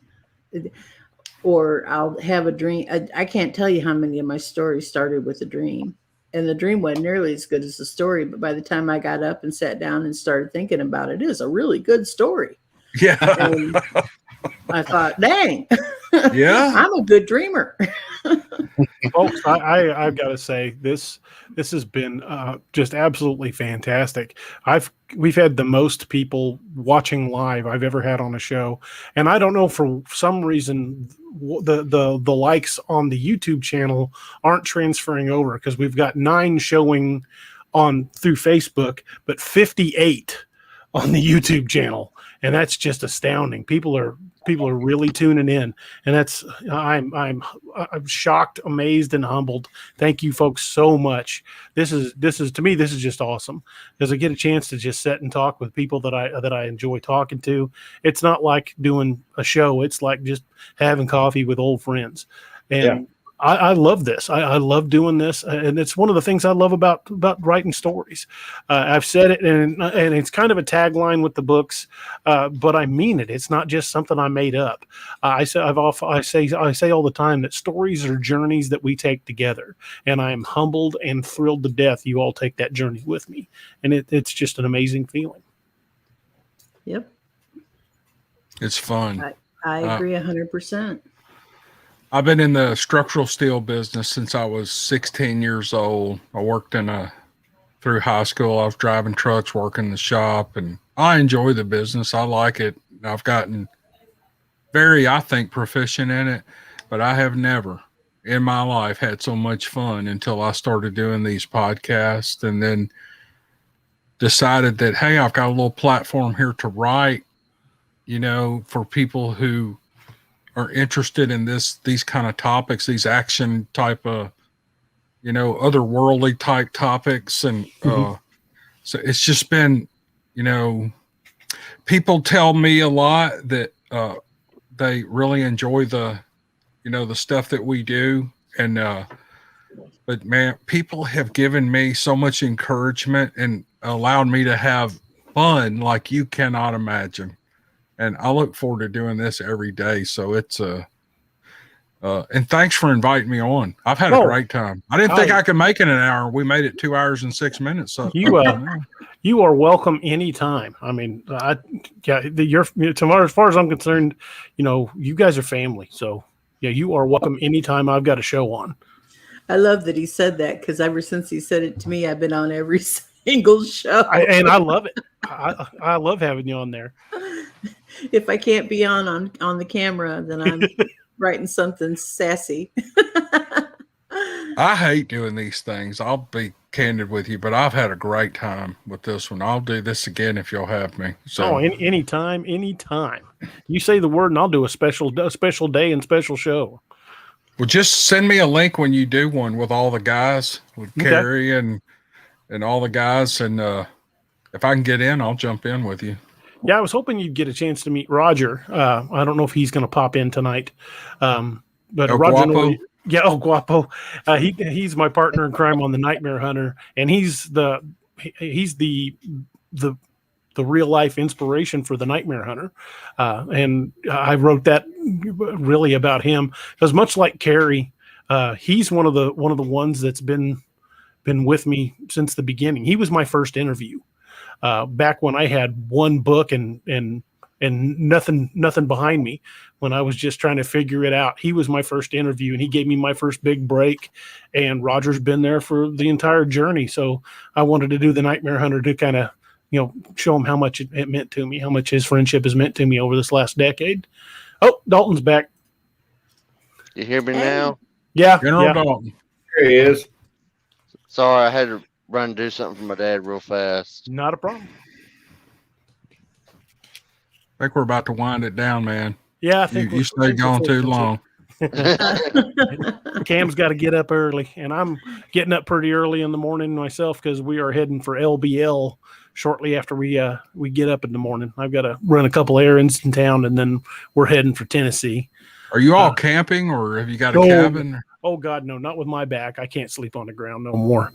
Or I'll have a dream. I can't tell you how many of my stories started with a dream. And the dream wasn't nearly as good as the story, but by the time I got up and sat down and started thinking about it, it was a really good story. Yeah. And I thought, dang, Yeah. I'm a good dreamer. Folks, I've got to say this has been just absolutely fantastic. We've had the most people watching live I've ever had on a show, and I don't know, for some reason the likes on the YouTube channel aren't transferring over, because we've got 9 showing on through Facebook, but 58 on the YouTube channel, and that's just astounding. People are really tuning in, and that's I'm shocked, amazed, and humbled. Thank you folks so much. This is to me, this is just awesome, because I get a chance to just sit and talk with people that I enjoy talking to. It's not like doing a show, it's like just having coffee with old friends. And Yeah. I love this. I love doing this, and it's one of the things I love about writing stories. I've said it, and it's kind of a tagline with the books, but I mean it. It's not just something I made up. I say all the time that stories are journeys that we take together, and I am humbled and thrilled to death you all take that journey with me, and it's just an amazing feeling. Yep. It's fun. I agree 100%. I've been in the structural steel business since I was 16 years old. I worked through high school. I was driving trucks, working the shop, and I enjoy the business. I like it. I've gotten I think, proficient in it, but I have never in my life had so much fun until I started doing these podcasts, and then decided that, hey, I've got a little platform here to write, for people who are interested in these kind of topics, these action type of, otherworldly type topics. And so it's just been, people tell me a lot that they really enjoy the stuff that we do. And but man, people have given me so much encouragement and allowed me to have fun like you cannot imagine. And I look forward to doing this every day. So it's and thanks for inviting me on. I've had a great time. I didn't think I could make it an hour. We made it 2 hours and 6 minutes. So you are welcome anytime. I mean, tomorrow, as far as I'm concerned, you guys are family. So yeah, you are welcome anytime I've got a show on. I love that he said that, because ever since he said it to me, I've been on every single show. And I love it. I love having you on there. If I can't be on the camera, then I'm writing something sassy. I hate doing these things. I'll be candid with you, but I've had a great time with this one. I'll do this again if you'll have me. So anytime. You say the word and I'll do a special day and special show. Well, just send me a link when you do one with all the guys, with Carrie and all the guys. And if I can get in, I'll jump in with you. Yeah, I was hoping you'd get a chance to meet Roger. I don't know if he's going to pop in tonight. But Roger, Guapo? Guapo. He's my partner in crime on the Nightmare Hunter, and he's the real life inspiration for the Nightmare Hunter. And I wrote that really about him, because much like Carrie, he's one of the ones that's been with me since the beginning. He was my first interview. Back when I had one book and nothing behind me, when I was just trying to figure it out. He was my first interview, and he gave me my first big break, and Roger's been there for the entire journey. So I wanted to do the Nightmare Hunter to kind of, show him how much it meant to me, how much his friendship has meant to me over this last decade. Oh, Dalton's back. You hear me now? Yeah. General Dalton. Here he is. Sorry, I had to run and do something for my dad real fast. Not a problem. I think we're about to wind it down, man. Yeah, I think you stayed gone too long. Cam's got to get up early, and I'm getting up pretty early in the morning myself because we are heading for LBL shortly after we get up in the morning. I've got to run a couple errands in town, and then we're heading for Tennessee. Are you all camping, or have you got a cabin? Oh God, no, not with my back. I can't sleep on the ground no more.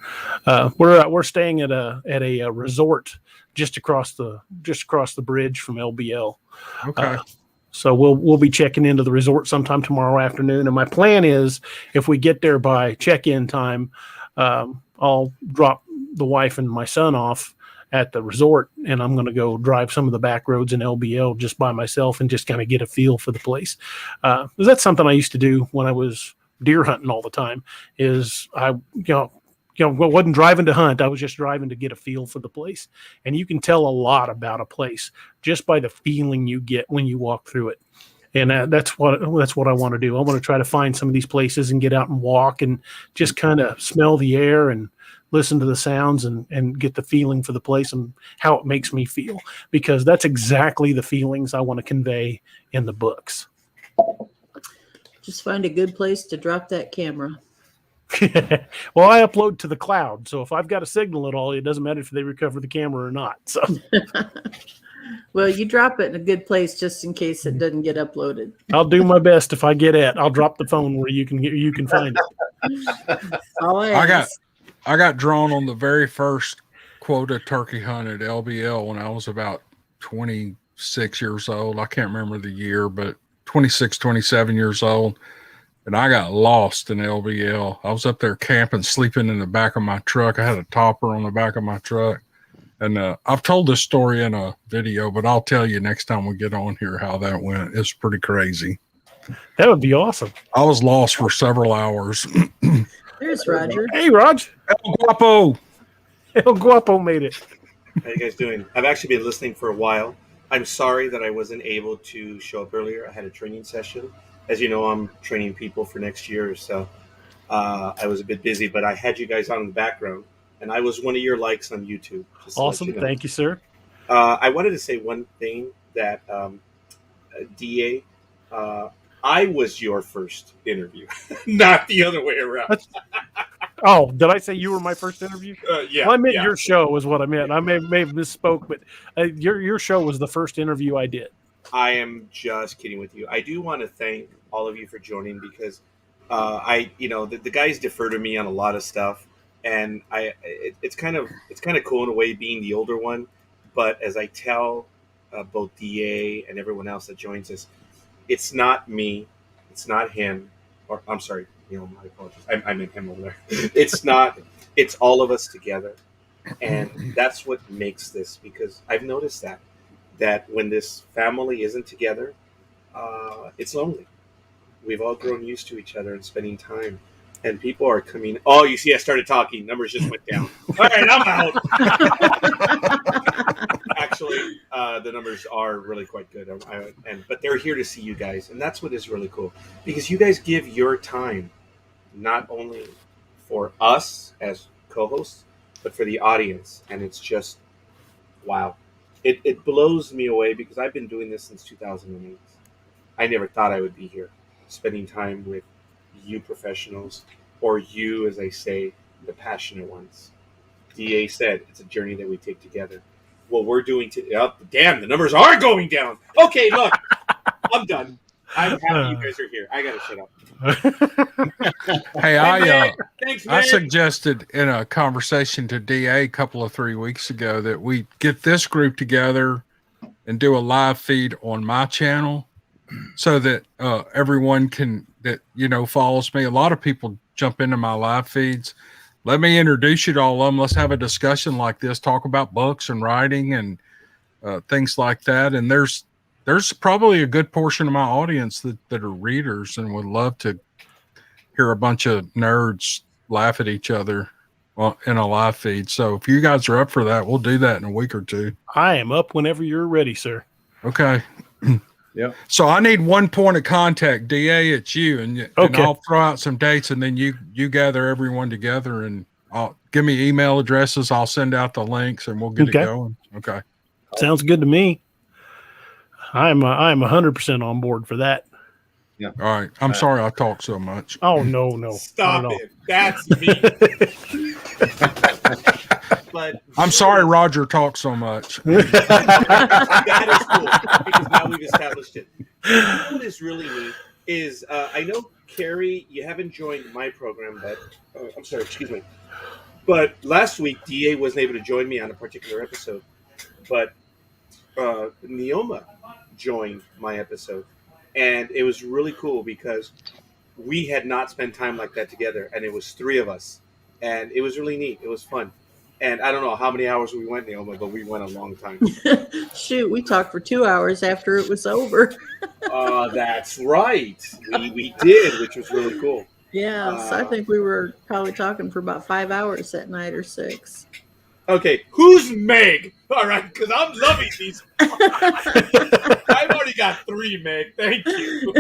We're staying at a resort just across the bridge from LBL. Okay. So we'll be checking into the resort sometime tomorrow afternoon. And my plan is, if we get there by check-in time, I'll drop the wife and my son off at the resort, and I'm going to go drive some of the back roads in LBL just by myself and just kind of get a feel for the place. That's something I used to do when I was deer hunting all the time. Is I wasn't driving to hunt. I was just driving to get a feel for the place. And you can tell a lot about a place just by the feeling you get when you walk through it. And that's what I want to do. I want to try to find some of these places and get out and walk and just kind of smell the air and listen to the sounds and get the feeling for the place and how it makes me feel, because that's exactly the feelings I want to convey in the books. Just find a good place to drop that camera. Well, I upload to the cloud, so if I've got a signal at all, it doesn't matter if they recover the camera or not. So, well, you drop it in a good place just in case it doesn't get uploaded. I'll do my best. If I get it, I'll drop the phone where you can find it. I got drawn on the very first quota turkey hunt at LBL when I was about 26 years old. I can't remember the year, but 26, 27 years old. And I got lost in LBL. I was up there camping, sleeping in the back of my truck. I had a topper on the back of my truck. And I've told this story in a video, but I'll tell you next time we get on here how that went. It's pretty crazy. That would be awesome. I was lost for several hours. There's Roger. Hey, Raj. El Guapo. El Guapo made it. How you guys doing? I've actually been listening for a while. I'm sorry that I wasn't able to show up earlier. I had a training session. As you know, I'm training people for next year, so I was a bit busy, but I had you guys on in the background, and I was one of your likes on YouTube. Awesome. You know. Thank you, sir. I wanted to say one thing that DA, I was your first interview, not the other way around. Oh, did I say you were my first interview? Yeah. Well, I meant your show was what I meant. I may have misspoke, but your show was the first interview I did. I am just kidding with you. I do want to thank all of you for joining, because the guys defer to me on a lot of stuff, and it's kind of cool in a way being the older one. But as I tell both DA and everyone else that joins us, it's not me, it's not him, or I'm sorry, my apologies. I meant him over there. It's not. It's all of us together, and that's what makes this. Because I've noticed that when this family isn't together, it's lonely. We've all grown used to each other and spending time, and people are coming. Oh, you see, I started talking. Numbers just went down. All right, I'm out. Actually, the numbers are really quite good, but they're here to see you guys, and that's what is really cool, because you guys give your time, not only for us as co-hosts, but for the audience, and it's just wow. It blows me away, because I've been doing this since 2008. I never thought I would be here, spending time with you professionals, or you, as I say, the passionate ones. DA said it's a journey that we take together. What we're doing damn, the numbers are going down. Okay, look, I'm done. I'm happy you guys are here. I gotta shut up. Hey, Thanks, I suggested in a conversation to DA a couple of 3 weeks ago that we get this group together and do a live feed on my channel, so that everyone that follows me. A lot of people jump into my live feeds. Let me introduce you to all of them. Let's have a discussion like this, talk about books and writing and things like that. And there's probably a good portion of my audience that are readers and would love to hear a bunch of nerds laugh at each other in a live feed. So if you guys are up for that, we'll do that in a week or two. I am up whenever you're ready, sir. Okay. Yeah. So I need one point of contact. DA, it's you, and I'll throw out some dates, and then you gather everyone together, and I'll give me email addresses. I'll send out the links, and we'll get it going. Okay. Sounds good to me. I'm 100% on board for that. All right. I'm sorry I talk so much. Oh no. Stop not at all. it. That's me. But I'm sorry Roger talks so much. that is cool because now we've established it. What is really neat is I know, Carrie, you haven't joined my program, but I'm sorry, excuse me. But last week, DA wasn't able to join me on a particular episode. But Neoma joined my episode. And it was really cool because we had not spent time like that together. And it was 3 of us. And it was really neat. It was fun. And I don't know how many hours we went, Neoma, but we went a long time. Shoot, we talked for 2 hours after it was over. That's right. We did, which was really cool. Yeah, so I think we were probably talking for about 5 hours that night or 6. Okay, who's Meg? All right, because I'm loving these. I've already got 3, Meg. Thank you.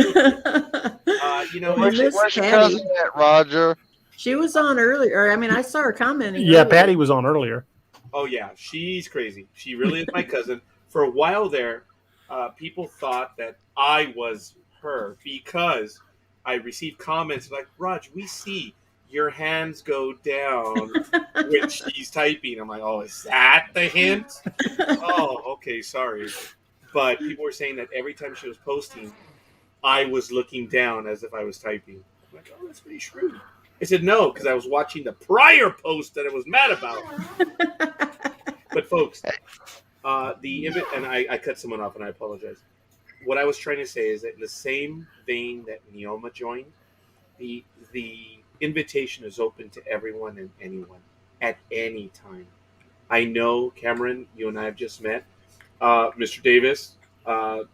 Where's your cousin at, Roger? She was on earlier. I mean, I saw her commenting. Yeah, earlier. Patty was on earlier. Oh, yeah. She's crazy. She really is my cousin. For a while there, people thought that I was her because I received comments like, Raj, we see your hands go down when she's typing. I'm like, oh, is that the hint? Oh, okay, sorry. But people were saying that every time she was posting, I was looking down as if I was typing. I'm like, oh, that's pretty shrewd. I said no, because I was watching the prior post that I was mad about. But folks, and I cut someone off, and I apologize. What I was trying to say is that in the same vein that Neoma joined, the invitation is open to everyone and anyone at any time. I know, Cameron, you and I have just met. Mr. Davis, I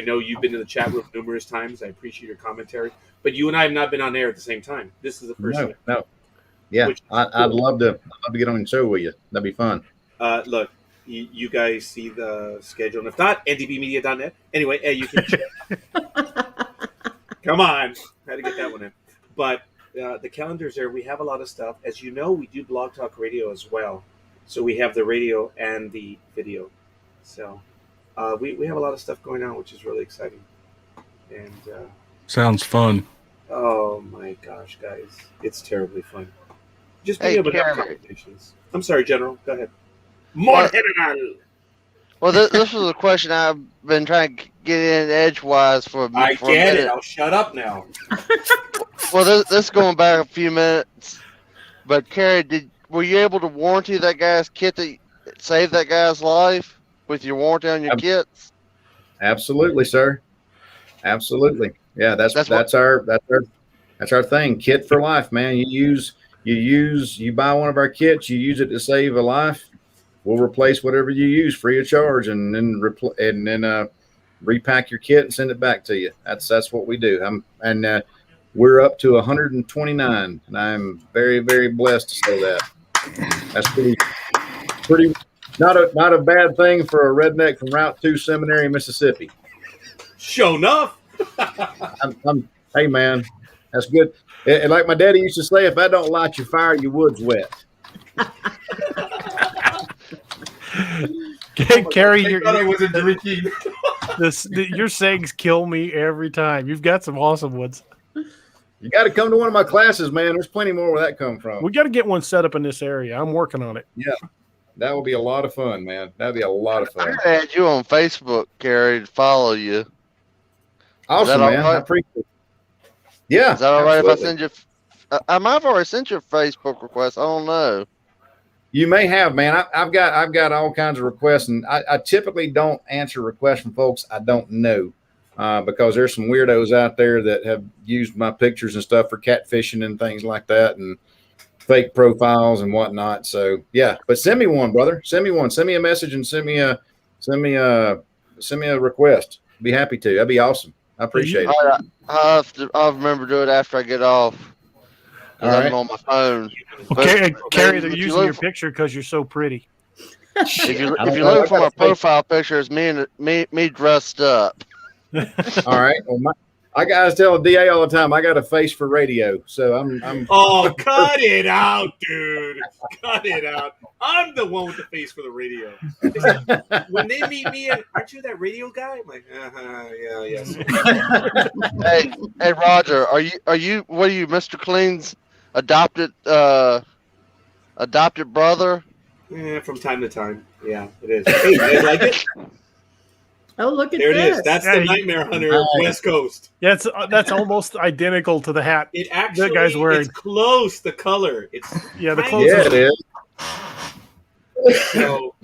know you've been in the chat room numerous times. I appreciate your commentary. But you and I have not been on air at the same time. This is the first time. No. Yeah, I'd love to get on the show with you. That'd be fun. Look, you guys see the schedule. And if not, ndbmedia.net. Anyway, you can check. Come on. Had to get that one in. But the calendar's there. We have a lot of stuff. As you know, we do Blog Talk Radio as well. So we have the radio and the video. So we have a lot of stuff going on, which is really exciting. And sounds fun. Oh my gosh, guys. It's terribly fun. Just being able to have conversations. I'm sorry, General. Go ahead. More general. Well, this was a question I've been trying to get in edgewise for a minute. I get it. I'll shut up now. Well, this is going back a few minutes. But, Carrie, were you able to warranty that guy's kit that saved that guy's life with your warranty on your kits? Absolutely, sir. Absolutely. Yeah, that's our thing. Kit for life, man. You buy one of our kits, you use it to save a life. We'll replace whatever you use free of charge, and then repack your kit and send it back to you. That's what we do. We're up to 129, and I'm very, very blessed to say that. That's pretty not a bad thing for a redneck from Route 2 Seminary, Mississippi. Sure enough. Hey, man, that's good. And like my daddy used to say, if I don't light your fire, your wood's wet. Carrie, I wasn't drinking. Your sayings kill me every time. You've got some awesome ones. You got to come to one of my classes, man. There's plenty more where that come from. We got to get one set up in this area. I'm working on it. Yeah, that would be a lot of fun, man. That'd be a lot of fun. I had you on Facebook, Carrie, to follow you. Awesome, man. Right? I appreciate it. Yeah. Is that all right if I send you? I might have already sent you a Facebook request. I don't know. You may have, man. I've got all kinds of requests, and I typically don't answer requests from folks I don't know, because there's some weirdos out there that have used my pictures and stuff for catfishing and things like that, and fake profiles and whatnot. So yeah, but send me one, brother. Send me one. Send me a message and send me a request. Be happy to. That'd be awesome. I appreciate it. I'll remember to do it after I get off. All right. I'm on my phone. Okay, Carrie, they're using your picture because you're so pretty. If you look for my profile picture, it's me dressed up. All right. Well, I guys tell DA all the time I got a face for radio, so I'm. Oh, cut it out, dude! dude. Cut it out. I'm the one with the face for the radio. When they meet me, aren't you that radio guy? I'm like, yeah, yes. Hey, Roger, are you? What are you, Mr. Clean's adopted brother? Yeah, from time to time. Yeah, it is. Hey, you guys like it? Oh, look at There it this. is. That's Yeah, the Nightmare Hunter West Coast. Yeah, that's almost identical to the hat It actually, that guy's wearing. it's close. The color. It's Yeah, the kind clothes. Yeah, it is. So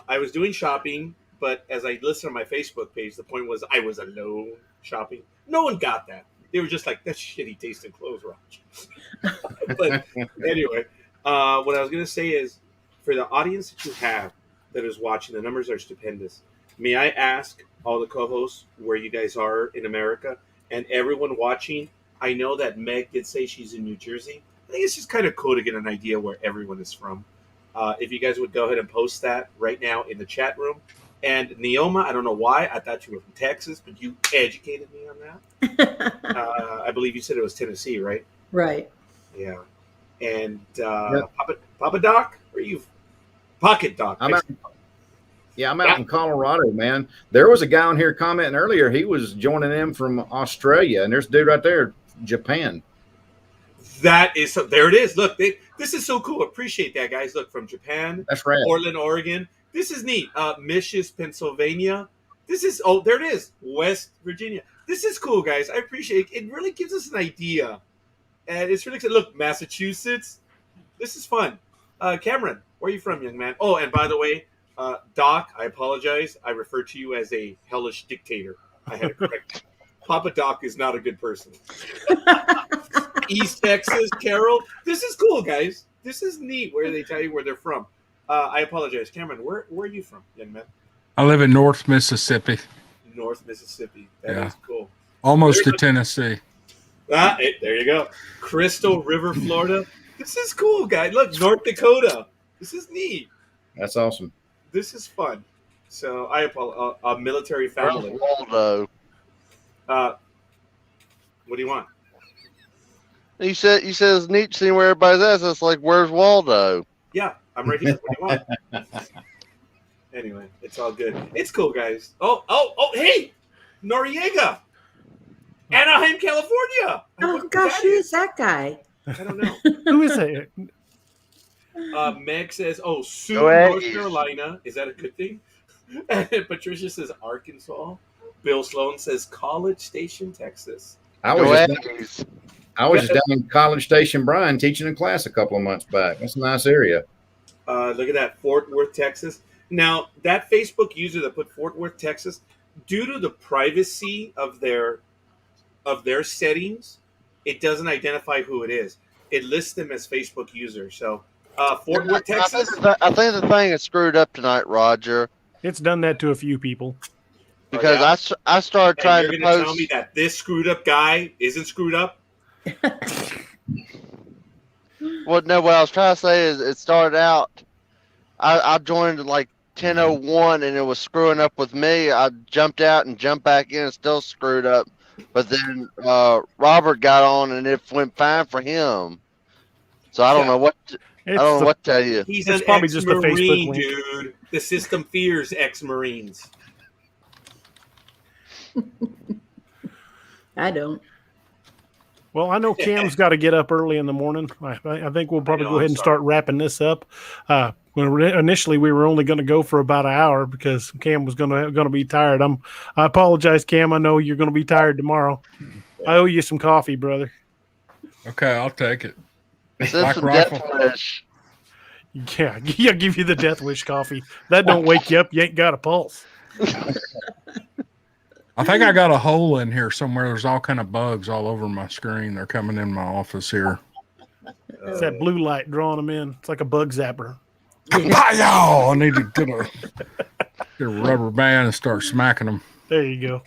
I was doing shopping, but as I listed on my Facebook page, the point was I was alone shopping. No one got that. They were just like, that's shitty tasting clothes, Raj. But anyway, what I was going to say is, for the audience that you have that is watching, the numbers are stupendous. May I ask all the co-hosts where you guys are in America, and everyone watching? I know that Meg did say she's in New Jersey. I think it's just kind of cool to get an idea where everyone is from. If you guys would go ahead and post that right now in the chat room. And Neoma, I don't know why. I thought you were from Texas, but you educated me on that. I believe you said it was Tennessee, right? Right. Yeah. And Papa Doc, where are you? Pocket Doc. I'm out in Colorado, man. There was a guy on here commenting earlier. He was joining them from Australia, and there's a dude right there, Japan. That is there. It is. Look, this is so cool. Appreciate that, guys. Look, from Japan, That's right. Portland, Oregon. This is neat. Michigan, Pennsylvania. This is there it is. West Virginia. This is cool, guys. I appreciate it. It really gives us an idea, and it's really exciting. Look, Massachusetts. This is fun. Cameron, where are you from, young man? Oh, and by the way, Doc, I apologize. I referred to you as a hellish dictator. I had to correct. Papa Doc is not a good person. East Texas, Carroll. This is cool, guys. This is neat where they tell you where they're from. I apologize. Cameron, where are you from, young man? I live in North Mississippi. North Mississippi. That is cool. Almost to Tennessee. There you go. Crystal River, Florida. This is cool, guys. Look, North Dakota. This is neat. That's awesome. This is fun. So I apologize. A military family. Waldo. What do you want? You said it's neat seeing where everybody's at. So it's like, where's Waldo? Yeah, I'm right here. What do you want? Anyway, it's all good. It's cool, guys. Oh, hey, Noriega, Anaheim, California. Oh gosh, who is that guy? I don't know. Who is it? Meg says, soon Go North Aggies. Carolina. Is that a good thing? And Patricia says Arkansas. Bill Sloan says College Station, Texas. I was just down in College Station, Bryan, teaching a class a couple of months back. That's a nice area. Look at that, Fort Worth, Texas. Now, that Facebook user that put Fort Worth, Texas, due to the privacy of their settings, it doesn't identify who it is. It lists them as Facebook users. So, Fort Worth, Texas. I think the thing is screwed up tonight, Roger. It's done that to a few people. Because I started trying you're to gonna post. tell me that this screwed up guy isn't screwed up? Well, no, what I was trying to say is it started out, I joined at like 10:01 and it was screwing up with me. I jumped out and jumped back in and still screwed up. But then Robert got on and it went fine for him. So I don't know what to tell you. He's It's an probably just a Facebook ex-Marine, link. dude. The system fears ex-Marines. I don't. Well, I know Cam's got to get up early in the morning. I think we'll probably go ahead and start wrapping this up. Initially, we were only going to go for about an hour because Cam was going to be tired. I apologize, Cam. I know you're going to be tired tomorrow. I owe you some coffee, brother. Okay, I'll take it. Send some Death Wish. Yeah, I'll give you the Death Wish coffee. That don't wake you up. You ain't got a pulse. I think I got a hole in here somewhere. There's all kind of bugs all over my screen. They're coming in my office here. It's that blue light drawing them in. It's like a bug zapper. I need to get a rubber band and start smacking them. There you go.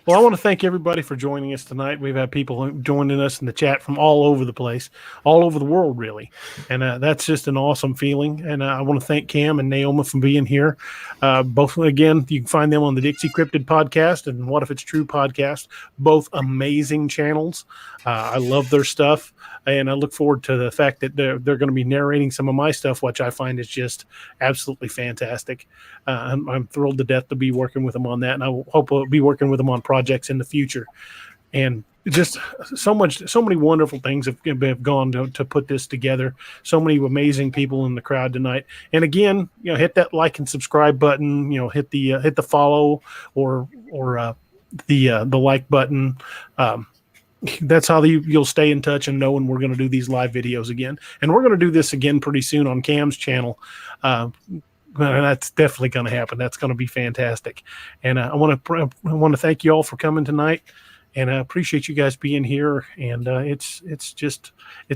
Well, I want to thank everybody for joining us tonight. We've had people joining us in the chat from all over the place, all over the world, really. And that's just an awesome feeling. And I want to thank Cam and Neoma for being here. Both, again, you can find them on the Dixie Cryptid podcast and What If It's True podcast. Both amazing channels. I love their stuff. And I look forward to the fact that they're going to be narrating some of my stuff, which I find is just absolutely fantastic. I'm thrilled to death to be working with them on that, and I hope I'll be working with them on projects in the future. And just so many wonderful things have gone to put this together. So many amazing people in the crowd tonight. And again, hit that like and subscribe button. Hit the follow or the like button. That's how you'll stay in touch and know when we're going to do these live videos again. And we're going to do this again pretty soon on Cam's channel. That's definitely going to happen. That's going to be fantastic. And I want to thank you all for coming tonight. And I appreciate you guys being here. And it's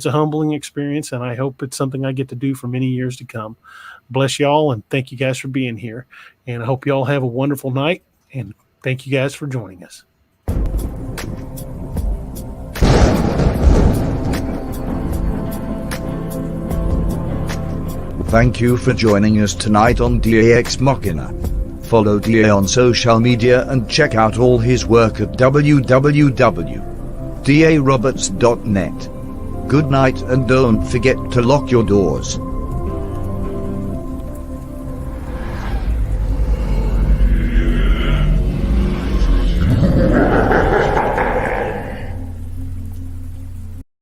a humbling experience. And I hope it's something I get to do for many years to come. Bless y'all. And thank you guys for being here. And I hope you all have a wonderful night. And thank you guys for joining us. Thank you for joining us tonight on DAX Machina. Follow DA on social media and check out all his work at www.daroberts.net. Good night, and don't forget to lock your doors.